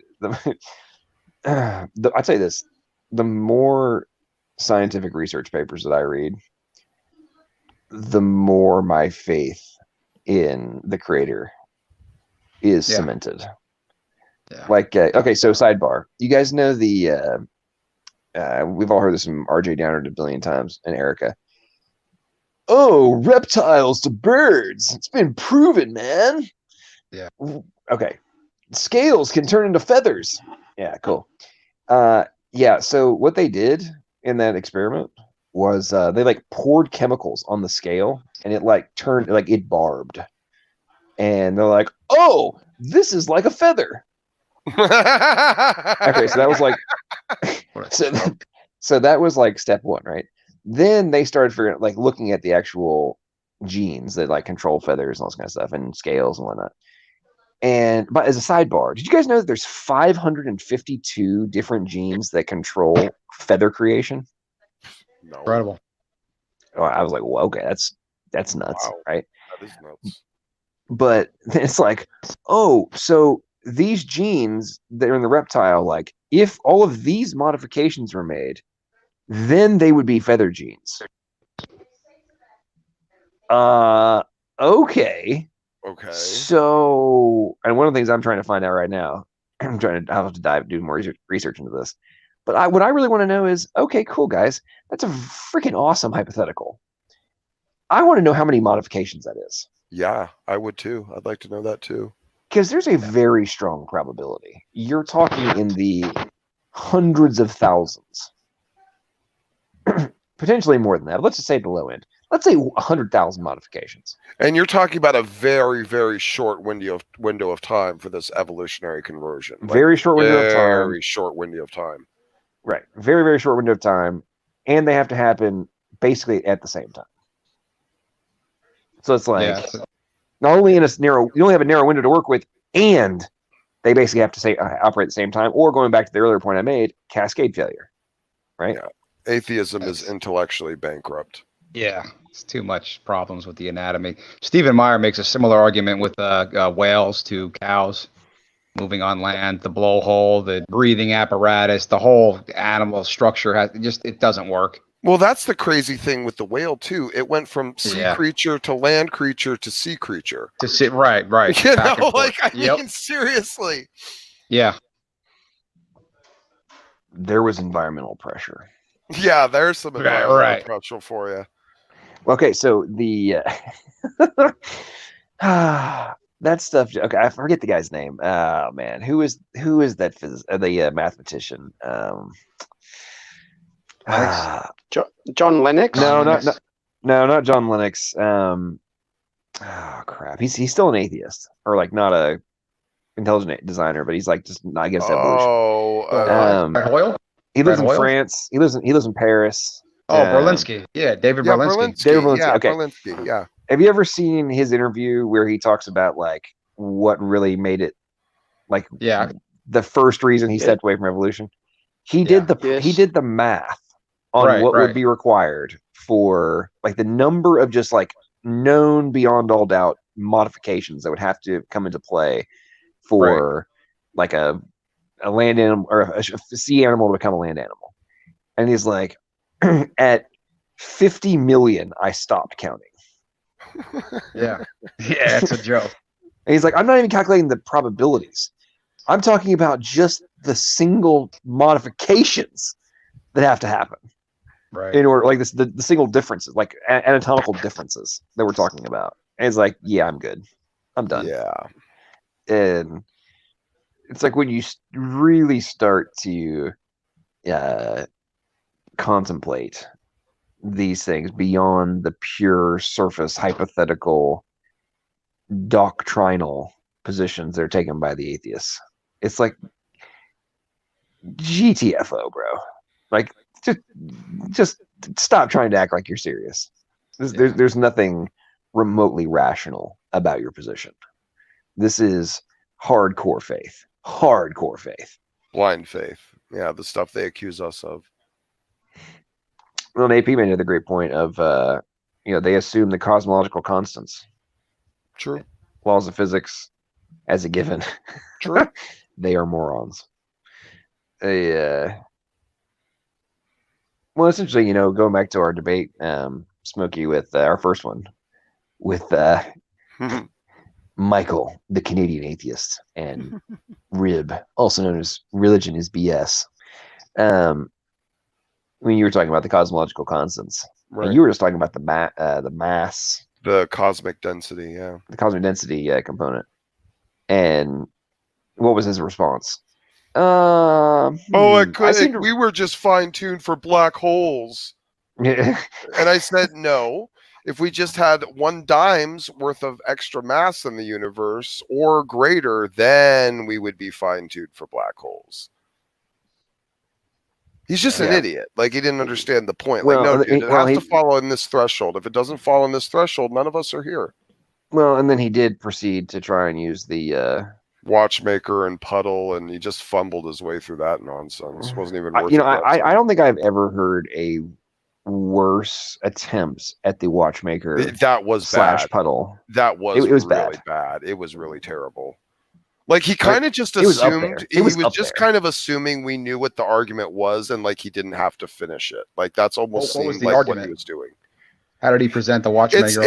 tell you this, the more scientific research papers that I read, the more my faith in the creator is cemented. Yeah. Like, okay, so sidebar. You guys know the we've all heard this from RJ Dennard a billion times, and Erica. Oh, reptiles to birds. It's been proven, man. Yeah. Okay. Scales can turn into feathers. Yeah, cool. Yeah, so what they did in that experiment was they like poured chemicals on the scale, and it like turned, like it barbed. And they're like, oh, this is like a feather. Okay, so that was like so that was like step one, right? Then they started figuring, like, looking at the actual genes that like control feathers and all this kind of stuff, and scales and whatnot. And but as a sidebar, did you guys know that there's 552 different genes that control feather creation? No. Incredible. Oh, I was like, well, okay, that's nuts, Wow. right? That is nuts. But it's like, oh, so these genes that are in the reptile, like, if all of these modifications were made, then they would be feather genes. Okay. Okay. So, and one of the things I'm trying to find out right now, I'll have to do more research into this. But what I really want to know is, okay, cool, guys, that's a freaking awesome hypothetical. I want to know how many modifications that is. Yeah, I would too. I'd like to know that too. Because there's a very strong probability. You're talking in the hundreds of thousands. Potentially more than that. Let's just say the low end. Let's say 100,000 modifications. And you're talking about a very, very short window of time for this evolutionary conversion. Like, Very short window of time. Very short window of time. Right. Very, very short window of time. And they have to happen basically at the same time. So it's like, not only in a narrow, you only have a narrow window to work with, and they basically have to say operate at the same time, or going back to the earlier point I made, cascade failure. Right? Yeah. Atheism is intellectually bankrupt. Yeah, it's too much problems with the anatomy. Stephen Meyer makes a similar argument with whales to cows moving on land, the blowhole, the breathing apparatus, the whole animal structure it doesn't work. Well, that's the crazy thing with the whale too. It went from sea Yeah. creature to land creature to sea creature. To sit right. You back know, and forth. like, I Yep. mean, seriously. Yeah. There was environmental pressure. Yeah, there's some environmental right. pressure for you. Okay, so the that stuff. Okay, I forget the guy's name. Oh man, who is that? The mathematician. John Lennox. No, No, not John Lennox. Oh crap. He's still an atheist, or like not a intelligent designer, but he's like just not against evolution. Brad Hoyle? He lives Brad in Hoyle? France. He lives in Paris. Oh, Berlinski. Yeah, David Berlinski. David Berlinski. Yeah, Okay. Berlinski. Yeah. Have you ever seen his interview where he talks about like what really made it, like the first reason he stepped away from evolution? He did the math on what would be required for like the number of just like known beyond all doubt modifications that would have to come into play for like a land animal or a sea animal to become a land animal. And he's like, at 50 million, I stopped counting. Yeah, it's a joke. And he's like, I'm not even calculating the probabilities. I'm talking about just the single modifications that have to happen. Right. In order, like this, the single differences, like anatomical differences that we're talking about. And it's like, yeah, I'm good. I'm done. Yeah. And it's like when you really start to contemplate these things beyond the pure surface hypothetical doctrinal positions that are taken by the atheists. It's like GTFO, bro. Like just stop trying to act like you're serious. There's nothing remotely rational about your position. This is hardcore faith. Hardcore faith. Blind faith. Yeah, the stuff they accuse us of. Well, AP made the great point of, they assume the cosmological constants. True. Laws of physics as a given. True. They are morons. Well, essentially, going back to our debate, Smokey, with our first one, with Michael, the Canadian atheist, and Rib, also known as Religion is BS. When you were talking about the cosmological constants, and you were just talking about the mass, the cosmic density, the cosmic density component. And what was his response? We were just fine-tuned for black holes. Yeah. And I said, no. If we just had 1 dime's worth of extra mass in the universe or greater, then we would be fine-tuned for black holes. He's just an idiot. Like, he didn't understand the point. Like, no, dude, it has to follow in this threshold. If it doesn't fall in this threshold, none of us are here. Well, and then he did proceed to try and use the watchmaker and puddle, and he just fumbled his way through that nonsense. Wasn't even worth it. I don't think I've ever heard a worse attempt at the watchmaker that was / puddle. That was it was really bad. It was really terrible. Like, he kind of just assumed he was just kind of assuming we knew what the argument was, and like he didn't have to finish it. Like, that's almost seemed like what he was doing. How did he present the watchmaker?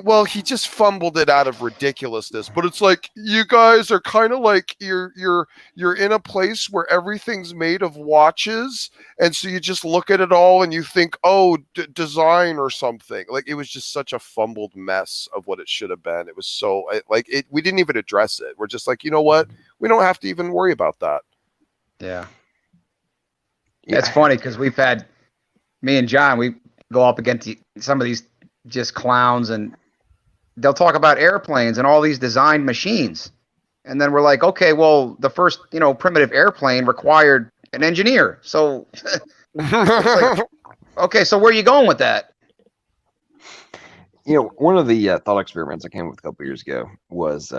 Well, he just fumbled it out of ridiculousness. But it's like, you guys are kind of like you're in a place where everything's made of watches, and so you just look at it all and you think, oh, design or something. Like, it was just such a fumbled mess of what it should have been. It was so we didn't even address it. We're just like, you know what? We don't have to even worry about that. Yeah. It's funny because we've had me and John. We go up against some of these just clowns, and they'll talk about airplanes and all these designed machines. And then we're like, okay, well, the first, primitive airplane required an engineer. So, like, okay, so where are you going with that? One of the thought experiments I came up with a couple years ago was,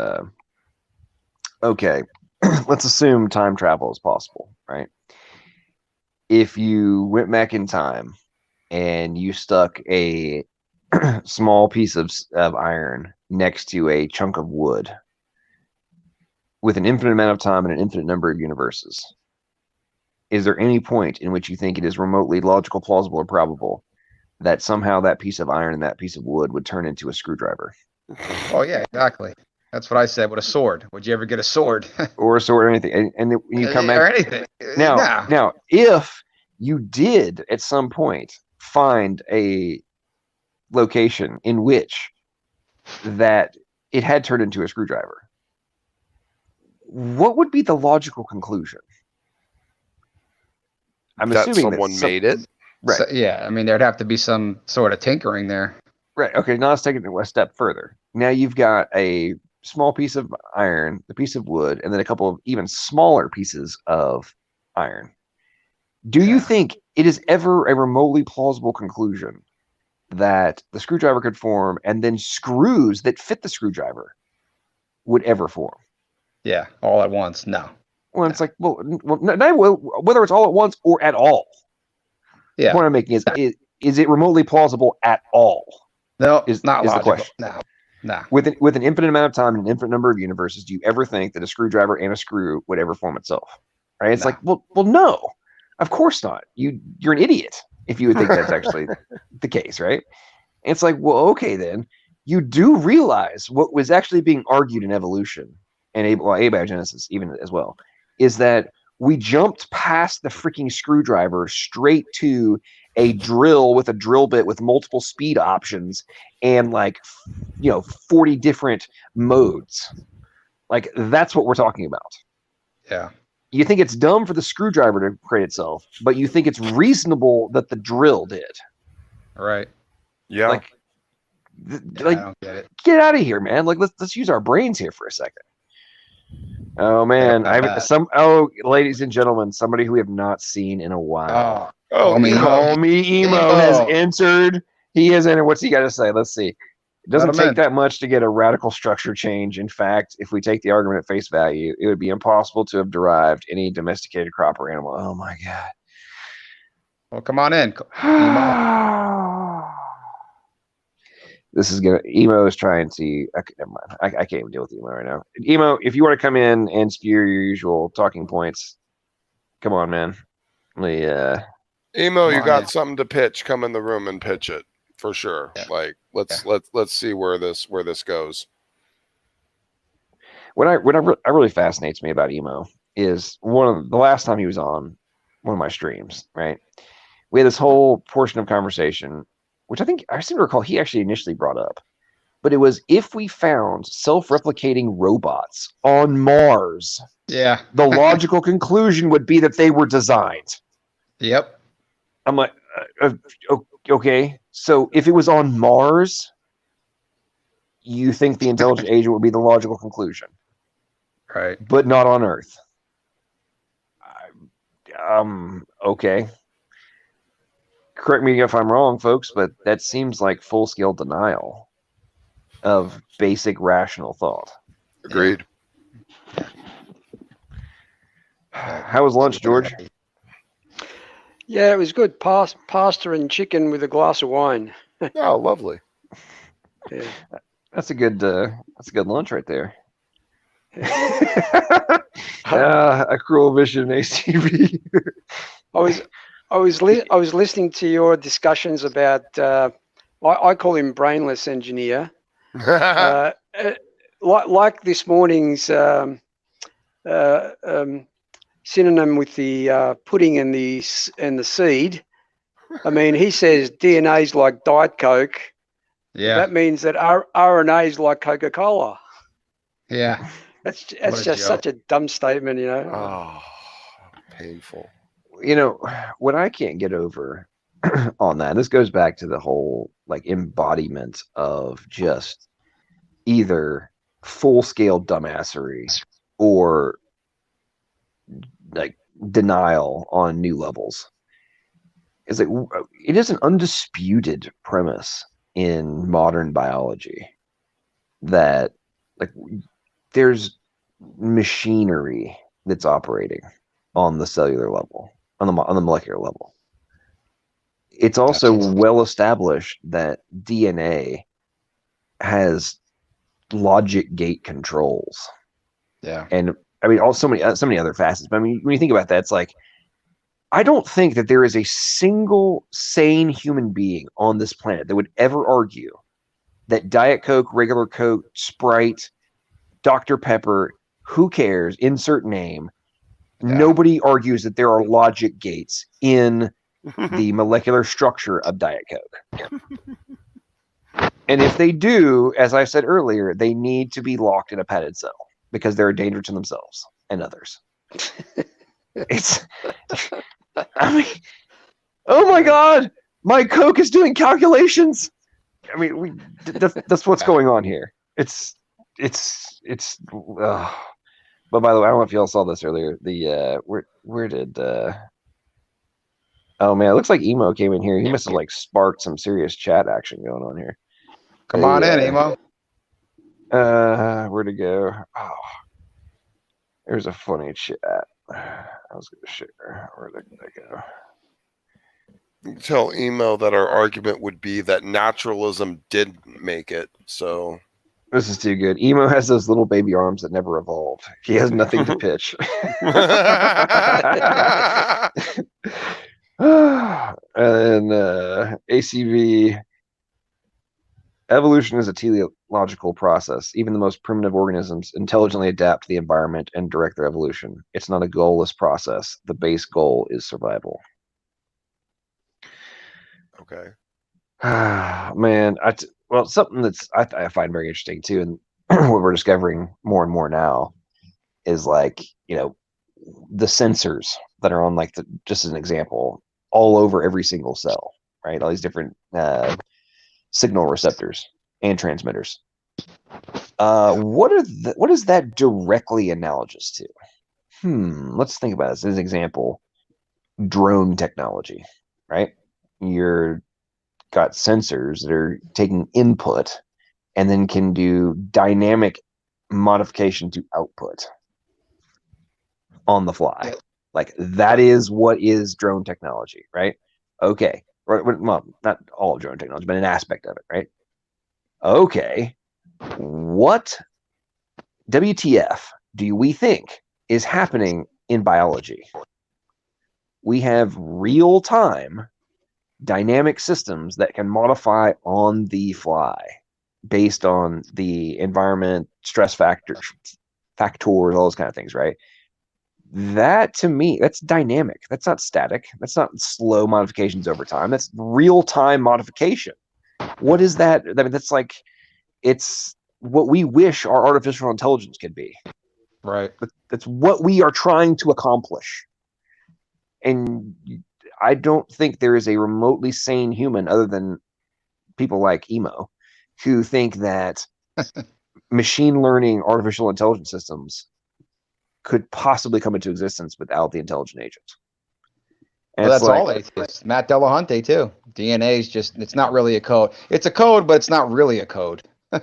okay, let's assume time travel is possible, right? If you went back in time and you stuck a small piece of iron next to a chunk of wood with an infinite amount of time and an infinite number of universes, is there any point in which you think it is remotely logical, plausible, or probable that somehow that piece of iron and that piece of wood would turn into a screwdriver? Oh, yeah, exactly. That's what I said with a sword. Would you ever get a sword? Or a sword or anything? And then you come back. Or anything. Now, if you did at some point find a location in which that it had turned into a screwdriver, what would be the logical conclusion? I'm assuming someone made it. Right. So, yeah, I mean, there'd have to be some sort of tinkering there. Right. Okay. Now let's take it a step further. Now you've got a small piece of iron, a piece of wood, and then a couple of even smaller pieces of iron. Do you think it is ever a remotely plausible conclusion that the screwdriver could form and then screws that fit the screwdriver would ever form? Yeah, all at once. No. Well, it's like, whether it's all at once or at all. The Yeah. point I'm making is it remotely plausible at all? No, Is not the logical. question. No. With an infinite amount of time and an infinite number of universes, do you ever think that a screwdriver and a screw would ever form itself? Right? It's No. like, well, no, of course not. You're an idiot if you would think that's actually the case, right? And it's like, well, okay, then you do realize what was actually being argued in evolution and abiogenesis even as well, is that we jumped past the freaking screwdriver straight to a drill with a drill bit with multiple speed options and 40 different modes. Like, that's what we're talking about. Yeah. You think it's dumb for the screwdriver to create itself, but you think it's reasonable that the drill did. Right. Yeah. Like, I don't get it. get out of here, man. Like, let's use our brains here for a second. Oh man, ladies and gentlemen, somebody who we have not seen in a while. Oh, Call me emo has entered. He has entered. What's he got to say? Let's see. It doesn't take that much to get a radical structure change. In fact, if we take the argument at face value, it would be impossible to have derived any domesticated crop or animal. Oh my god. Well, come on in. Emo. This is gonna. Emo is trying to. Okay, never mind. I can't even deal with Emo right now. Emo, if you want to come in and spew your usual talking points, come on, man. Emo, you got something to pitch? Come in the room and pitch it for sure. Yeah. Like, let's see where this goes. What really fascinates me about Emo is the last time he was on one of my streams. Right, we had this whole portion of conversation, which I seem to recall he actually initially brought up. But it was, if we found self-replicating robots on Mars, the logical conclusion would be that they were designed. Yep. I'm like, okay. So if it was on Mars, you think the intelligent agent would be the logical conclusion, right? But not on Earth. Okay. Correct me if I'm wrong, folks, but that seems like full-scale denial of basic rational thought. Agreed. How was lunch, George? Yeah, it was good. Pasta and chicken with a glass of wine. Oh, lovely. Yeah. That's a good lunch right there. A cruel vision, ACV. I was listening to your discussions about I call him brainless engineer. Like this morning's synonym with the pudding and the seed. I mean, he says DNA's like Diet Coke. Yeah. That means that RNA is like Coca-Cola. Yeah. That's just such a dumb statement, you know. Oh, painful. You know, what I can't get over on that, this goes back to the whole embodiment of just either full-scale dumbassery or denial on new levels. It's it is an undisputed premise in modern biology that there's machinery that's operating on the cellular level, on the molecular level. It's also well established that DNA has logic gate controls. Yeah. And I mean, so many other facets. But I mean, when you think about that, it's I don't think that there is a single sane human being on this planet that would ever argue that Diet Coke, regular Coke, Sprite, Dr. Pepper, who cares, insert name. Yeah. Nobody argues that there are logic gates in the molecular structure of Diet Coke. And if they do, as I said earlier, they need to be locked in a padded cell because they're a danger to themselves and others. I mean, Oh my God, my Coke is doing calculations. I mean, that's what's going on here. It's. But by the way, I don't know if y'all saw this earlier. The where did oh man, it looks like Emo came in here. He must have like sparked some serious chat action going on here. Come on in, Emo. Where'd it go? Oh, there's a funny chat. I was gonna share. Where did it go? You can tell Emo that our argument would be that naturalism didn't make it. So This is too good. Emo has those little baby arms that never evolved. He has nothing to pitch. And ACV, evolution is a teleological process. Even the most primitive organisms intelligently adapt to the environment and direct their evolution. It's not a goalless process. The base goal is survival. okay. Man, well, something that's I find very interesting too, and what we're discovering more and more now is like, you know, the sensors that are on, like, just as an example, all over every single cell, right? All these different signal receptors and transmitters. What is that directly analogous to? Let's think about this as an example. Drone technology, right? You're got sensors that are taking input and then can do dynamic modification to output on the fly. Like, that is what is drone technology, right? Okay. Well, not all of drone technology, but an aspect of it, right? Okay. What WTF do we think is happening in biology? We have real-time dynamic systems that can modify on the fly based on the environment, stress factors, all those kind of things, right? That, to me, that's dynamic. That's not static. That's not slow modifications over time. That's real-time modification. What is that? I mean, that's like, it's what we wish our artificial intelligence could be. Right. That's what we are trying to accomplish. And I don't think there is a remotely sane human, other than people like Emo, who think that machine learning artificial intelligence systems could possibly come into existence without the intelligent agents. And Well, that's like, all atheists. Matt Delahunty too. DNA is just, it's not really a code. It's a code, but it's not really a code. I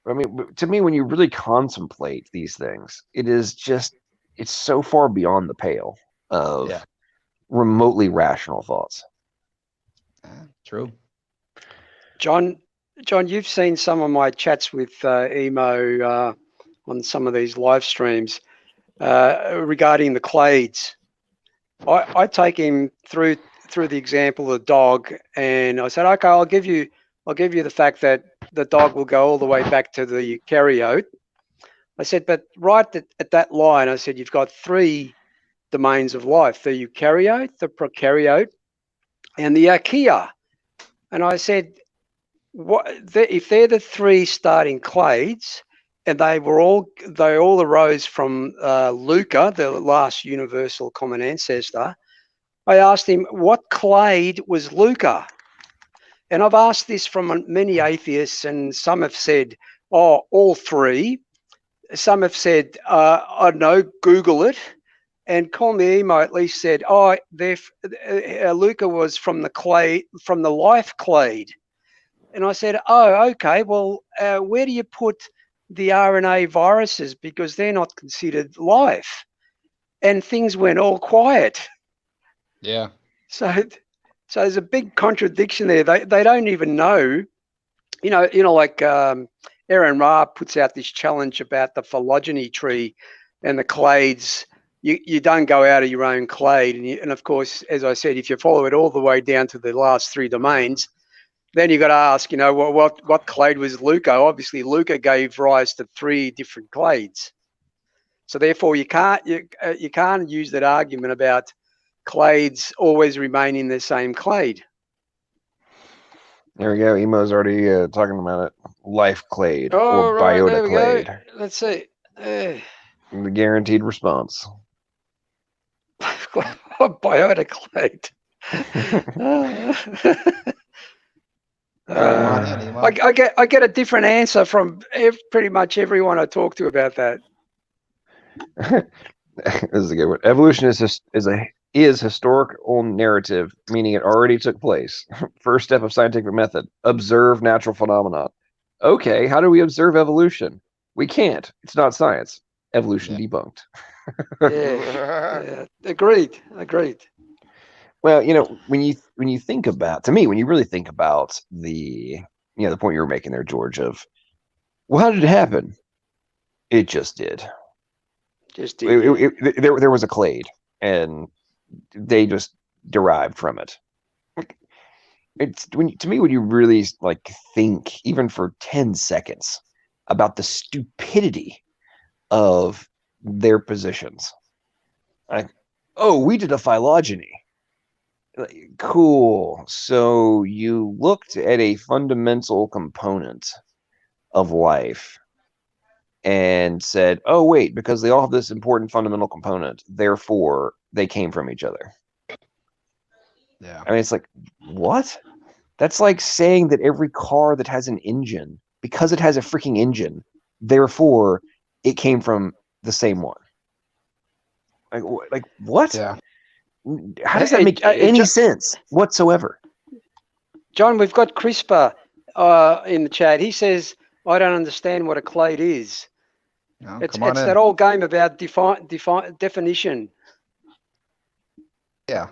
mean, to me, when you really contemplate these things, it is just, it's so far beyond the pale of remotely rational thoughts. True. John, you've seen some of my chats with Emo on some of these live streams regarding the clades. I take him through the example of the dog, and I said, okay, I'll give you the fact that the dog will go all the way back to the eukaryote. I said, but right at that line, I said, you've got three domains of life: the eukaryote, the prokaryote, and the archaea. And I said, if they're the three starting clades, and they all arose from Luca, the last universal common ancestor, I asked him, what clade was Luca? And I've asked this from many atheists, and some have said, oh, all three. Some have said, I don't know, Google it. And Call Me Emo at least said, oh, Luca was from the clade, from the life clade. And I said, oh, okay, well, where do you put the RNA viruses? Because they're not considered life. And things went all quiet. Yeah. So there's a big contradiction there. They don't even know, you know, like Aaron Ra puts out this challenge about the phylogeny tree and the clades. You don't go out of your own clade. And of course, as I said, if you follow it all the way down to the last three domains, then you've got to ask, you know, well, what clade was Luca? Obviously, Luca gave rise to three different clades. So therefore, you can't use that argument about clades always remain in the same clade. There we go. Emo's already talking about it. Life clade or right, biota there we clade. go. Let's see. The guaranteed response. Biota clade. Come on in, Emo. I get a different answer from pretty much everyone I talk to about that. This is a good one. Evolution is historical narrative, meaning it already took place. First step of scientific method: observe natural phenomena. Okay, how do we observe evolution? We can't. It's not science. Evolution debunked. Yeah, agreed. Well, when you think about, to me, when you really think about the the point you were making there, George, of, well, how did it happen? It just did. There was a clade, and they just derived from it. It's to me, when you really think, even for 10 seconds, about the stupidity of their positions. Oh, we did a phylogeny. Cool. So you looked at a fundamental component of life and said, oh, wait, because they all have this important fundamental component, therefore they came from each other. Yeah. I mean, it's like, what? That's like saying that every car that has an engine, because it has a freaking engine, therefore it came from the same one. Like what? Yeah. How does that make any sense whatsoever? John, we've got CRISPR in the chat. He says, I don't understand what a clade is. No, It's come on in. that old game about definition. Yeah.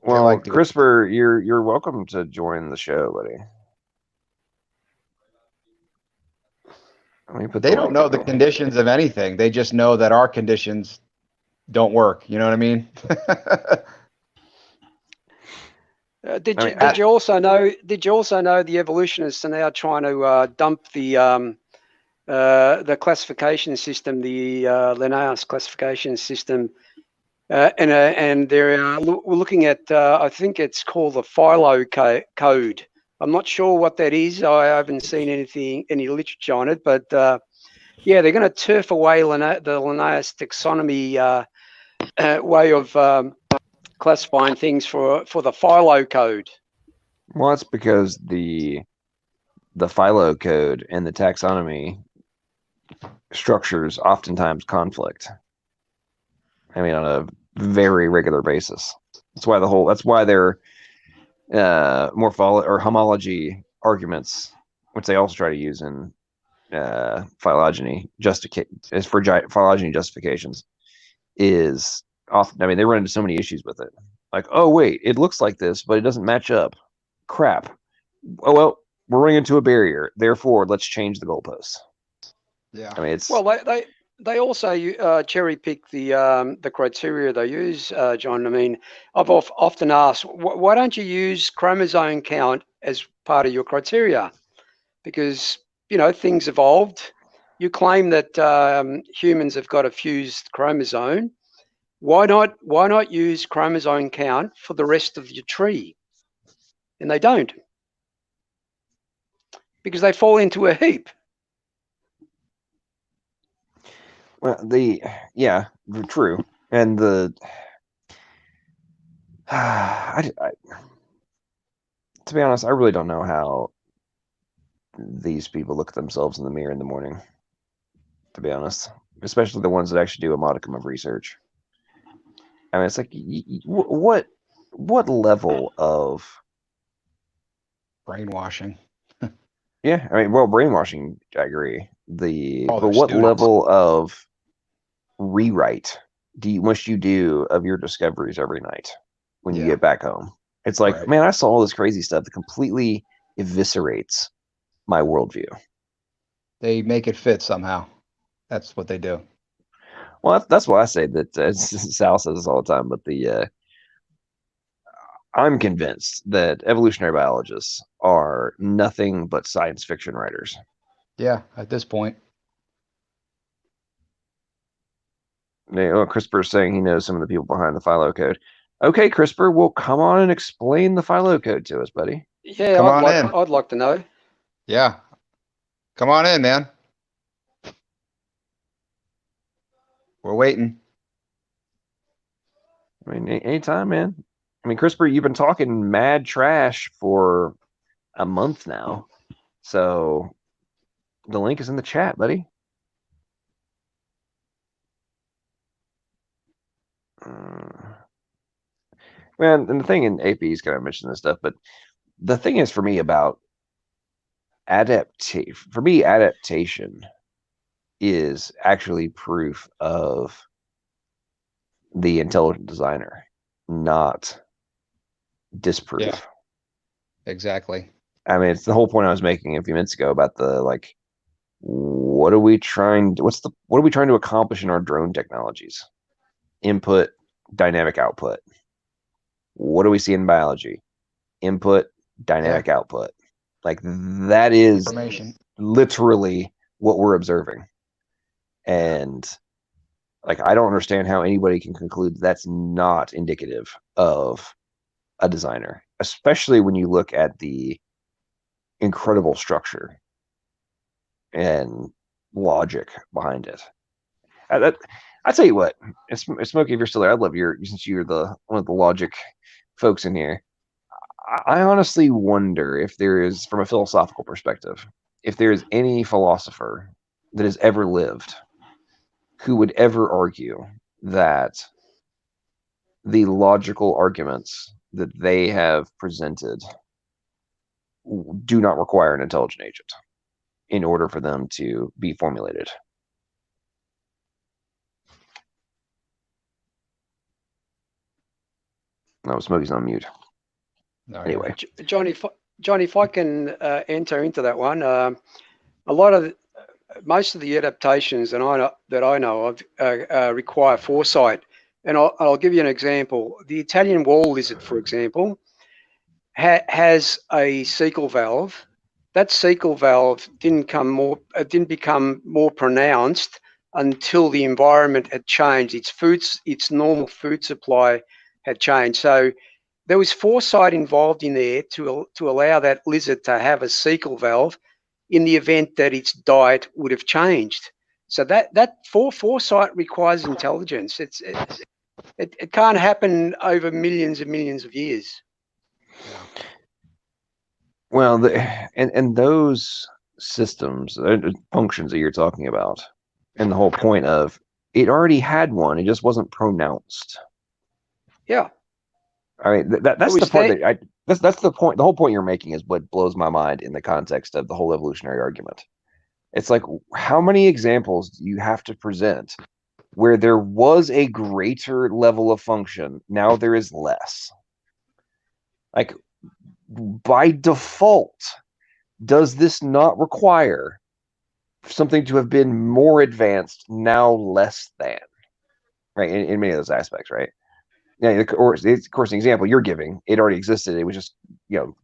Well, like CRISPR, you're welcome to join the show, buddy. They don't know the conditions of anything. They just know that our conditions don't work. You know what I mean? Did you also know the evolutionists are now trying to dump the classification system, the Linnaeus classification system, and they're looking at I think it's called the philo code. I'm not sure what that is. I haven't seen any literature on it, but yeah, they're going to turf away the Linnaeus taxonomy way of classifying things for the philo code. Well, it's because the philo code and the taxonomy structures oftentimes conflict. I mean, on a very regular basis. That's why their homology arguments, which they also try to use in phylogeny phylogeny justifications, is often. I mean, they run into so many issues with it. Like, oh wait, it looks like this, but it doesn't match up. Crap. Oh well, we're running into a barrier. Therefore, let's change the goalposts. Yeah. I mean, it's they also cherry pick the criteria they use, John. I mean, I've often asked, why don't you use chromosome count as part of your criteria? Because things evolved. You claim that humans have got a fused chromosome. Why not use chromosome count for the rest of your tree? And they don't, because they fall into a heap. well, true, and to be honest, I really don't know how these people look at themselves in the mirror in the morning. To be honest, especially the ones that actually do a modicum of research. I mean, it's like, what level of brainwashing? Yeah, I mean, well, brainwashing, I agree. But what students. level of rewrite must you do of your discoveries every night when you get back home? It's like, man, I saw all this crazy stuff that completely eviscerates my worldview. They make it fit somehow. That's what they do. Well, that's why I say that. Sal says this all the time, but I'm convinced that evolutionary biologists are nothing but science fiction writers. Yeah, at this point. CRISPR is saying he knows some of the people behind the philo code. Okay, CRISPR, well, come on and explain the philo code to us, buddy. Yeah, I'd like to know. Yeah. Come on in, man. We're waiting. I mean, anytime, man. I mean, CRISPR, you've been talking mad trash for a month now. So the link is in the chat, buddy. Man, and the thing in AP is kind of mentioned this stuff, but the thing is for me about adaptation is actually proof of the intelligent designer, not disproof. Yeah. Exactly. I mean, it's the whole point I was making a few minutes ago about the like, what are we trying to accomplish in our drone technologies? Input, dynamic output. What do we see in biology? Input, dynamic output. Like that is Information. literally what we're observing. And like, I don't understand how anybody can conclude that's not indicative of a designer, especially when you look at the incredible structure and logic behind it. I tell you what, Smokey, if you're still there, I'd love since you're one of the logic folks in here. I honestly wonder if there is, from a philosophical perspective, if there is any philosopher that has ever lived who would ever argue that the logical arguments that they have presented do not require an intelligent agent in order for them to be formulated. No, Smokey's on mute. No, Anyway, Johnny, if I can enter into that one, a lot of most of the adaptations that I know of require foresight, and I'll give you an example. The Italian wall lizard, for example, has a cecal valve. That cecal valve didn't become more pronounced until the environment had changed. Its normal food supply had changed. So there was foresight involved in there to allow that lizard to have a cecal valve in the event that its diet would have changed. So that foresight requires intelligence. It can't happen over millions and millions of years. Well, and those systems, functions that you're talking about, and the whole point of it already had one, it just wasn't pronounced. Yeah. I mean, that's the part that's the point. The whole point you're making is what blows my mind in the context of the whole evolutionary argument. It's like, how many examples do you have to present where there was a greater level of function, now there is less? Like, by default, does this not require something to have been more advanced, now less than? Right, in many of those aspects, right? Yeah, or of course, an example you're giving, it already existed. It was just,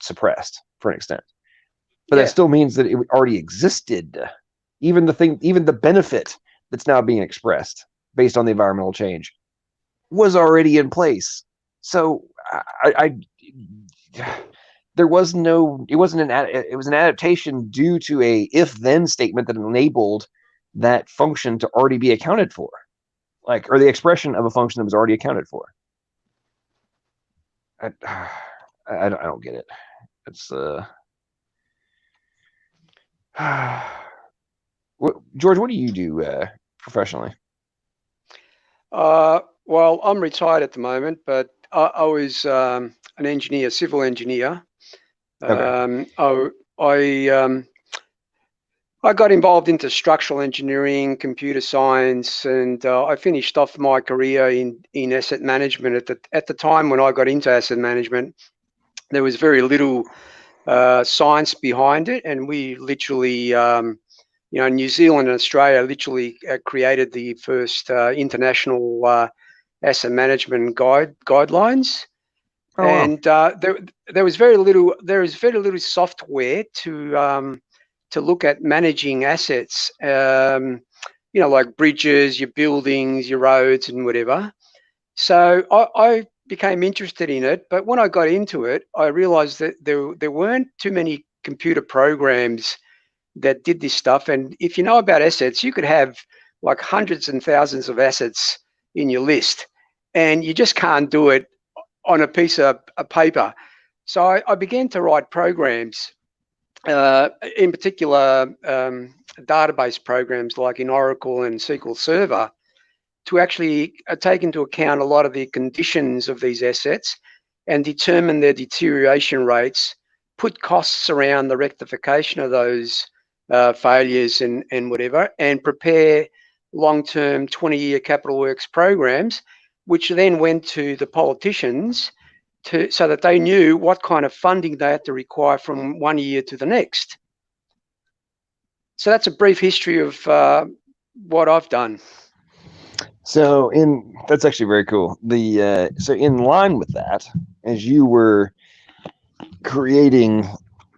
suppressed for an extent. But that still means that it already existed. Even the benefit that's now being expressed based on the environmental change was already in place. So there was it was an adaptation due to a if-then statement that enabled that function to already be accounted for, or the expression of a function that was already accounted for. I don't get it. It's George, what do you do professionally? Well, I'm retired at the moment, but I was an engineer, civil engineer. Okay. I got involved into structural engineering, computer science, and I finished off my career in asset management. At the time when I got into asset management, there was very little science behind it, and we literally, New Zealand and Australia literally created the first international asset management guidelines. Oh, wow. And there was very little software to look at managing assets, like bridges, your buildings, your roads, and whatever. So I became interested in it, but when I got into it, I realized that there weren't too many computer programs that did this stuff. And if you know about assets, you could have like hundreds and thousands of assets in your list, and you just can't do it on a piece of paper. So I began to write programs, in particular database programs like in Oracle and SQL Server, to actually take into account a lot of the conditions of these assets and determine their deterioration rates, put costs around the rectification of those failures and whatever, and prepare long-term 20-year capital works programs, which then went to the politicians so that they knew what kind of funding they had to require from one year to the next. So that's a brief history of what I've done. So that's actually very cool. So in line with that, as you were creating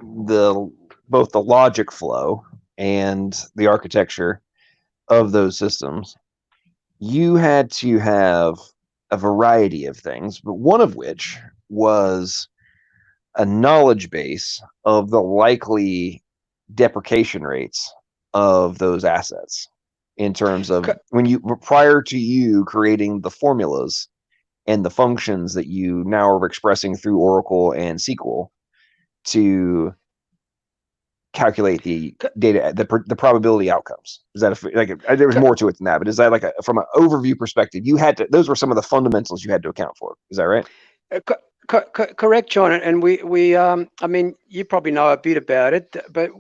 both the logic flow and the architecture of those systems, you had to have a variety of things, but one of which was a knowledge base of the likely deprecation rates of those assets, in terms of prior to you creating the formulas and the functions that you now are expressing through Oracle and SQL to calculate the data, the probability outcomes. Is that there was more to it than that, but is that like from an overview perspective, those were some of the fundamentals you had to account for? Is that right? Correct, John. And we I mean, you probably know a bit about it, but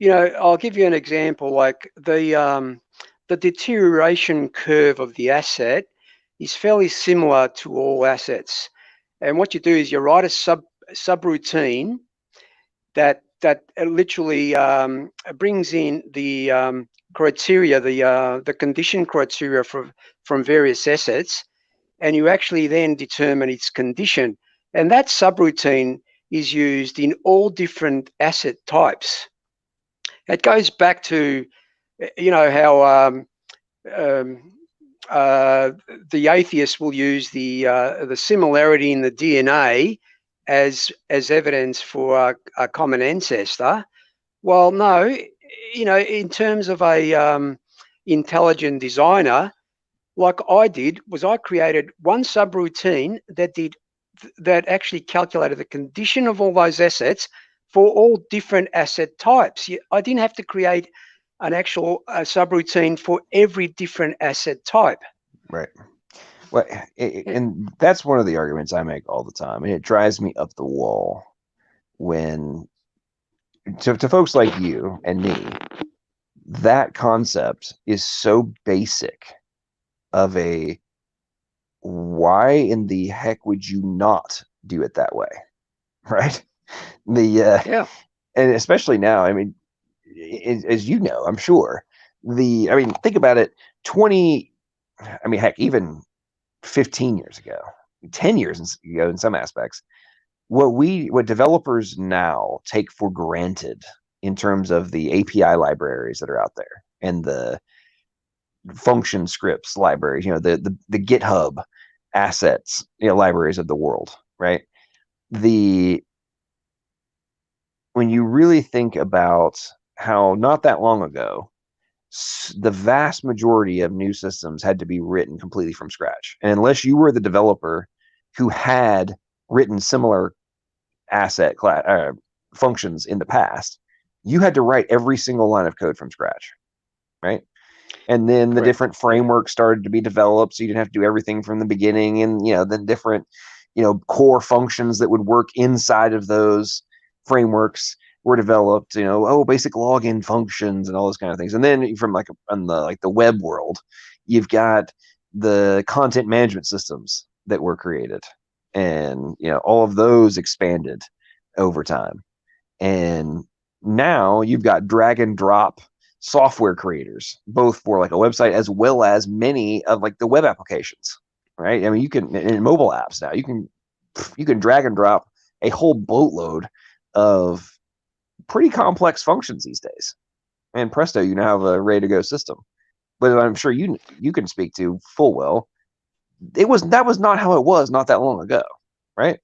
I'll give you an example. Like the deterioration curve of the asset is fairly similar to all assets. And what you do is you write a subroutine that literally brings in the criteria, the condition criteria from various assets, and you actually then determine its condition. And that subroutine is used in all different asset types. It goes back to, how the atheists will use the similarity in the DNA as evidence for a common ancestor. Well, no, in terms of a intelligent designer, like I did, was I created one subroutine that actually calculated the condition of all those assets for all different asset types. I didn't have to create an actual subroutine for every different asset type. Right. Well, and that's one of the arguments I make all the time, and it drives me up the wall when to folks like you and me, that concept is so basic of a why in the heck would you not do it that way, right? Yeah, and especially now, I mean, as you know, I'm sure think about it, heck, even 15 years ago, 10 years ago in some aspects, what developers now take for granted in terms of the API libraries that are out there and the function scripts libraries, the GitHub assets, libraries of the world, right? When you really think about how not that long ago, the vast majority of new systems had to be written completely from scratch. And unless you were the developer who had written similar asset functions in the past, you had to write every single line of code from scratch, right? And then the different frameworks started to be developed, so you didn't have to do everything from the beginning. And then different core functions that would work inside of those frameworks were developed, basic login functions and all those kind of things. And then from on the web world, you've got the content management systems that were created, and all of those expanded over time. And now you've got drag and drop software creators, both for like a website as well as many of like the web applications, right? I mean, you can, in mobile apps now, you can drag and drop a whole boatload of pretty complex functions these days, and presto, you now have a ready to go system. But I'm sure you can speak to full well, that was not how it was not that long ago, right?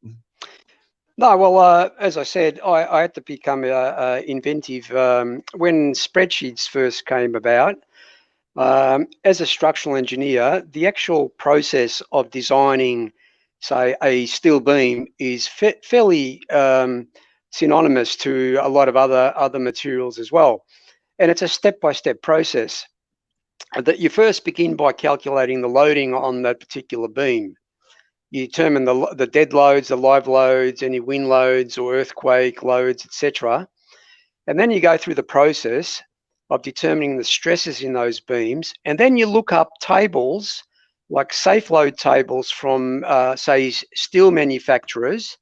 No, well, as I said, I had to become inventive when spreadsheets first came about. As a structural engineer, the actual process of designing say, a steel beam is fairly synonymous to a lot of other materials as well. And it's a step-by-step process that you first begin by calculating the loading on that particular beam. You determine the dead loads, the live loads, any wind loads or earthquake loads, etc. And then you go through the process of determining the stresses in those beams. And then you look up tables, like safe load tables from, say, steel manufacturers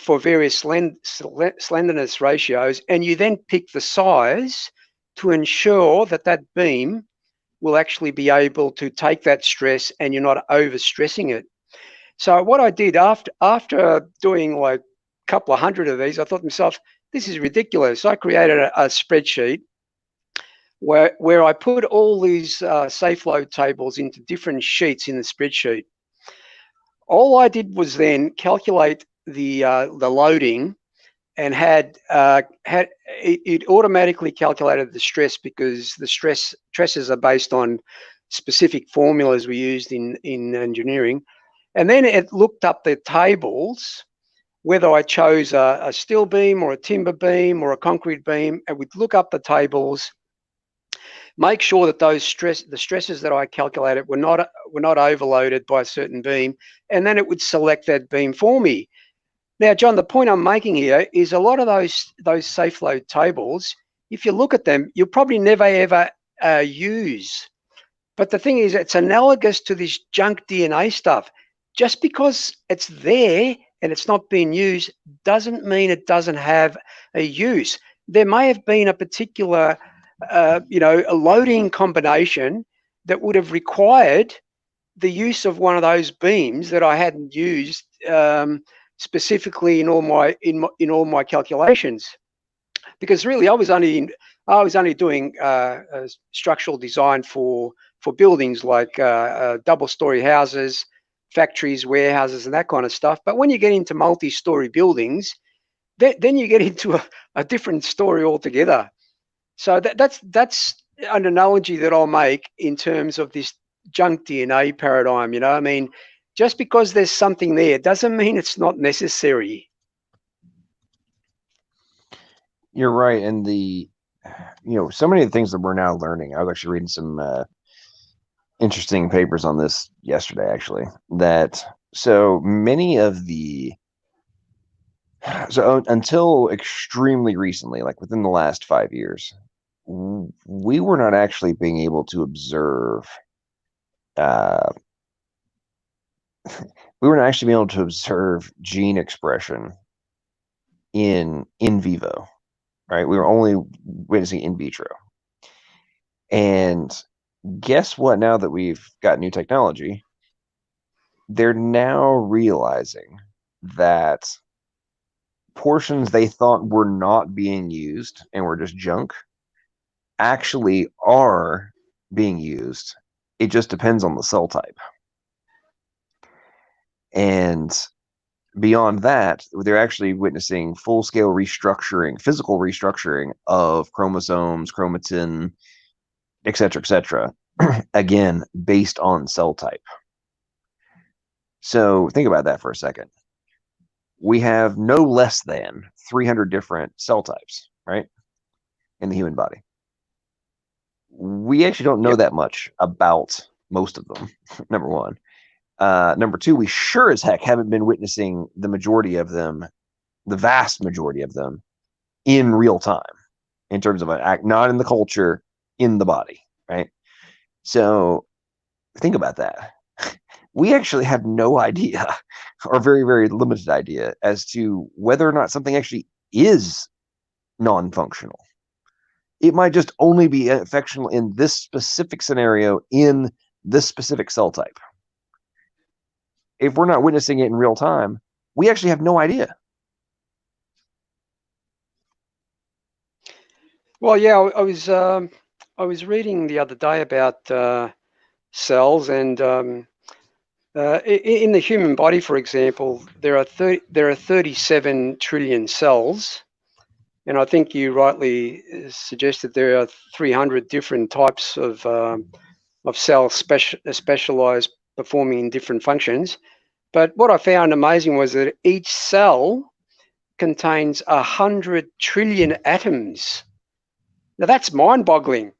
for various slenderness ratios. And you then pick the size to ensure that that beam will actually be able to take that stress and you're not overstressing it. So what I did after doing like a couple of hundred of these, I thought to myself, this is ridiculous. I created a spreadsheet where I put all these safe load tables into different sheets in the spreadsheet. All I did was then calculate the loading, and had it automatically calculated the stress, because the stresses are based on specific formulas we used in engineering. And then it looked up the tables, whether I chose a steel beam or a timber beam or a concrete beam, and we'd look up the tables, make sure that the stresses that I calculated were not overloaded by a certain beam, and then it would select that beam for me. Now, John, the point I'm making here is a lot of those safe load tables, if you look at them, you'll probably never ever use. But the thing is, it's analogous to this junk DNA stuff. Just because it's there and it's not being used doesn't mean it doesn't have a use. There may have been a particular, a loading combination that would have required the use of one of those beams that I hadn't used specifically in all my calculations. Because really, I was only doing structural design for buildings like double-story houses, factories, warehouses, and that kind of stuff. But when you get into multi-story buildings, then you get into a different story altogether. So that's an analogy that I'll make in terms of this junk DNA paradigm. I mean, just because there's something there doesn't mean it's not necessary. You're right, and so many of the things that we're now learning. I was actually reading some interesting papers on this yesterday, actually, that so many of until extremely recently, like within the last 5 years, we were not actually being able to observe gene expression in vivo, right? We were only witnessing in vitro. And guess what? Now that we've got new technology, they're now realizing that portions they thought were not being used and were just junk actually are being used. It just depends on the cell type. And beyond that, they're actually witnessing full-scale restructuring, physical restructuring of chromosomes, chromatin, et cetera, again, based on cell type. So think about that for a second. We have no less than 300 different cell types, right, in the human body. We actually don't know that much about most of them, number one. Number two, we sure as heck haven't been witnessing the majority of them, the vast majority of them, in real time, in terms of an act, not in the culture, in the body, right? So think about that. We actually have no idea, or very, very limited idea, as to whether or not something actually is non-functional. It might just only be functional in this specific scenario, in this specific cell type. If we're not witnessing it in real time, we actually have no idea. Well, yeah, I was reading the other day about cells, and in the human body, for example, there are 37 trillion cells, and I think you rightly suggested there are 300 different types of cells specialized, performing in different functions. But what I found amazing was that each cell contains 100 trillion atoms. Now that's mind-boggling.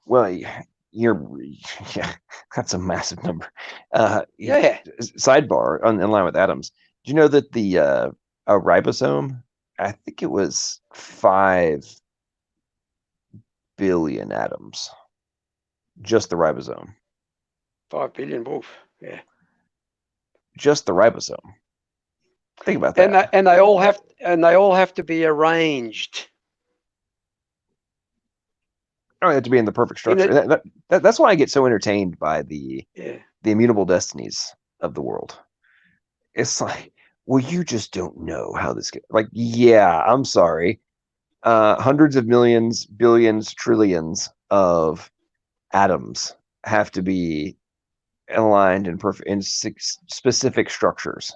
Well, yeah, that's a massive number. Yeah. Sidebar in line with atoms. Do you know that the a ribosome? I think it was 5 billion atoms. Just the ribosome. 5 billion. Wolf. Yeah. Just the ribosome. Think about that. And they all have to be arranged. Oh, they have to be in the perfect structure. That's why I get so entertained by the immutable destinies of the world. It's like, well, you just don't know how this gets. Like, yeah, I'm sorry. Hundreds of millions, billions, trillions of atoms have to be aligned in specific structures.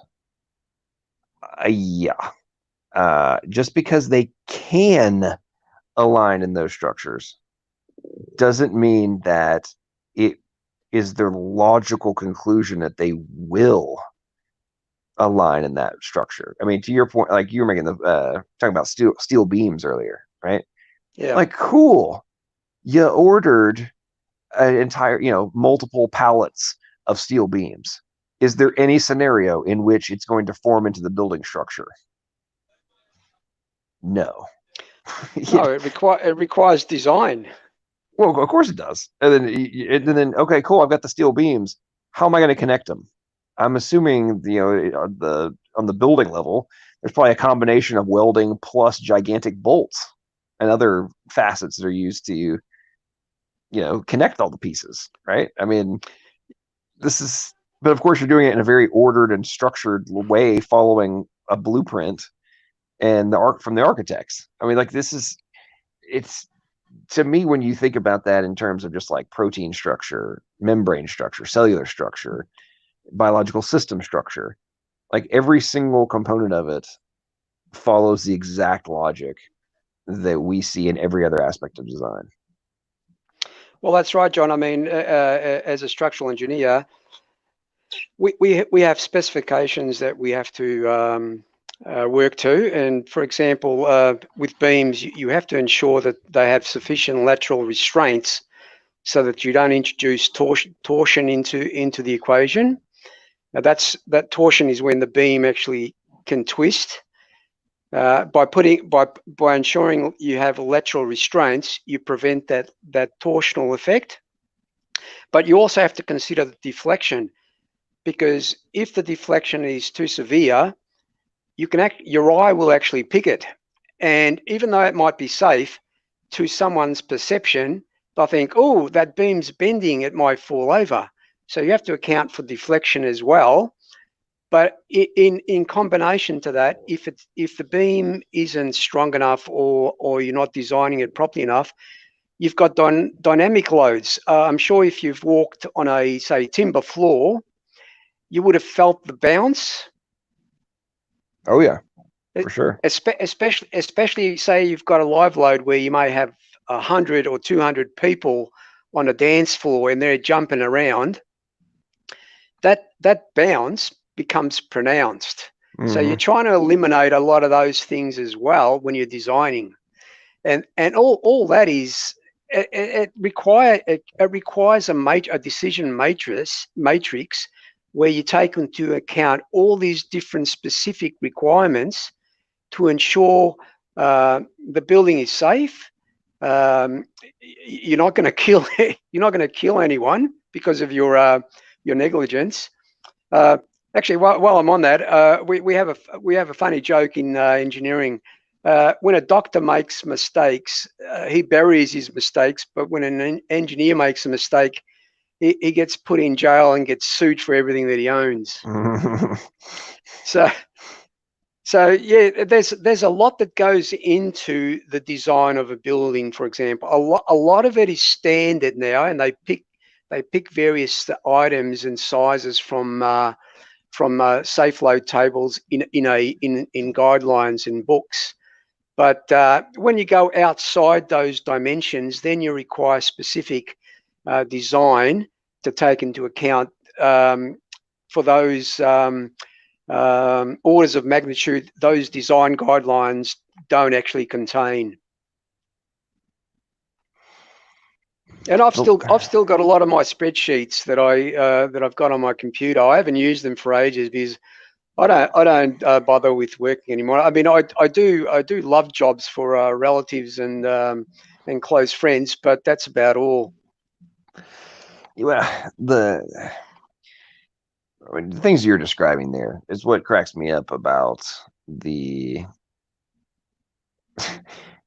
Just because they can align in those structures doesn't mean that it is their logical conclusion that they will align in that structure. I mean, to your point, like you were making the talking about steel beams earlier, right? Yeah. Like, cool. You ordered an entire, multiple pallets of steel beams. Is there any scenario in which it's going to form into the building structure? No. No, it requires design. Well, of course it does. And then okay, cool. I've got the steel beams. How am I going to connect them? I'm assuming on the building level, there's probably a combination of welding plus gigantic bolts and other facets that are used to connect all the pieces, right? I mean, but of course you're doing it in a very ordered and structured way, following a blueprint and from the architects. I mean, like it's to me, when you think about that in terms of just like protein structure, membrane structure, cellular structure, biological system structure, like every single component of it follows the exact logic that we see in every other aspect of design. Well, that's right, John. I mean, as a structural engineer, we have specifications that we have to work to. And for example, with beams, you have to ensure that they have sufficient lateral restraints so that you don't introduce torsion into the equation. Now that torsion is when the beam actually can twist. By ensuring you have lateral restraints, you prevent that torsional effect. But you also have to consider the deflection, because if the deflection is too severe, your eye will actually pick it. And even though it might be safe, to someone's perception, they'll think, oh, that beam's bending, it might fall over. So you have to account for deflection as well. But in combination to that, if the beam isn't strong enough or you're not designing it properly enough, you've got dynamic loads. I'm sure if you've walked on a, say, timber floor, you would have felt the bounce. Oh yeah, for sure. Especially say you've got a live load where you may have 100 or 200 people on a dance floor and they're jumping around. That bounce becomes pronounced. So you're trying to eliminate a lot of those things as well when you're designing, and all that is it requires a decision matrix where you take into account all these different specific requirements to ensure the building is safe. You're not going to kill anyone because of your negligence. Actually, while I'm on that, we have a funny joke in engineering. When a doctor makes mistakes, he buries his mistakes. But when an engineer makes a mistake, he gets put in jail and gets sued for everything that he owns. So yeah, there's a lot that goes into the design of a building. For example, a lot of it is standard now, and they pick various items and sizes from safe load tables in guidelines and books. But when you go outside those dimensions, then you require specific design to take into account for those orders of magnitude those design guidelines don't actually contain. And I've still got a lot of my spreadsheets that I've got on my computer. I haven't used them for ages because I don't bother with working anymore. I mean, I do love jobs for relatives and close friends, but that's about all. Well, the things you're describing there is what cracks me up about the.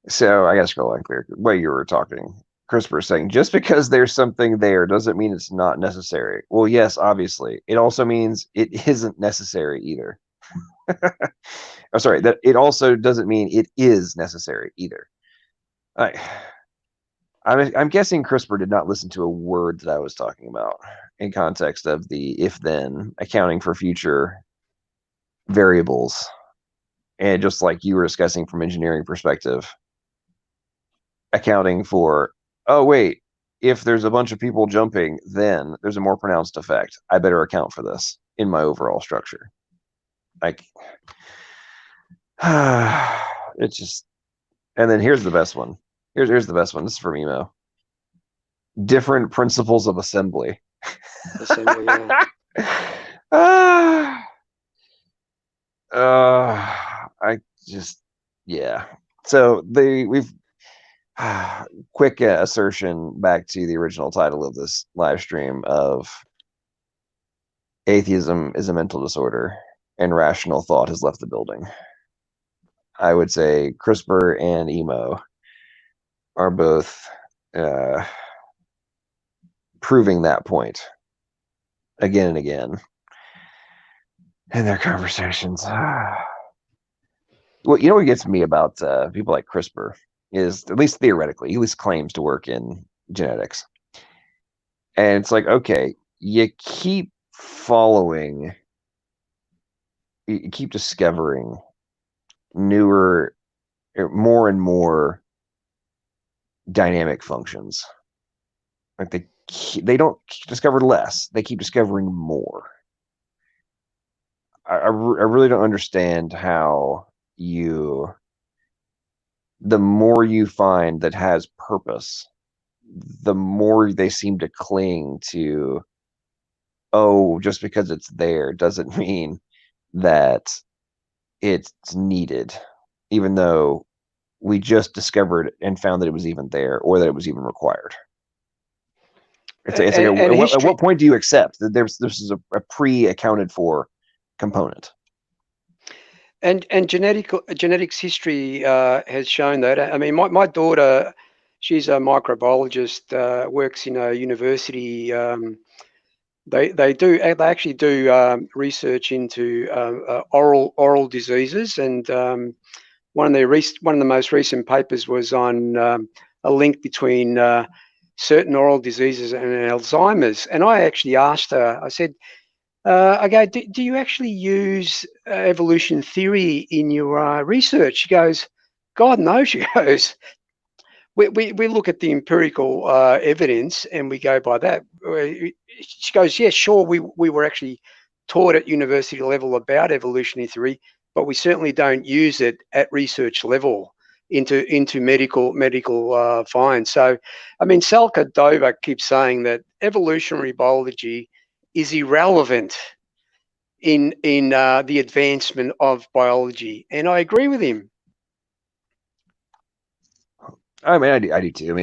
So I got to scroll on clear. What you were talking, CRISPR is saying, just because there's something there doesn't mean it's not necessary. Well, yes, obviously. It also means it isn't necessary either. Oh, sorry, that it also doesn't mean it is necessary either. I'm guessing CRISPR did not listen to a word that I was talking about in context of the if-then accounting for future variables. And just like you were discussing from engineering perspective, accounting for, oh, wait, if there's a bunch of people jumping, then there's a more pronounced effect. I better account for this in my overall structure. Like, it's just, and then here's the best one. Here's the best one. This is from Emo. Different principles of assembly. Assembly, yeah. I just, yeah. So we've quick assertion back to the original title of this live stream of atheism is a mental disorder and rational thought has left the building. I would say CRISPR and Emo are both proving that point again and again in their conversations. Well, you know what gets me about people like CRISPR is, at least theoretically, he at least claims to work in genetics. And it's like, okay, you keep following, you keep discovering newer, more and more dynamic functions. Like they don't discover less, they keep discovering more. I really don't understand how the more you find that has purpose, the more they seem to cling to, oh, just because it's there doesn't mean that it's needed, even though we just discovered and found that it was even there or that it was even required. It's like, at what point do you accept that this is a pre-accounted for component? And genetics history has shown that. I mean, my daughter, she's a microbiologist, works in a university. They actually do research into oral diseases, and one of the most recent papers was on a link between certain oral diseases and Alzheimer's. And I actually asked her, I said, okay, do you actually use evolution theory in your research? She goes, God, no. She goes, we look at the empirical evidence and we go by that. She goes, yeah, sure, we were actually taught at university level about evolutionary theory, but we certainly don't use it at research level into medical finds. So, I mean, Salka Dover keeps saying that evolutionary biology is irrelevant in the advancement of biology, and I agree with him. I mean, I do too.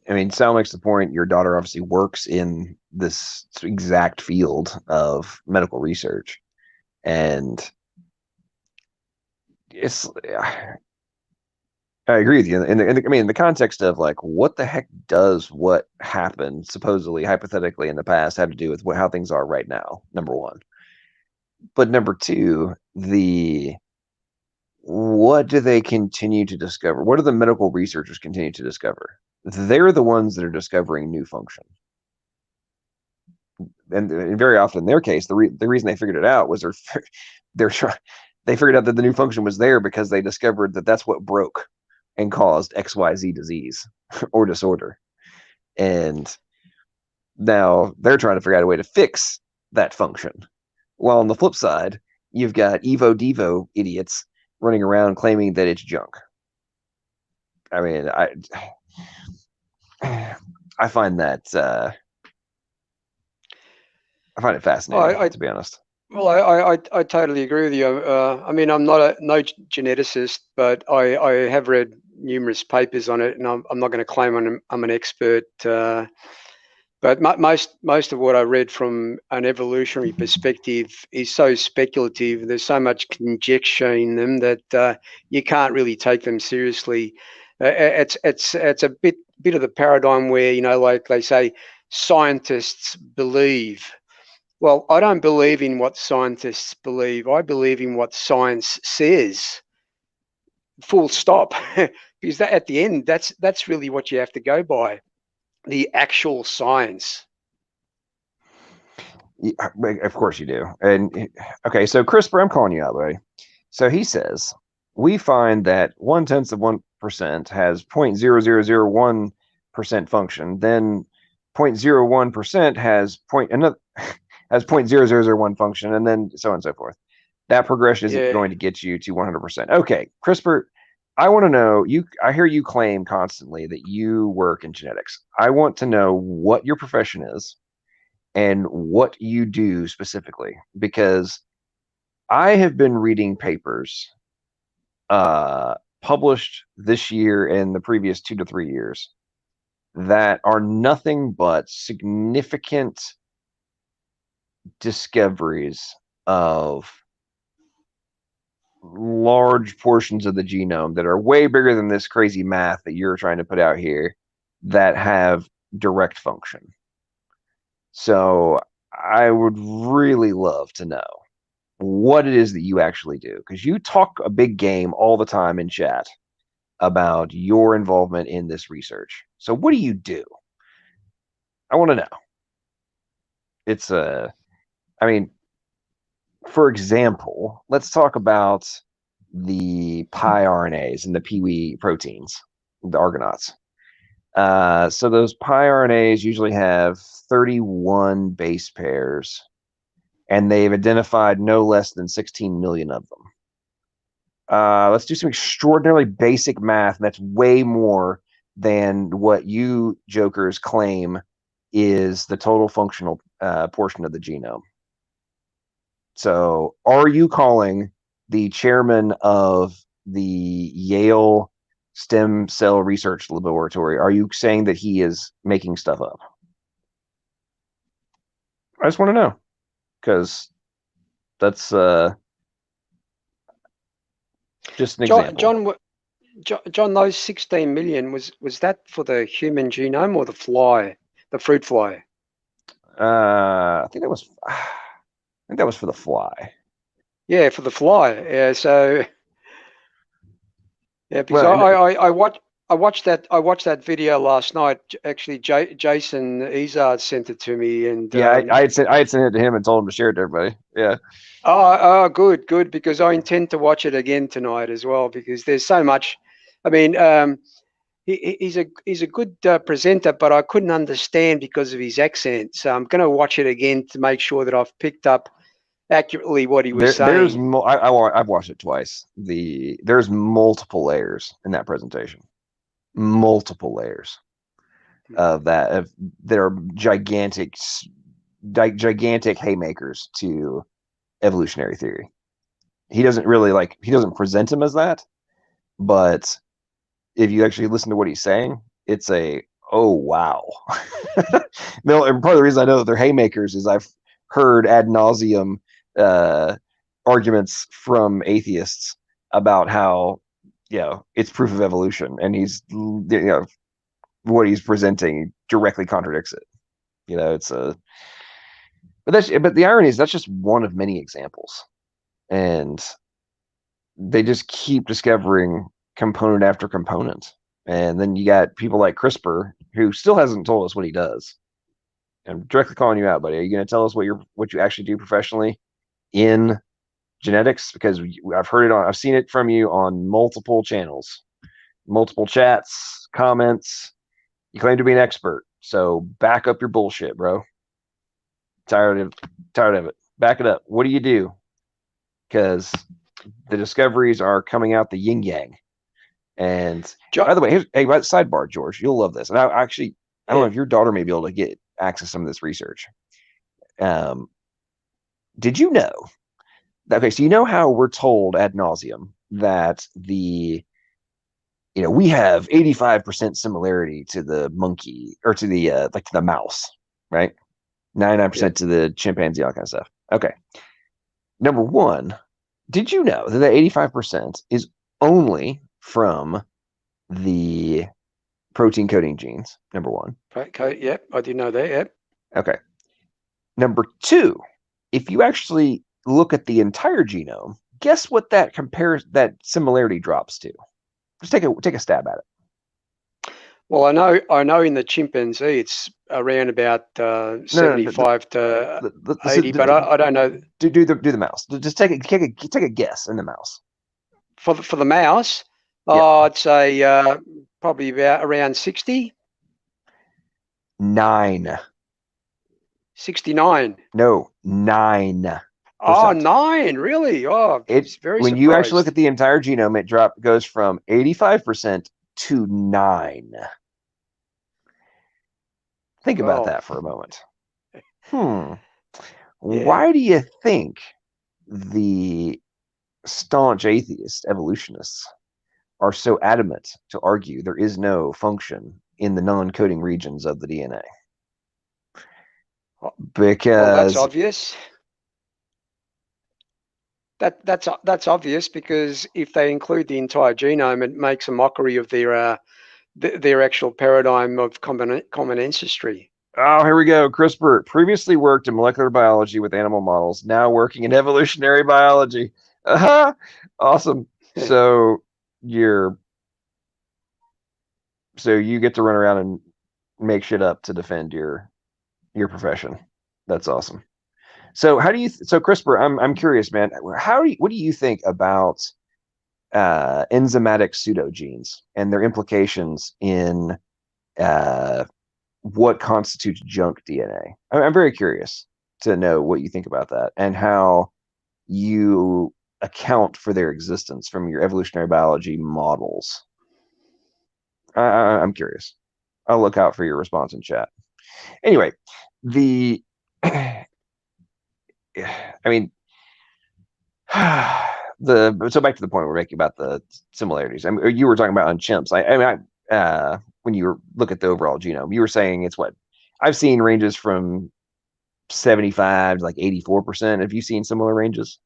I mean, Sal makes the point. Your daughter obviously works in this exact field of medical research, and I agree with you. In the context of like, what the heck does what happened supposedly, hypothetically in the past have to do with how things are right now? Number one, but number two, what do they continue to discover? What do the medical researchers continue to discover? They're the ones that are discovering new function. And very often in their case, the reason they figured it out was they figured out that the new function was there because they discovered that that's what broke and caused XYZ disease or disorder. And Now they're trying to figure out a way to fix that function. While on the flip side, you've got Evo Devo idiots running around claiming that it's junk. I mean, I find that I find it fascinating, to be honest. Well, I totally agree with you. I mean, I'm not no geneticist, but I have read numerous papers on it, and I'm not going to claim I'm an expert. But most of what I read from an evolutionary perspective is so speculative. There's so much conjecture in them that you can't really take them seriously. It's a bit of the paradigm where, you know, like they say, scientists believe. Well, I don't believe in what scientists believe. I believe in what science says. Full stop. Because that, at the end, that's really what you have to go by. The actual science. Yeah, of course you do. And okay, so CRISPR, I'm calling you out, buddy. So he says we find that 0.1% has 0.0001% function, then 0.01% has has 0.0001 function, and then so on and so forth. That progression isn't going to get you to 100%. Okay, CRISPR, I want to know, I hear you claim constantly that you work in genetics. I want to know what your profession is and what you do specifically, because I have been reading papers published this year and the previous 2 to 3 years that are nothing but significant discoveries of large portions of the genome that are way bigger than this crazy math that you're trying to put out here that have direct function. So I would really love to know what it is that you actually do, because you talk a big game all the time in chat about your involvement in this research. So what do you do? I want to know. It's I mean, for example, let's talk about the piRNAs and the Pee-wee proteins, the Argonauts. So those piRNAs usually have 31 base pairs, and they've identified no less than 16 million of them. Let's do some extraordinarily basic math, and that's way more than what you jokers claim is the total functional portion of the genome. So are you calling the chairman of the Yale Stem Cell Research Laboratory, are you saying that he is making stuff up? I just want to know, because that's just an example. John, those 16 million, was that for the human genome or the fly, the fruit fly? I think that was for the fly. Yeah, for the fly. Yeah, so yeah, because I watched that video last night. Actually, Jason Izard sent it to me, and yeah, I had sent it to him and told him to share it to everybody. Yeah. Oh, good, because I intend to watch it again tonight as well, because there's so much. I mean, he's a good presenter, but I couldn't understand because of his accent. So I'm going to watch it again to make sure that I've picked up accurately what he was saying. I've watched it twice. There's multiple layers in that presentation, multiple layers of that are gigantic haymakers to evolutionary theory. He doesn't present him as that, but if you actually listen to what he's saying, it's oh wow. No, and part of the reason I know that they're haymakers is I've heard ad nauseum arguments from atheists about how, it's proof of evolution, and he's, what he's presenting directly contradicts it. But the irony is that's just one of many examples, and they just keep discovering component after component. And then you got people like CRISPR, who still hasn't told us what he does. I'm directly calling you out, buddy. Are you going to tell us what you actually do professionally in genetics? Because I've seen it from you on multiple channels, multiple chats, comments. You claim to be an expert. So back up your bullshit, bro. Tired of it. Back it up. What do you do? Because the discoveries are coming out the yin yang. And by the way, sidebar, George, you'll love this. And I don't know if your daughter may be able to get access to some of this research. Did you know? Okay, so you know how we're told ad nauseum that we have 85% similarity to the monkey or to the to the mouse, right? 99% to the chimpanzee, all kind of stuff. Okay. Number one, did you know that the 85% is only from the protein coding genes? Number one. Okay, yep, I did know that, yep. Okay. Number two, if you actually look at the entire genome, guess what that similarity drops to? Just take a stab at it. Well, I know in the chimpanzee it's around about 75 to 80, but I don't know. Do the mouse. Just take a guess in the mouse. For the mouse, I'd say probably about around 60. 9. 69. No, 9. Oh, 9, really? Oh, it's very when surprised. You actually look at the entire genome, it goes from 85% to 9. Think about that for a moment. Why do you think the staunch atheist evolutionists are so adamant to argue there is no function in the non-coding regions of the DNA? Because that's obvious. That's obvious, because if they include the entire genome, it makes a mockery of their actual paradigm of common ancestry. Oh, here we go. CRISPR previously worked in molecular biology with animal models, now working in evolutionary biology. Awesome. So you get to run around and make shit up to defend your profession. That's awesome. So CRISPR, I'm curious, man. What do you think about enzymatic pseudogenes and their implications in what constitutes junk DNA? I'm very curious to know what you think about that and how you account for their existence from your evolutionary biology models. I'm curious. I'll look out for your response in chat. Anyway, so back to the point we're making about the similarities. I mean, you were talking about on chimps. When you look at the overall genome, you were saying it's what I've seen ranges from 75 to like 84%. Have you seen similar ranges?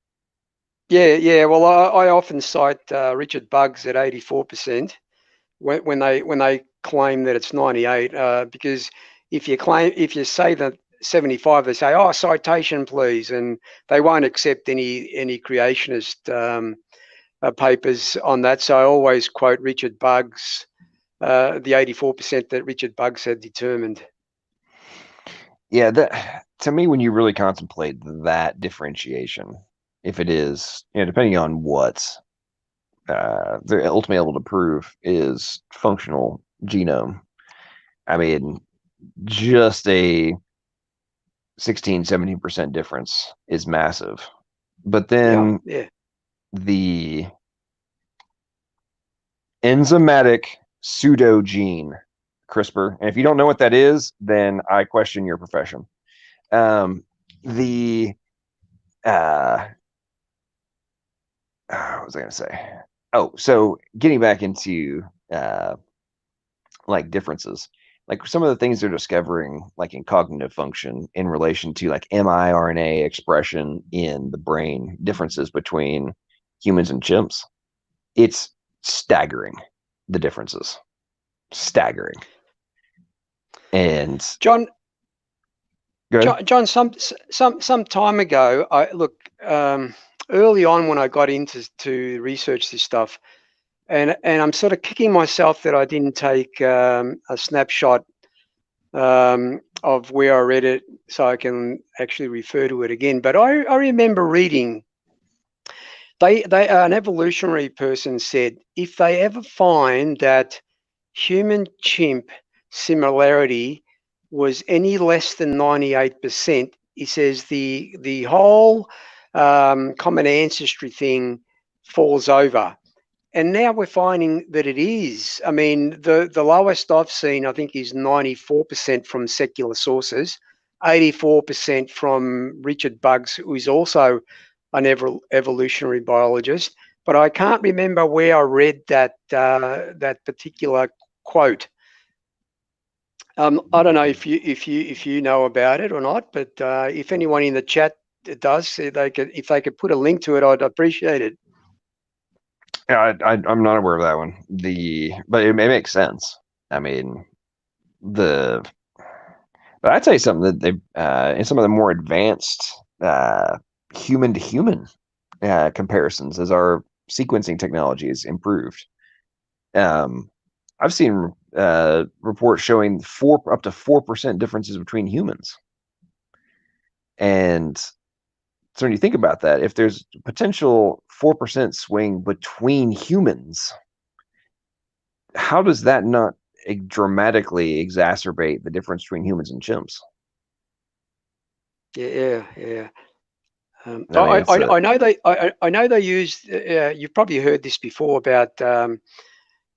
Yeah. Well, I often cite Richard Buggs at 84% when they claim that it's 98, because if you say that 75, they say, "Oh, citation, please," and they won't accept any creationist papers on that. So I always quote Richard Buggs, the 84% that Richard Buggs had determined. Yeah, to me, when you really contemplate that differentiation, if it is, depending on what they're ultimately able to prove is functional genome, I mean, just a 16-17% difference is massive. But then the enzymatic pseudogene CRISPR, and if you don't know what that is, then I question your profession. What was I going to say? Oh, so getting back into like differences, like some of the things they're discovering, like in cognitive function in relation to like miRNA expression in the brain, differences between humans and chimps. It's staggering, the differences. Staggering. And John, some time ago, early on when I got to research this stuff, and I'm sort of kicking myself that I didn't take a snapshot of where I read it so I can actually refer to it again. But I remember reading, an evolutionary person said, if they ever find that human chimp similarity was any less than 98%, he says the whole common ancestry thing falls over. And now we're finding that it is. I mean, the lowest I've seen, I think, is 94% from secular sources, 84% from Richard Buggs, who is also an evolutionary biologist. But I can't remember where I read that that particular quote. I don't know if you know about it or not, but if anyone in the chat does, if they could put a link to it, I'd appreciate it. Yeah, I'm not aware of that one. But it makes sense. I mean, but I'd say something that they in some of the more advanced human to human comparisons, as our sequencing technology is improved. I've seen reports showing up to 4% differences between humans. And so when you think about that, if there's potential 4% swing between humans, how does that not dramatically exacerbate the difference between humans and chimps? Yeah. I know they use. You've probably heard this before about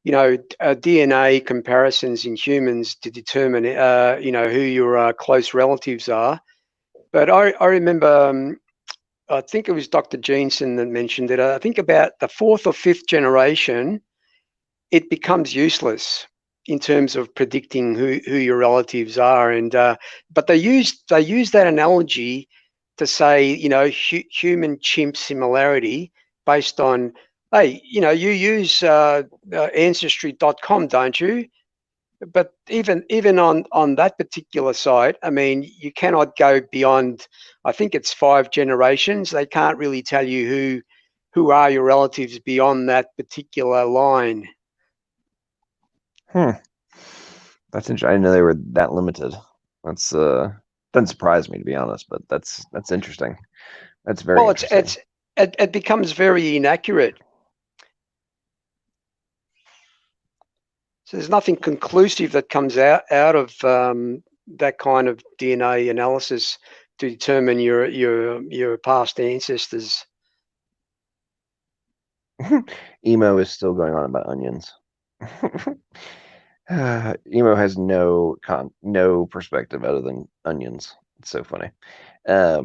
DNA comparisons in humans to determine who your close relatives are. But I remember. I think it was Dr. Jensen that mentioned it. I think about the 4th or 5th generation, it becomes useless in terms of predicting who your relatives are. And but they use that analogy to say, human chimp similarity based on, hey, you use ancestry.com, don't you? But even on that particular site, I mean, you cannot go beyond, I think it's 5 generations. They can't really tell you who are your relatives beyond that particular line. That's interesting. I didn't know they were that limited. That's doesn't surprise me, to be honest, but that's interesting. That's very interesting. It becomes very inaccurate. So there's nothing conclusive that comes out of that kind of DNA analysis to determine your past ancestors. Emo is still going on about onions. Emo has no perspective other than onions. It's so funny. I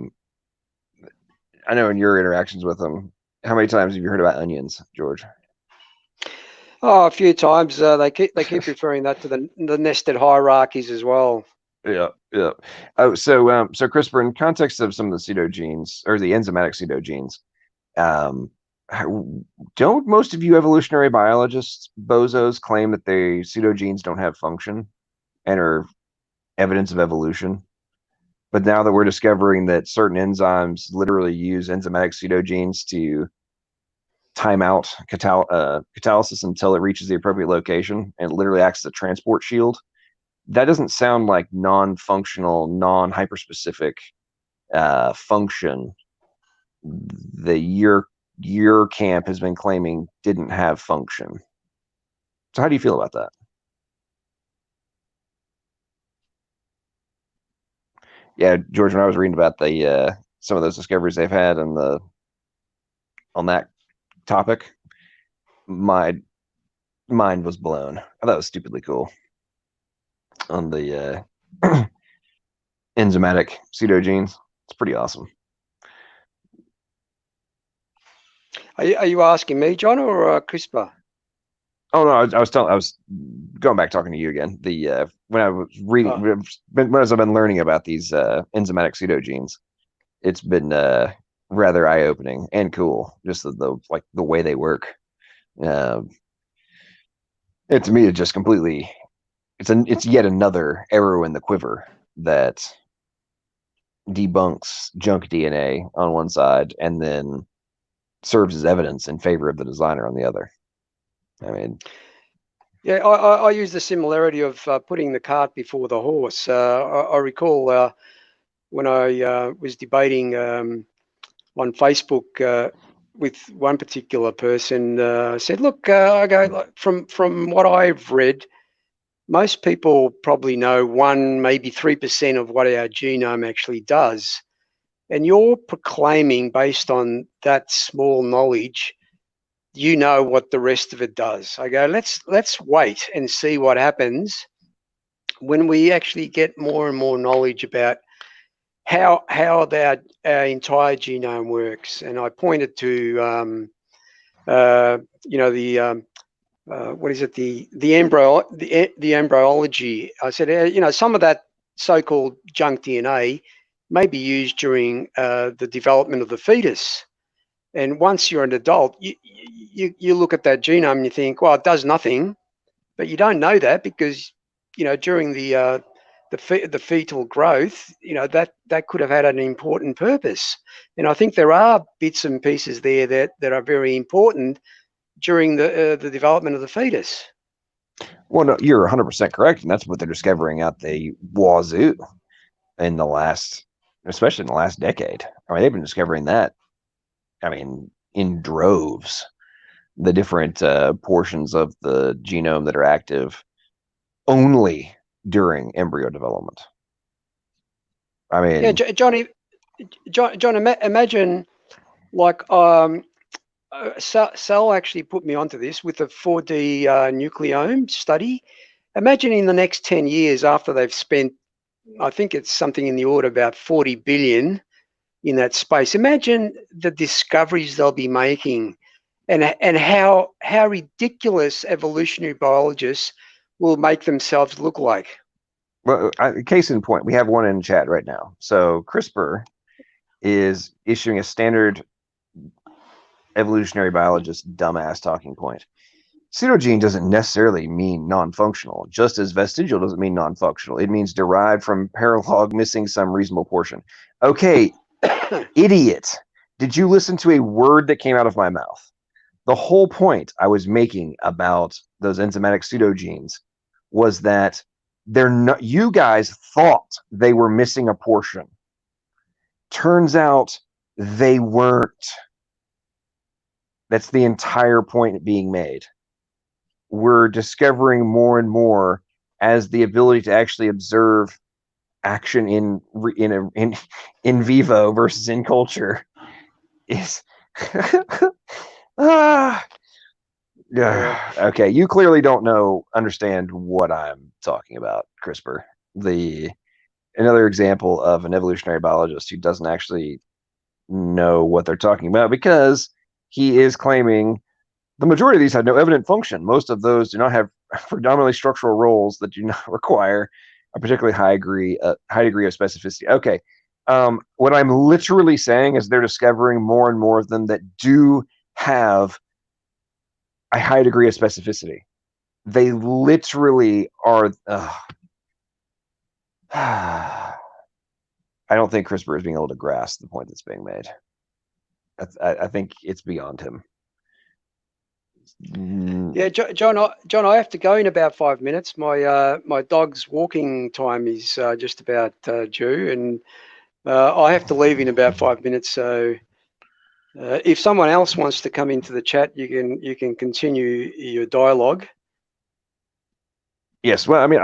know in your interactions with them, how many times have you heard about onions, George? Oh, a few times. They keep referring that to the nested hierarchies as well. Yeah. Oh, so CRISPR, in context of some of the pseudogenes or the enzymatic pseudogenes, don't most of you evolutionary biologists, bozos, claim that the pseudogenes don't have function and are evidence of evolution? But now that we're discovering that certain enzymes literally use enzymatic pseudogenes to time out catalysis until it reaches the appropriate location and literally acts as a transport shield, that doesn't sound like non-functional, non-hyperspecific function that your camp has been claiming didn't have function. So how do you feel about that? Yeah, George, when I was reading about the some of those discoveries they've had on that topic, my mind was blown. I thought it was stupidly cool on the enzymatic pseudogenes. It's pretty awesome. Are you asking me, John, or CRISPR? Oh no, I was going back talking to you again. When I was reading, as I've been learning about these enzymatic pseudogenes, it's been rather eye opening and cool. Just the way they work. To me, it just completely. It's yet another arrow in the quiver that debunks junk DNA on one side and then serves as evidence in favor of the designer on the other. I mean, yeah, I use the similarity of putting the cart before the horse. I recall when I was debating on Facebook with one particular person, said, "Look, I go from what I've read, most people probably know 1, maybe 3% of what our genome actually does. And you're proclaiming, based on that small knowledge, you know what the rest of it does. I go, let's wait and see what happens when we actually get more and more knowledge about how our entire genome works. And I pointed to what is it, the embryology. I said, some of that so-called junk DNA may be used during the development of the fetus. And once you're an adult, you look at that genome and you think, well, it does nothing, but you don't know that because, during the fetal growth, that could have had an important purpose. And I think there are bits and pieces there that are very important during the development of the fetus. Well, no, you're 100% correct, and that's what they're discovering out the wazoo especially in the last decade. I mean, they've been discovering that, in droves, the different portions of the genome that are active only during embryo development. Yeah, John, imagine like Sal actually put me onto this with a 4D nucleome study. Imagine in the next 10 years, after they've spent, I think it's something in the order about 40 billion in that space. Imagine the discoveries they'll be making, and how ridiculous evolutionary biologists will make themselves look like. Well, case in point, we have one in chat right now. So CRISPR is issuing a standard evolutionary biologist dumbass talking point. Pseudogene doesn't necessarily mean non-functional, just as vestigial doesn't mean non-functional. It means derived from paralog missing some reasonable portion. Okay, idiot. Did you listen to a word that came out of my mouth? The whole point I was making about those enzymatic pseudogenes was that they're not, you guys thought they were missing a portion. Turns out they weren't. That's the entire point being made. We're discovering more and more as the ability to actually observe action in vivo versus in culture is okay. You clearly don't understand what I'm talking about, CRISPR. Another example of an evolutionary biologist who doesn't actually know what they're talking about, because he is claiming the majority of these have no evident function. Most of those do not have predominantly structural roles that do not require a particularly high degree of specificity. Okay. What I'm literally saying is they're discovering more and more of them that do have a high degree of specificity. They literally are. I don't think CRISPR is being able to grasp the point that's being made. I think it's beyond him. Yeah, John, I have to go in about 5 minutes. My dog's walking time is just about due, and I have to leave in about 5 minutes. So if someone else wants to come into the chat, you can continue your dialogue. Yes, well, I mean,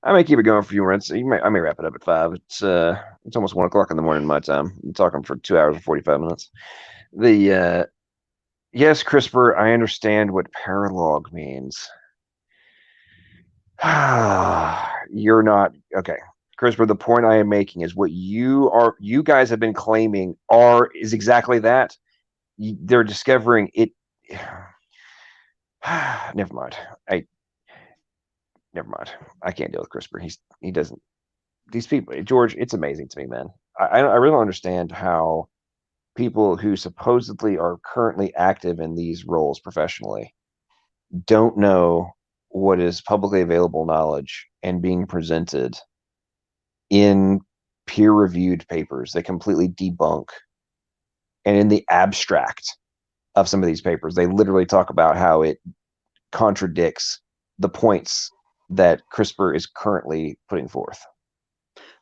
I may keep it going for a few minutes. I may wrap it up at 5. It's almost 1 o'clock in the morning my time. I'm talking for 2 hours and 45 minutes. Yes, CRISPR, I understand what paralog means. You're not okay, CRISPR. The point I am making is what you guys have been claiming is exactly that. They're discovering it. Never mind. Never mind. I can't deal with CRISPR. He doesn't. These people, George. It's amazing to me, man. I really don't understand how people who supposedly are currently active in these roles professionally don't know what is publicly available knowledge and being presented in peer-reviewed papers that completely debunk. And in the abstract of some of these papers, they literally talk about how it contradicts the points that CRISPR is currently putting forth.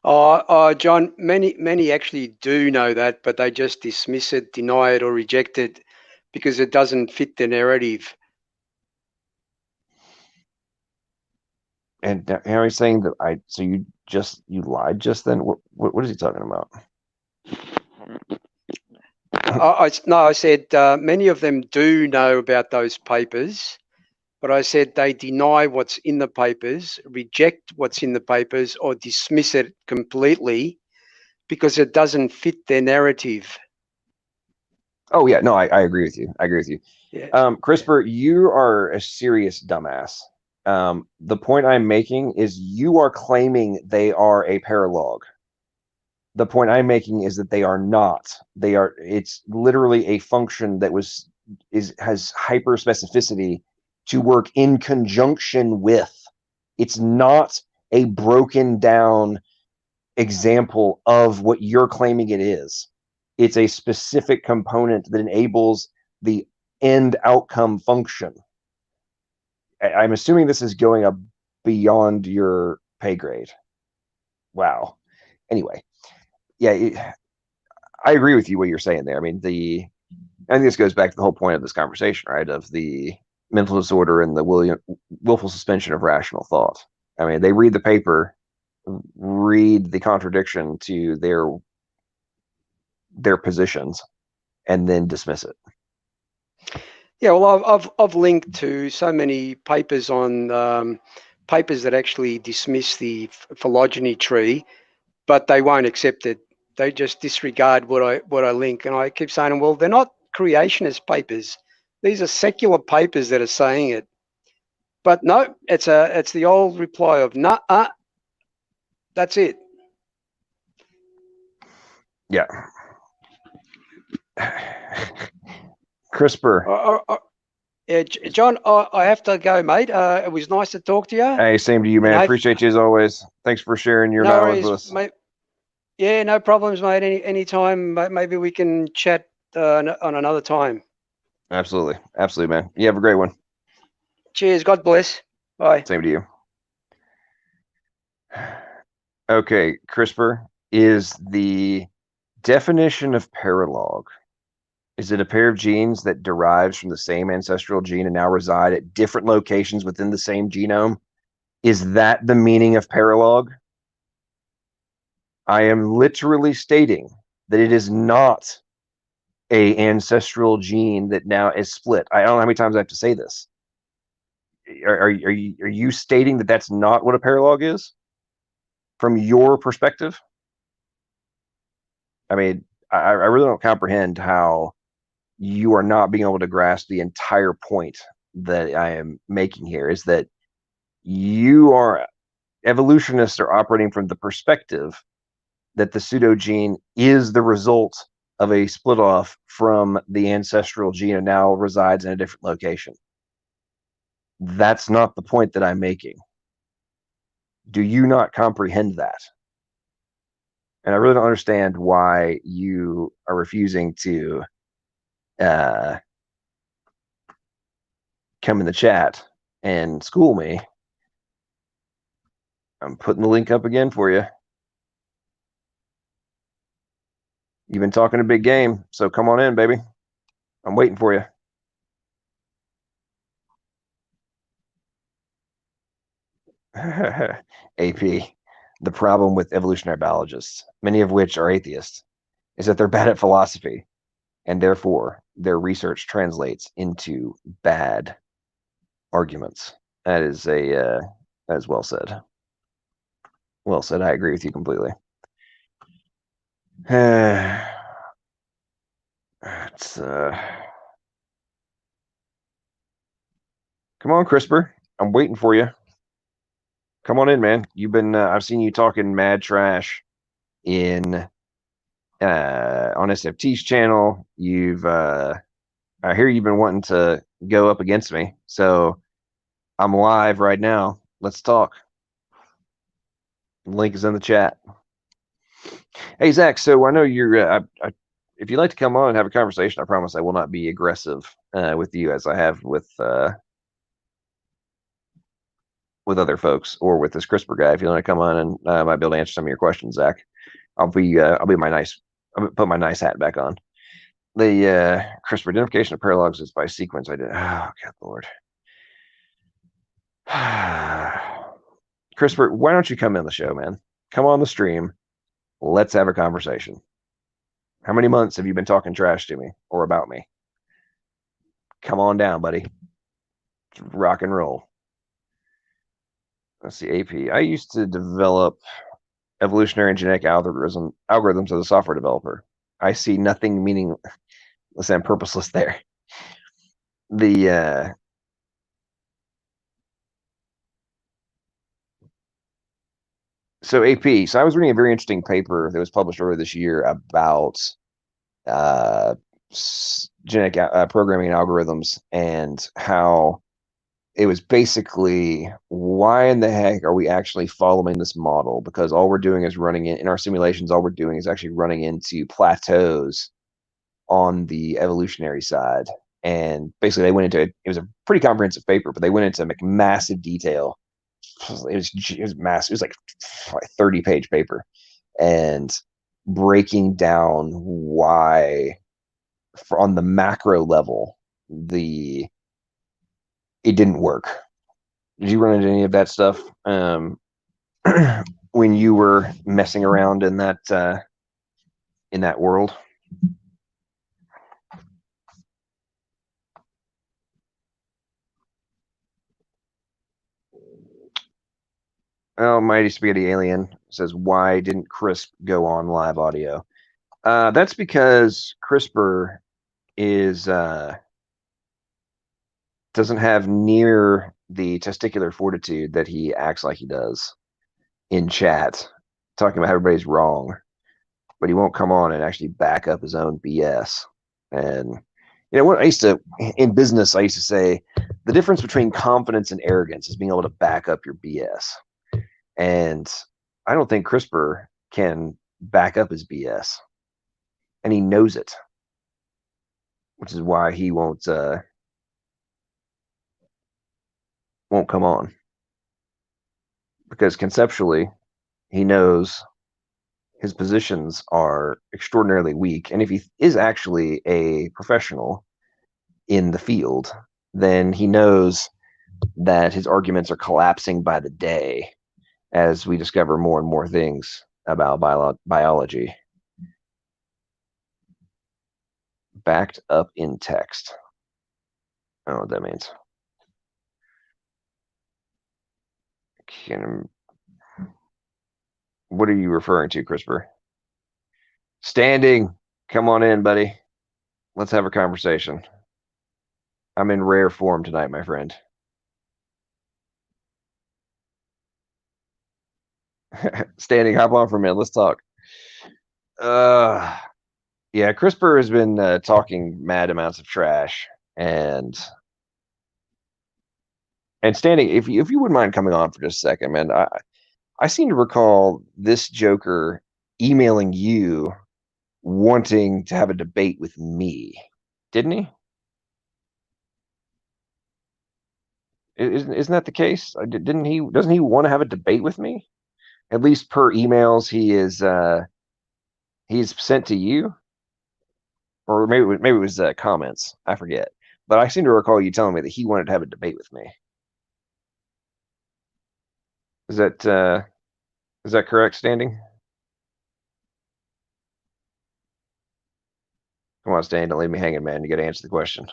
John, many actually do know that, but they just dismiss it, deny it, or reject it because it doesn't fit the narrative. And now he's saying that so you lied just then? What is he talking about? I said many of them do know about those papers, but I said they deny what's in the papers, reject what's in the papers, or dismiss it completely because it doesn't fit their narrative. Oh yeah, no, I agree with you. I agree with you. Yeah. CRISPR, you are a serious dumbass. The point I'm making is you are claiming they are a paralog. The point I'm making is that they are not. They are. It's literally a function that has hyper specificity to work in conjunction with. It's not a broken down example of what you're claiming it is. It's a specific component that enables the end outcome function. I'm assuming this is going up beyond your pay grade. Wow. Anyway, yeah, I agree with you what you're saying there. I mean, I think this goes back to the whole point of this conversation, right? Of the mental disorder and the willful suspension of rational thought. I mean, they read the paper, read the contradiction to their positions, and then dismiss it. Yeah, well, I've linked to so many papers on papers that actually dismiss the phylogeny tree, but they won't accept it. They just disregard what I link, and I keep saying, well, they're not creationist papers. These are secular papers that are saying it. But no, it's the old reply of nah, that's it. Yeah. CRISPR. Yeah, John, I have to go, mate. It was nice to talk to you. Hey, same to you, man. Appreciate you as always. Thanks for sharing your knowledge with us. Mate. Yeah, no problems, mate. Anytime, maybe we can chat on another time. Absolutely. Absolutely, man. You have a great one. Cheers. God bless. Bye. Same to you. Okay, CRISPR is the definition of paralog. Is it a pair of genes that derives from the same ancestral gene and now reside at different locations within the same genome? Is that the meaning of paralog? I am literally stating that it is not a ancestral gene that now is split. I don't know how many times I have to say this. Are you stating that that's not what a paralog is from your perspective? I mean, I really don't comprehend how you are not being able to grasp the entire point that I am making here, is that evolutionists are operating from the perspective that the pseudogene is the result of a split off from the ancestral gene and now resides in a different location. That's not the point that I'm making. Do you not comprehend that? And I really don't understand why you are refusing to come in the chat and school me. I'm putting the link up again for you. You've been talking a big game, so come on in, baby. I'm waiting for you. AP, the problem with evolutionary biologists, many of which are atheists, is that they're bad at philosophy, and therefore their research translates into bad arguments. That is well said. Well said. I agree with you completely. It's come on, CRISPR. I'm waiting for you. Come on in, man. You've been I've seen you talking mad trash in on SFT's channel. You've I hear you've been wanting to go up against me. So I'm live right now. Let's talk. Link is in the chat. Hey Zach, so I know you're if you'd like to come on and have a conversation, I promise I will not be aggressive with you as I have with other folks or with this CRISPR guy. If you want to come on and I might be able to answer some of your questions, Zach. I'll put my nice hat back on. The CRISPR identification of paralogs is by sequence. I did. Oh, God Lord. Christopher, why don't you come in the show, man? Come on the stream. Let's have a conversation. How many months have you been talking trash to me or about me? Come on down, buddy. Rock and roll. Let's see, AP. I used to develop evolutionary and genetic algorithms as a software developer. I see nothing meaningless and purposeless there. So AP, so I was reading a very interesting paper that was published earlier this year about genetic programming and algorithms, and how it was basically, why in the heck are we actually following this model? Because all we're doing is running in our simulations, all we're doing is actually running into plateaus on the evolutionary side. And basically they went into it. It was a pretty comprehensive paper, but they went into like massive detail. It was massive. It was like a 30-page paper, and breaking down why, on the macro level, it didn't work. Did you run into any of that stuff when you were messing around in that world? Oh, Mighty Spaghetti Alien says, why didn't CRISP go on live audio? That's because CRISPR doesn't have near the testicular fortitude that he acts like he does in chat, talking about how everybody's wrong, but he won't come on and actually back up his own BS. And what in business, I used to say, the difference between confidence and arrogance is being able to back up your BS. And I don't think CRISPR can back up his BS, and he knows it, which is why he won't come on, because conceptually he knows his positions are extraordinarily weak. And if he is actually a professional in the field, then he knows that his arguments are collapsing by the day as we discover more and more things about biology. Backed up in text. I don't know what that means. What are you referring to, CRISPR? Standing. Come on in, buddy. Let's have a conversation. I'm in rare form tonight, my friend. Standing, hop on for a minute. Let's talk. Yeah, CRISPR has been talking mad amounts of trash, and Standing, if you wouldn't mind coming on for just a second, man. I seem to recall this joker emailing you wanting to have a debate with me, didn't he? Isn't that the case? Doesn't he want to have a debate with me? At least per emails he's sent to you, or maybe it was comments. I forget, but I seem to recall you telling me that he wanted to have a debate with me. Is that correct, Standing? Come on, Standing, don't leave me hanging, man. You got to answer the question.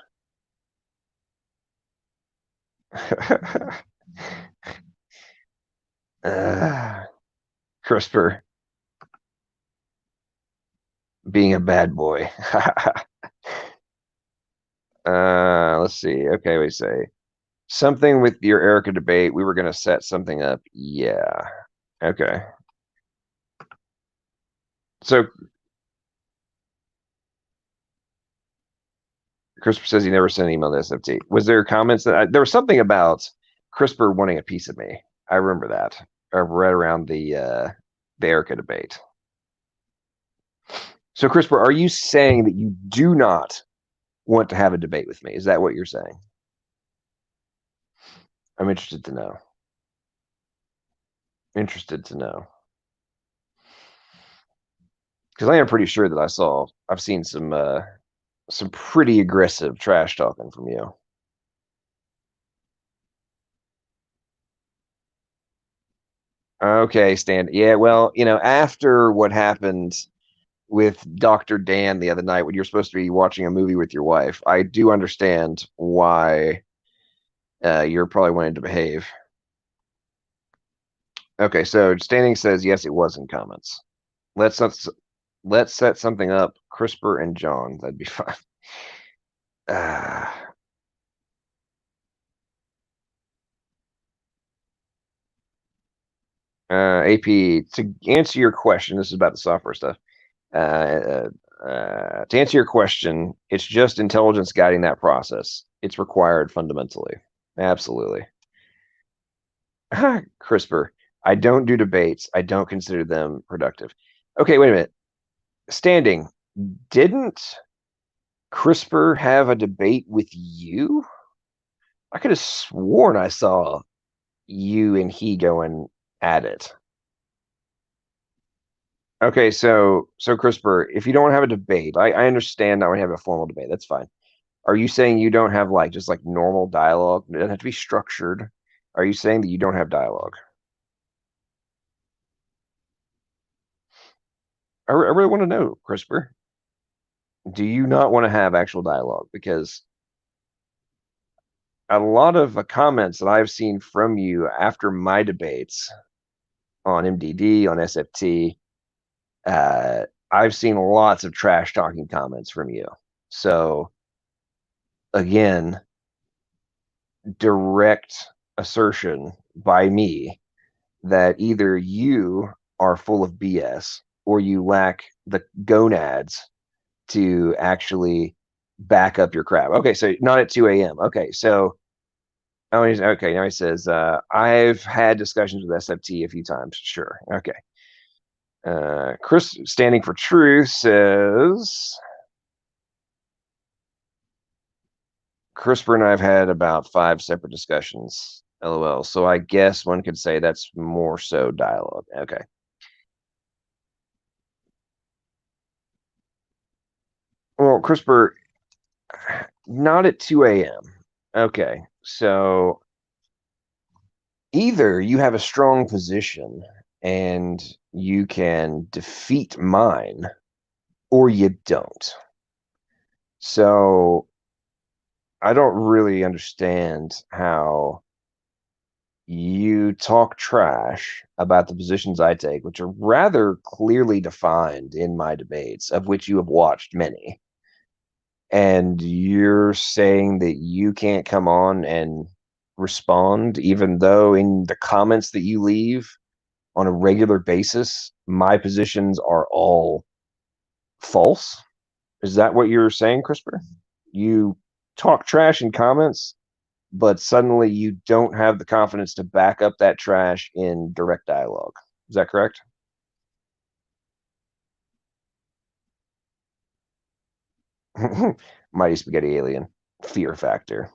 CRISPR being a bad boy. Let's see. Okay, we say something with your Erica debate. We were going to set something up. Yeah. Okay. So CRISPR says he never sent an email to SFT. Was there comments that there was something about CRISPR wanting a piece of me? I remember that. Right around the Erica debate. So CRISPR, are you saying that you do not want to have a debate with me? Is that what you're saying? I'm interested to know. Because I am pretty sure that I've seen some pretty aggressive trash talking from you. Okay, Stan. Yeah, well, after what happened with Dr. Dan the other night when you're supposed to be watching a movie with your wife, I do understand why you're probably wanting to behave. Okay, so Standing says yes, it was in comments. Let's set something up. CRISPR and John, that'd be fine. AP, to answer your question, this is about the software stuff. To answer your question, it's just intelligence guiding that process. It's required fundamentally. Absolutely. CRISPR. I don't do debates. I don't consider them productive. Okay, wait a minute. Standing, didn't CRISPR have a debate with you? I could have sworn I saw you and he going at it. Okay, so CRISPR, if you don't want to have a debate, I understand not want to have a formal debate. That's fine. Are you saying you don't have just normal dialogue? It doesn't have to be structured. Are you saying that you don't have dialogue? I really want to know, CRISPR. Do you not want to have actual dialogue? Because a lot of the comments that I've seen from you after my debates on MDD, on SFT, I've seen lots of trash talking comments from you. So again, direct assertion by me that either you are full of BS or you lack the gonads to actually back up your crap. Okay, so not at 2 a.m. Okay, so now he says, I've had discussions with SFT a few times. Sure. Okay. Chris, standing for truth, says CRISPR and I have had about 5 separate discussions. LOL. So I guess one could say that's more so dialogue. Okay. Well, CRISPR, not at 2 a.m. Okay. So either you have a strong position and you can defeat mine, or you don't. So I don't really understand how you talk trash about the positions I take, which are rather clearly defined in my debates, of which you have watched many. And you're saying that you can't come on and respond, even though in the comments that you leave on a regular basis, my positions are all false. Is that what you're saying, CRISPR? You talk trash in comments, but suddenly you don't have the confidence to back up that trash in direct dialogue. Is that correct? Mighty Spaghetti Alien. Fear factor.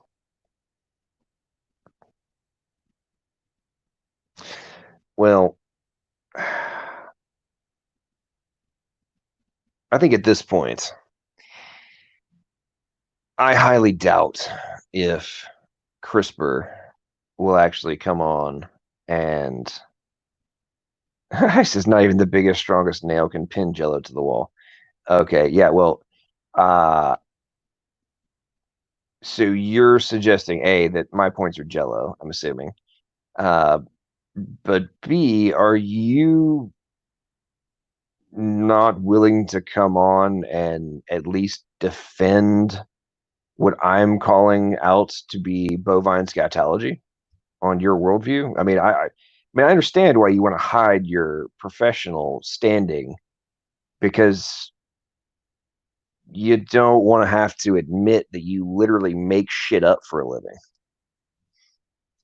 Well, I think at this point, I highly doubt if CRISPR will actually come on and this is not even the biggest, strongest nail can pin Jello to the wall. Okay, yeah, well, so you're suggesting A, that my points are Jello, I'm assuming. But B, are you not willing to come on and at least defend what I'm calling out to be bovine scatology on your worldview? I mean, I understand why you want to hide your professional standing, because you don't want to have to admit that you literally make shit up for a living.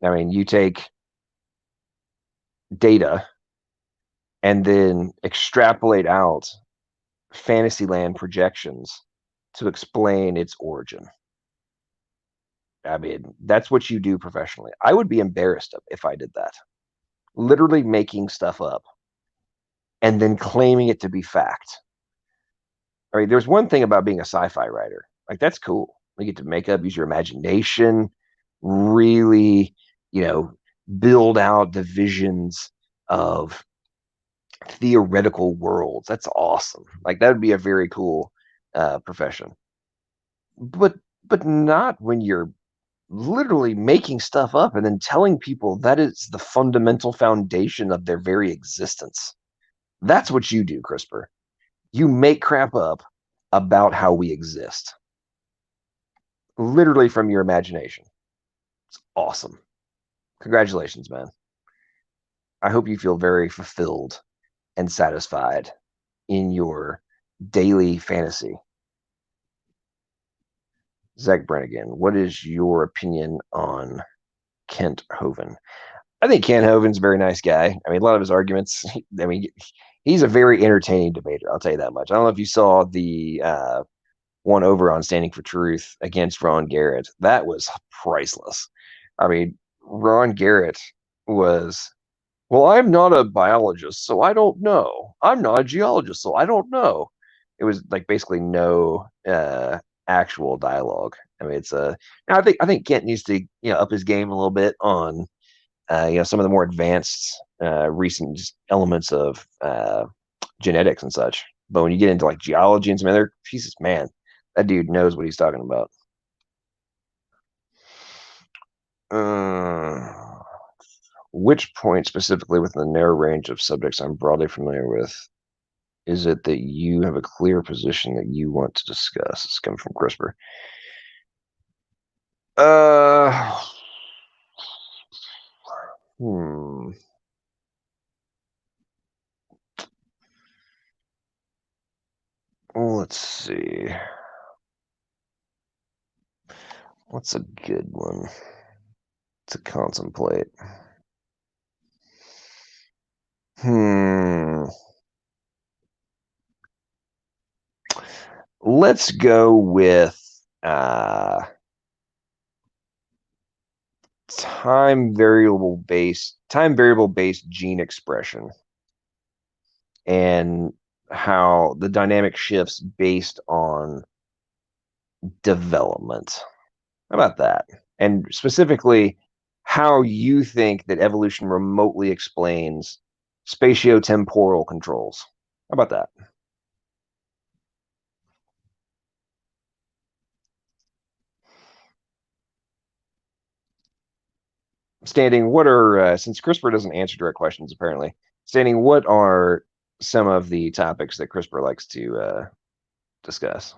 I mean, you take data and then extrapolate out Fantasyland projections to explain its origin. I mean, that's what you do professionally. I would be embarrassed if I did that. Literally making stuff up and then claiming it to be fact. I mean, there's one thing about being a sci-fi writer. That's cool. You get to make up, use your imagination, really, build out the visions of theoretical worlds. That's awesome. Like that would be a very cool profession. But not when you're literally making stuff up and then telling people that is the fundamental foundation of their very existence. That's what you do, CRISPR. You make crap up about how we exist. Literally from your imagination. It's awesome. Congratulations, man. I hope you feel very fulfilled and satisfied in your daily fantasy. Zach Brannigan, what is your opinion on Kent Hovind? I think Kent Hovind's a very nice guy. I mean, a lot of his arguments, I mean, he's a very entertaining debater. I'll tell you that much. I don't know if you saw the one over on Standing for Truth against Ron Garrett. That was priceless. I mean, Ron Garrett was, well, I'm not a biologist, so I don't know. I'm not a geologist, so I don't know. It was like basically no actual dialogue. I mean, it's I think Kent needs to up his game a little bit on some of the more advanced recent elements of genetics and such. But when you get into like geology and some other pieces, man, that dude knows what he's talking about. Which point specifically within the narrow range of subjects I'm broadly familiar with is it that you have a clear position that you want to discuss? It's coming from CRISPR. Let's see. What's a good one to contemplate? Let's go with time variable based gene expression and how the dynamic shifts based on development. How about that? And specifically, how you think that evolution remotely explains spatiotemporal controls. How about that? Standing, what are, since CRISPR doesn't answer direct questions, apparently, Standing, what are some of the topics that CRISPR likes to discuss?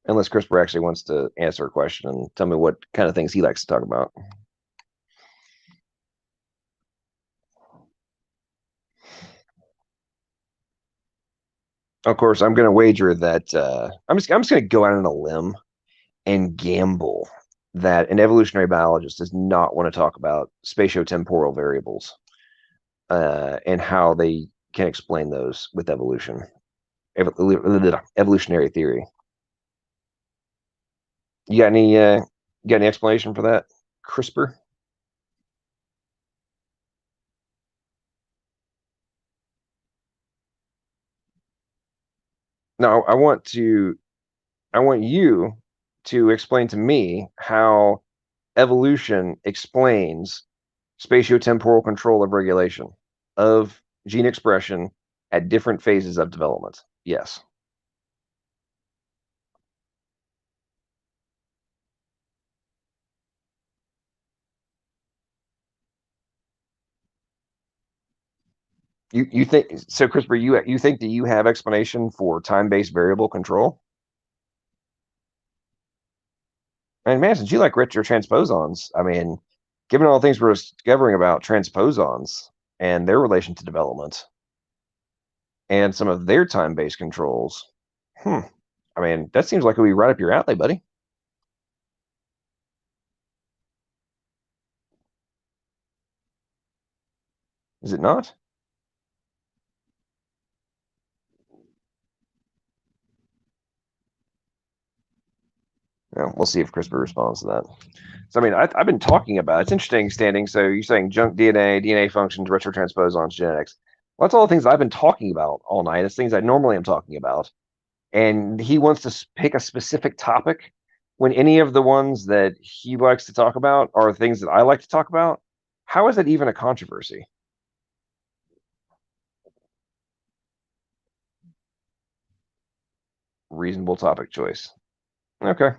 Unless CRISPR actually wants to answer a question and tell me what kind of things he likes to talk about. Of course, I'm going to wager that I'm just going to go out on a limb and gamble that an evolutionary biologist does not want to talk about spatiotemporal variables and how they can explain those with evolution, evolutionary theory. You got any explanation for that, CRISPR? No, I want you to explain to me how evolution explains spatiotemporal control of regulation of gene expression at different phases of development. Yes. You think so, CRISPR? You think that you have explanation for time-based variable control? And man, since you like retro transposons, I mean, given all the things we're discovering about transposons and their relation to development and some of their time-based controls, I mean, that seems like it would be right up your alley, buddy. Is it not? Yeah, we'll see if CRISPR responds to that. So, I mean, I've been talking about, it's interesting, Standing. So you're saying junk DNA, DNA functions, retrotransposons, genetics. Well, that's all the things I've been talking about all night. It's things I normally am talking about. And he wants to pick a specific topic when any of the ones that he likes to talk about are things that I like to talk about. How is that even a controversy? reasonable topic choice. Okay.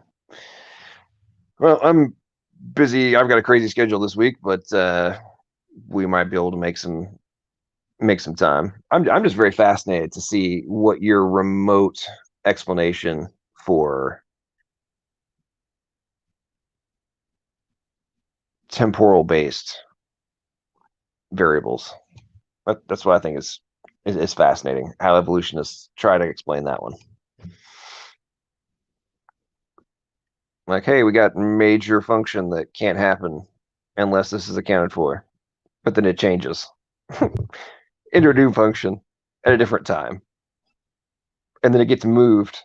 Well, I'm busy. I've got a crazy schedule this week, but we might be able to make some time. I'm just very fascinated to see what your remote explanation for temporal based variables. That's what I think is fascinating. How evolutionists try to explain that one. Like, hey, we got major function that can't happen unless this is accounted for, but then it changes into a new function at a different time, and then it gets moved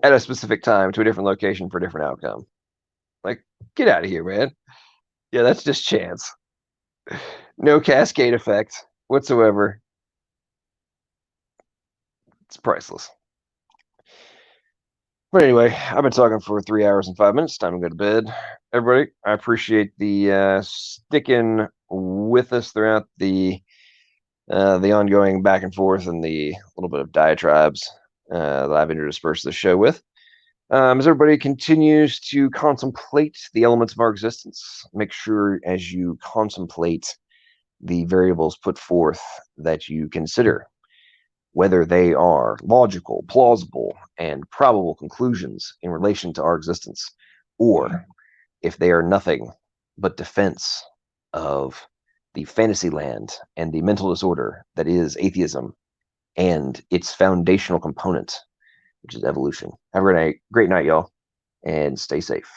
at a specific time to a different location for a different outcome. Like, get out of here, man. Yeah, that's just chance. No cascade effect whatsoever. It's priceless. But anyway, I've been talking for 3 hours and 5 minutes. Time to go to bed. Everybody, I appreciate the sticking with us throughout the ongoing back and forth and the little bit of diatribes that I've interspersed the show with. As everybody continues to contemplate the elements of our existence, make sure as you contemplate the variables put forth that you consider whether they are logical, plausible, and probable conclusions in relation to our existence, or if they are nothing but defense of the fantasy land and the mental disorder that is atheism and its foundational component, which is evolution. Have a great night, y'all, and stay safe.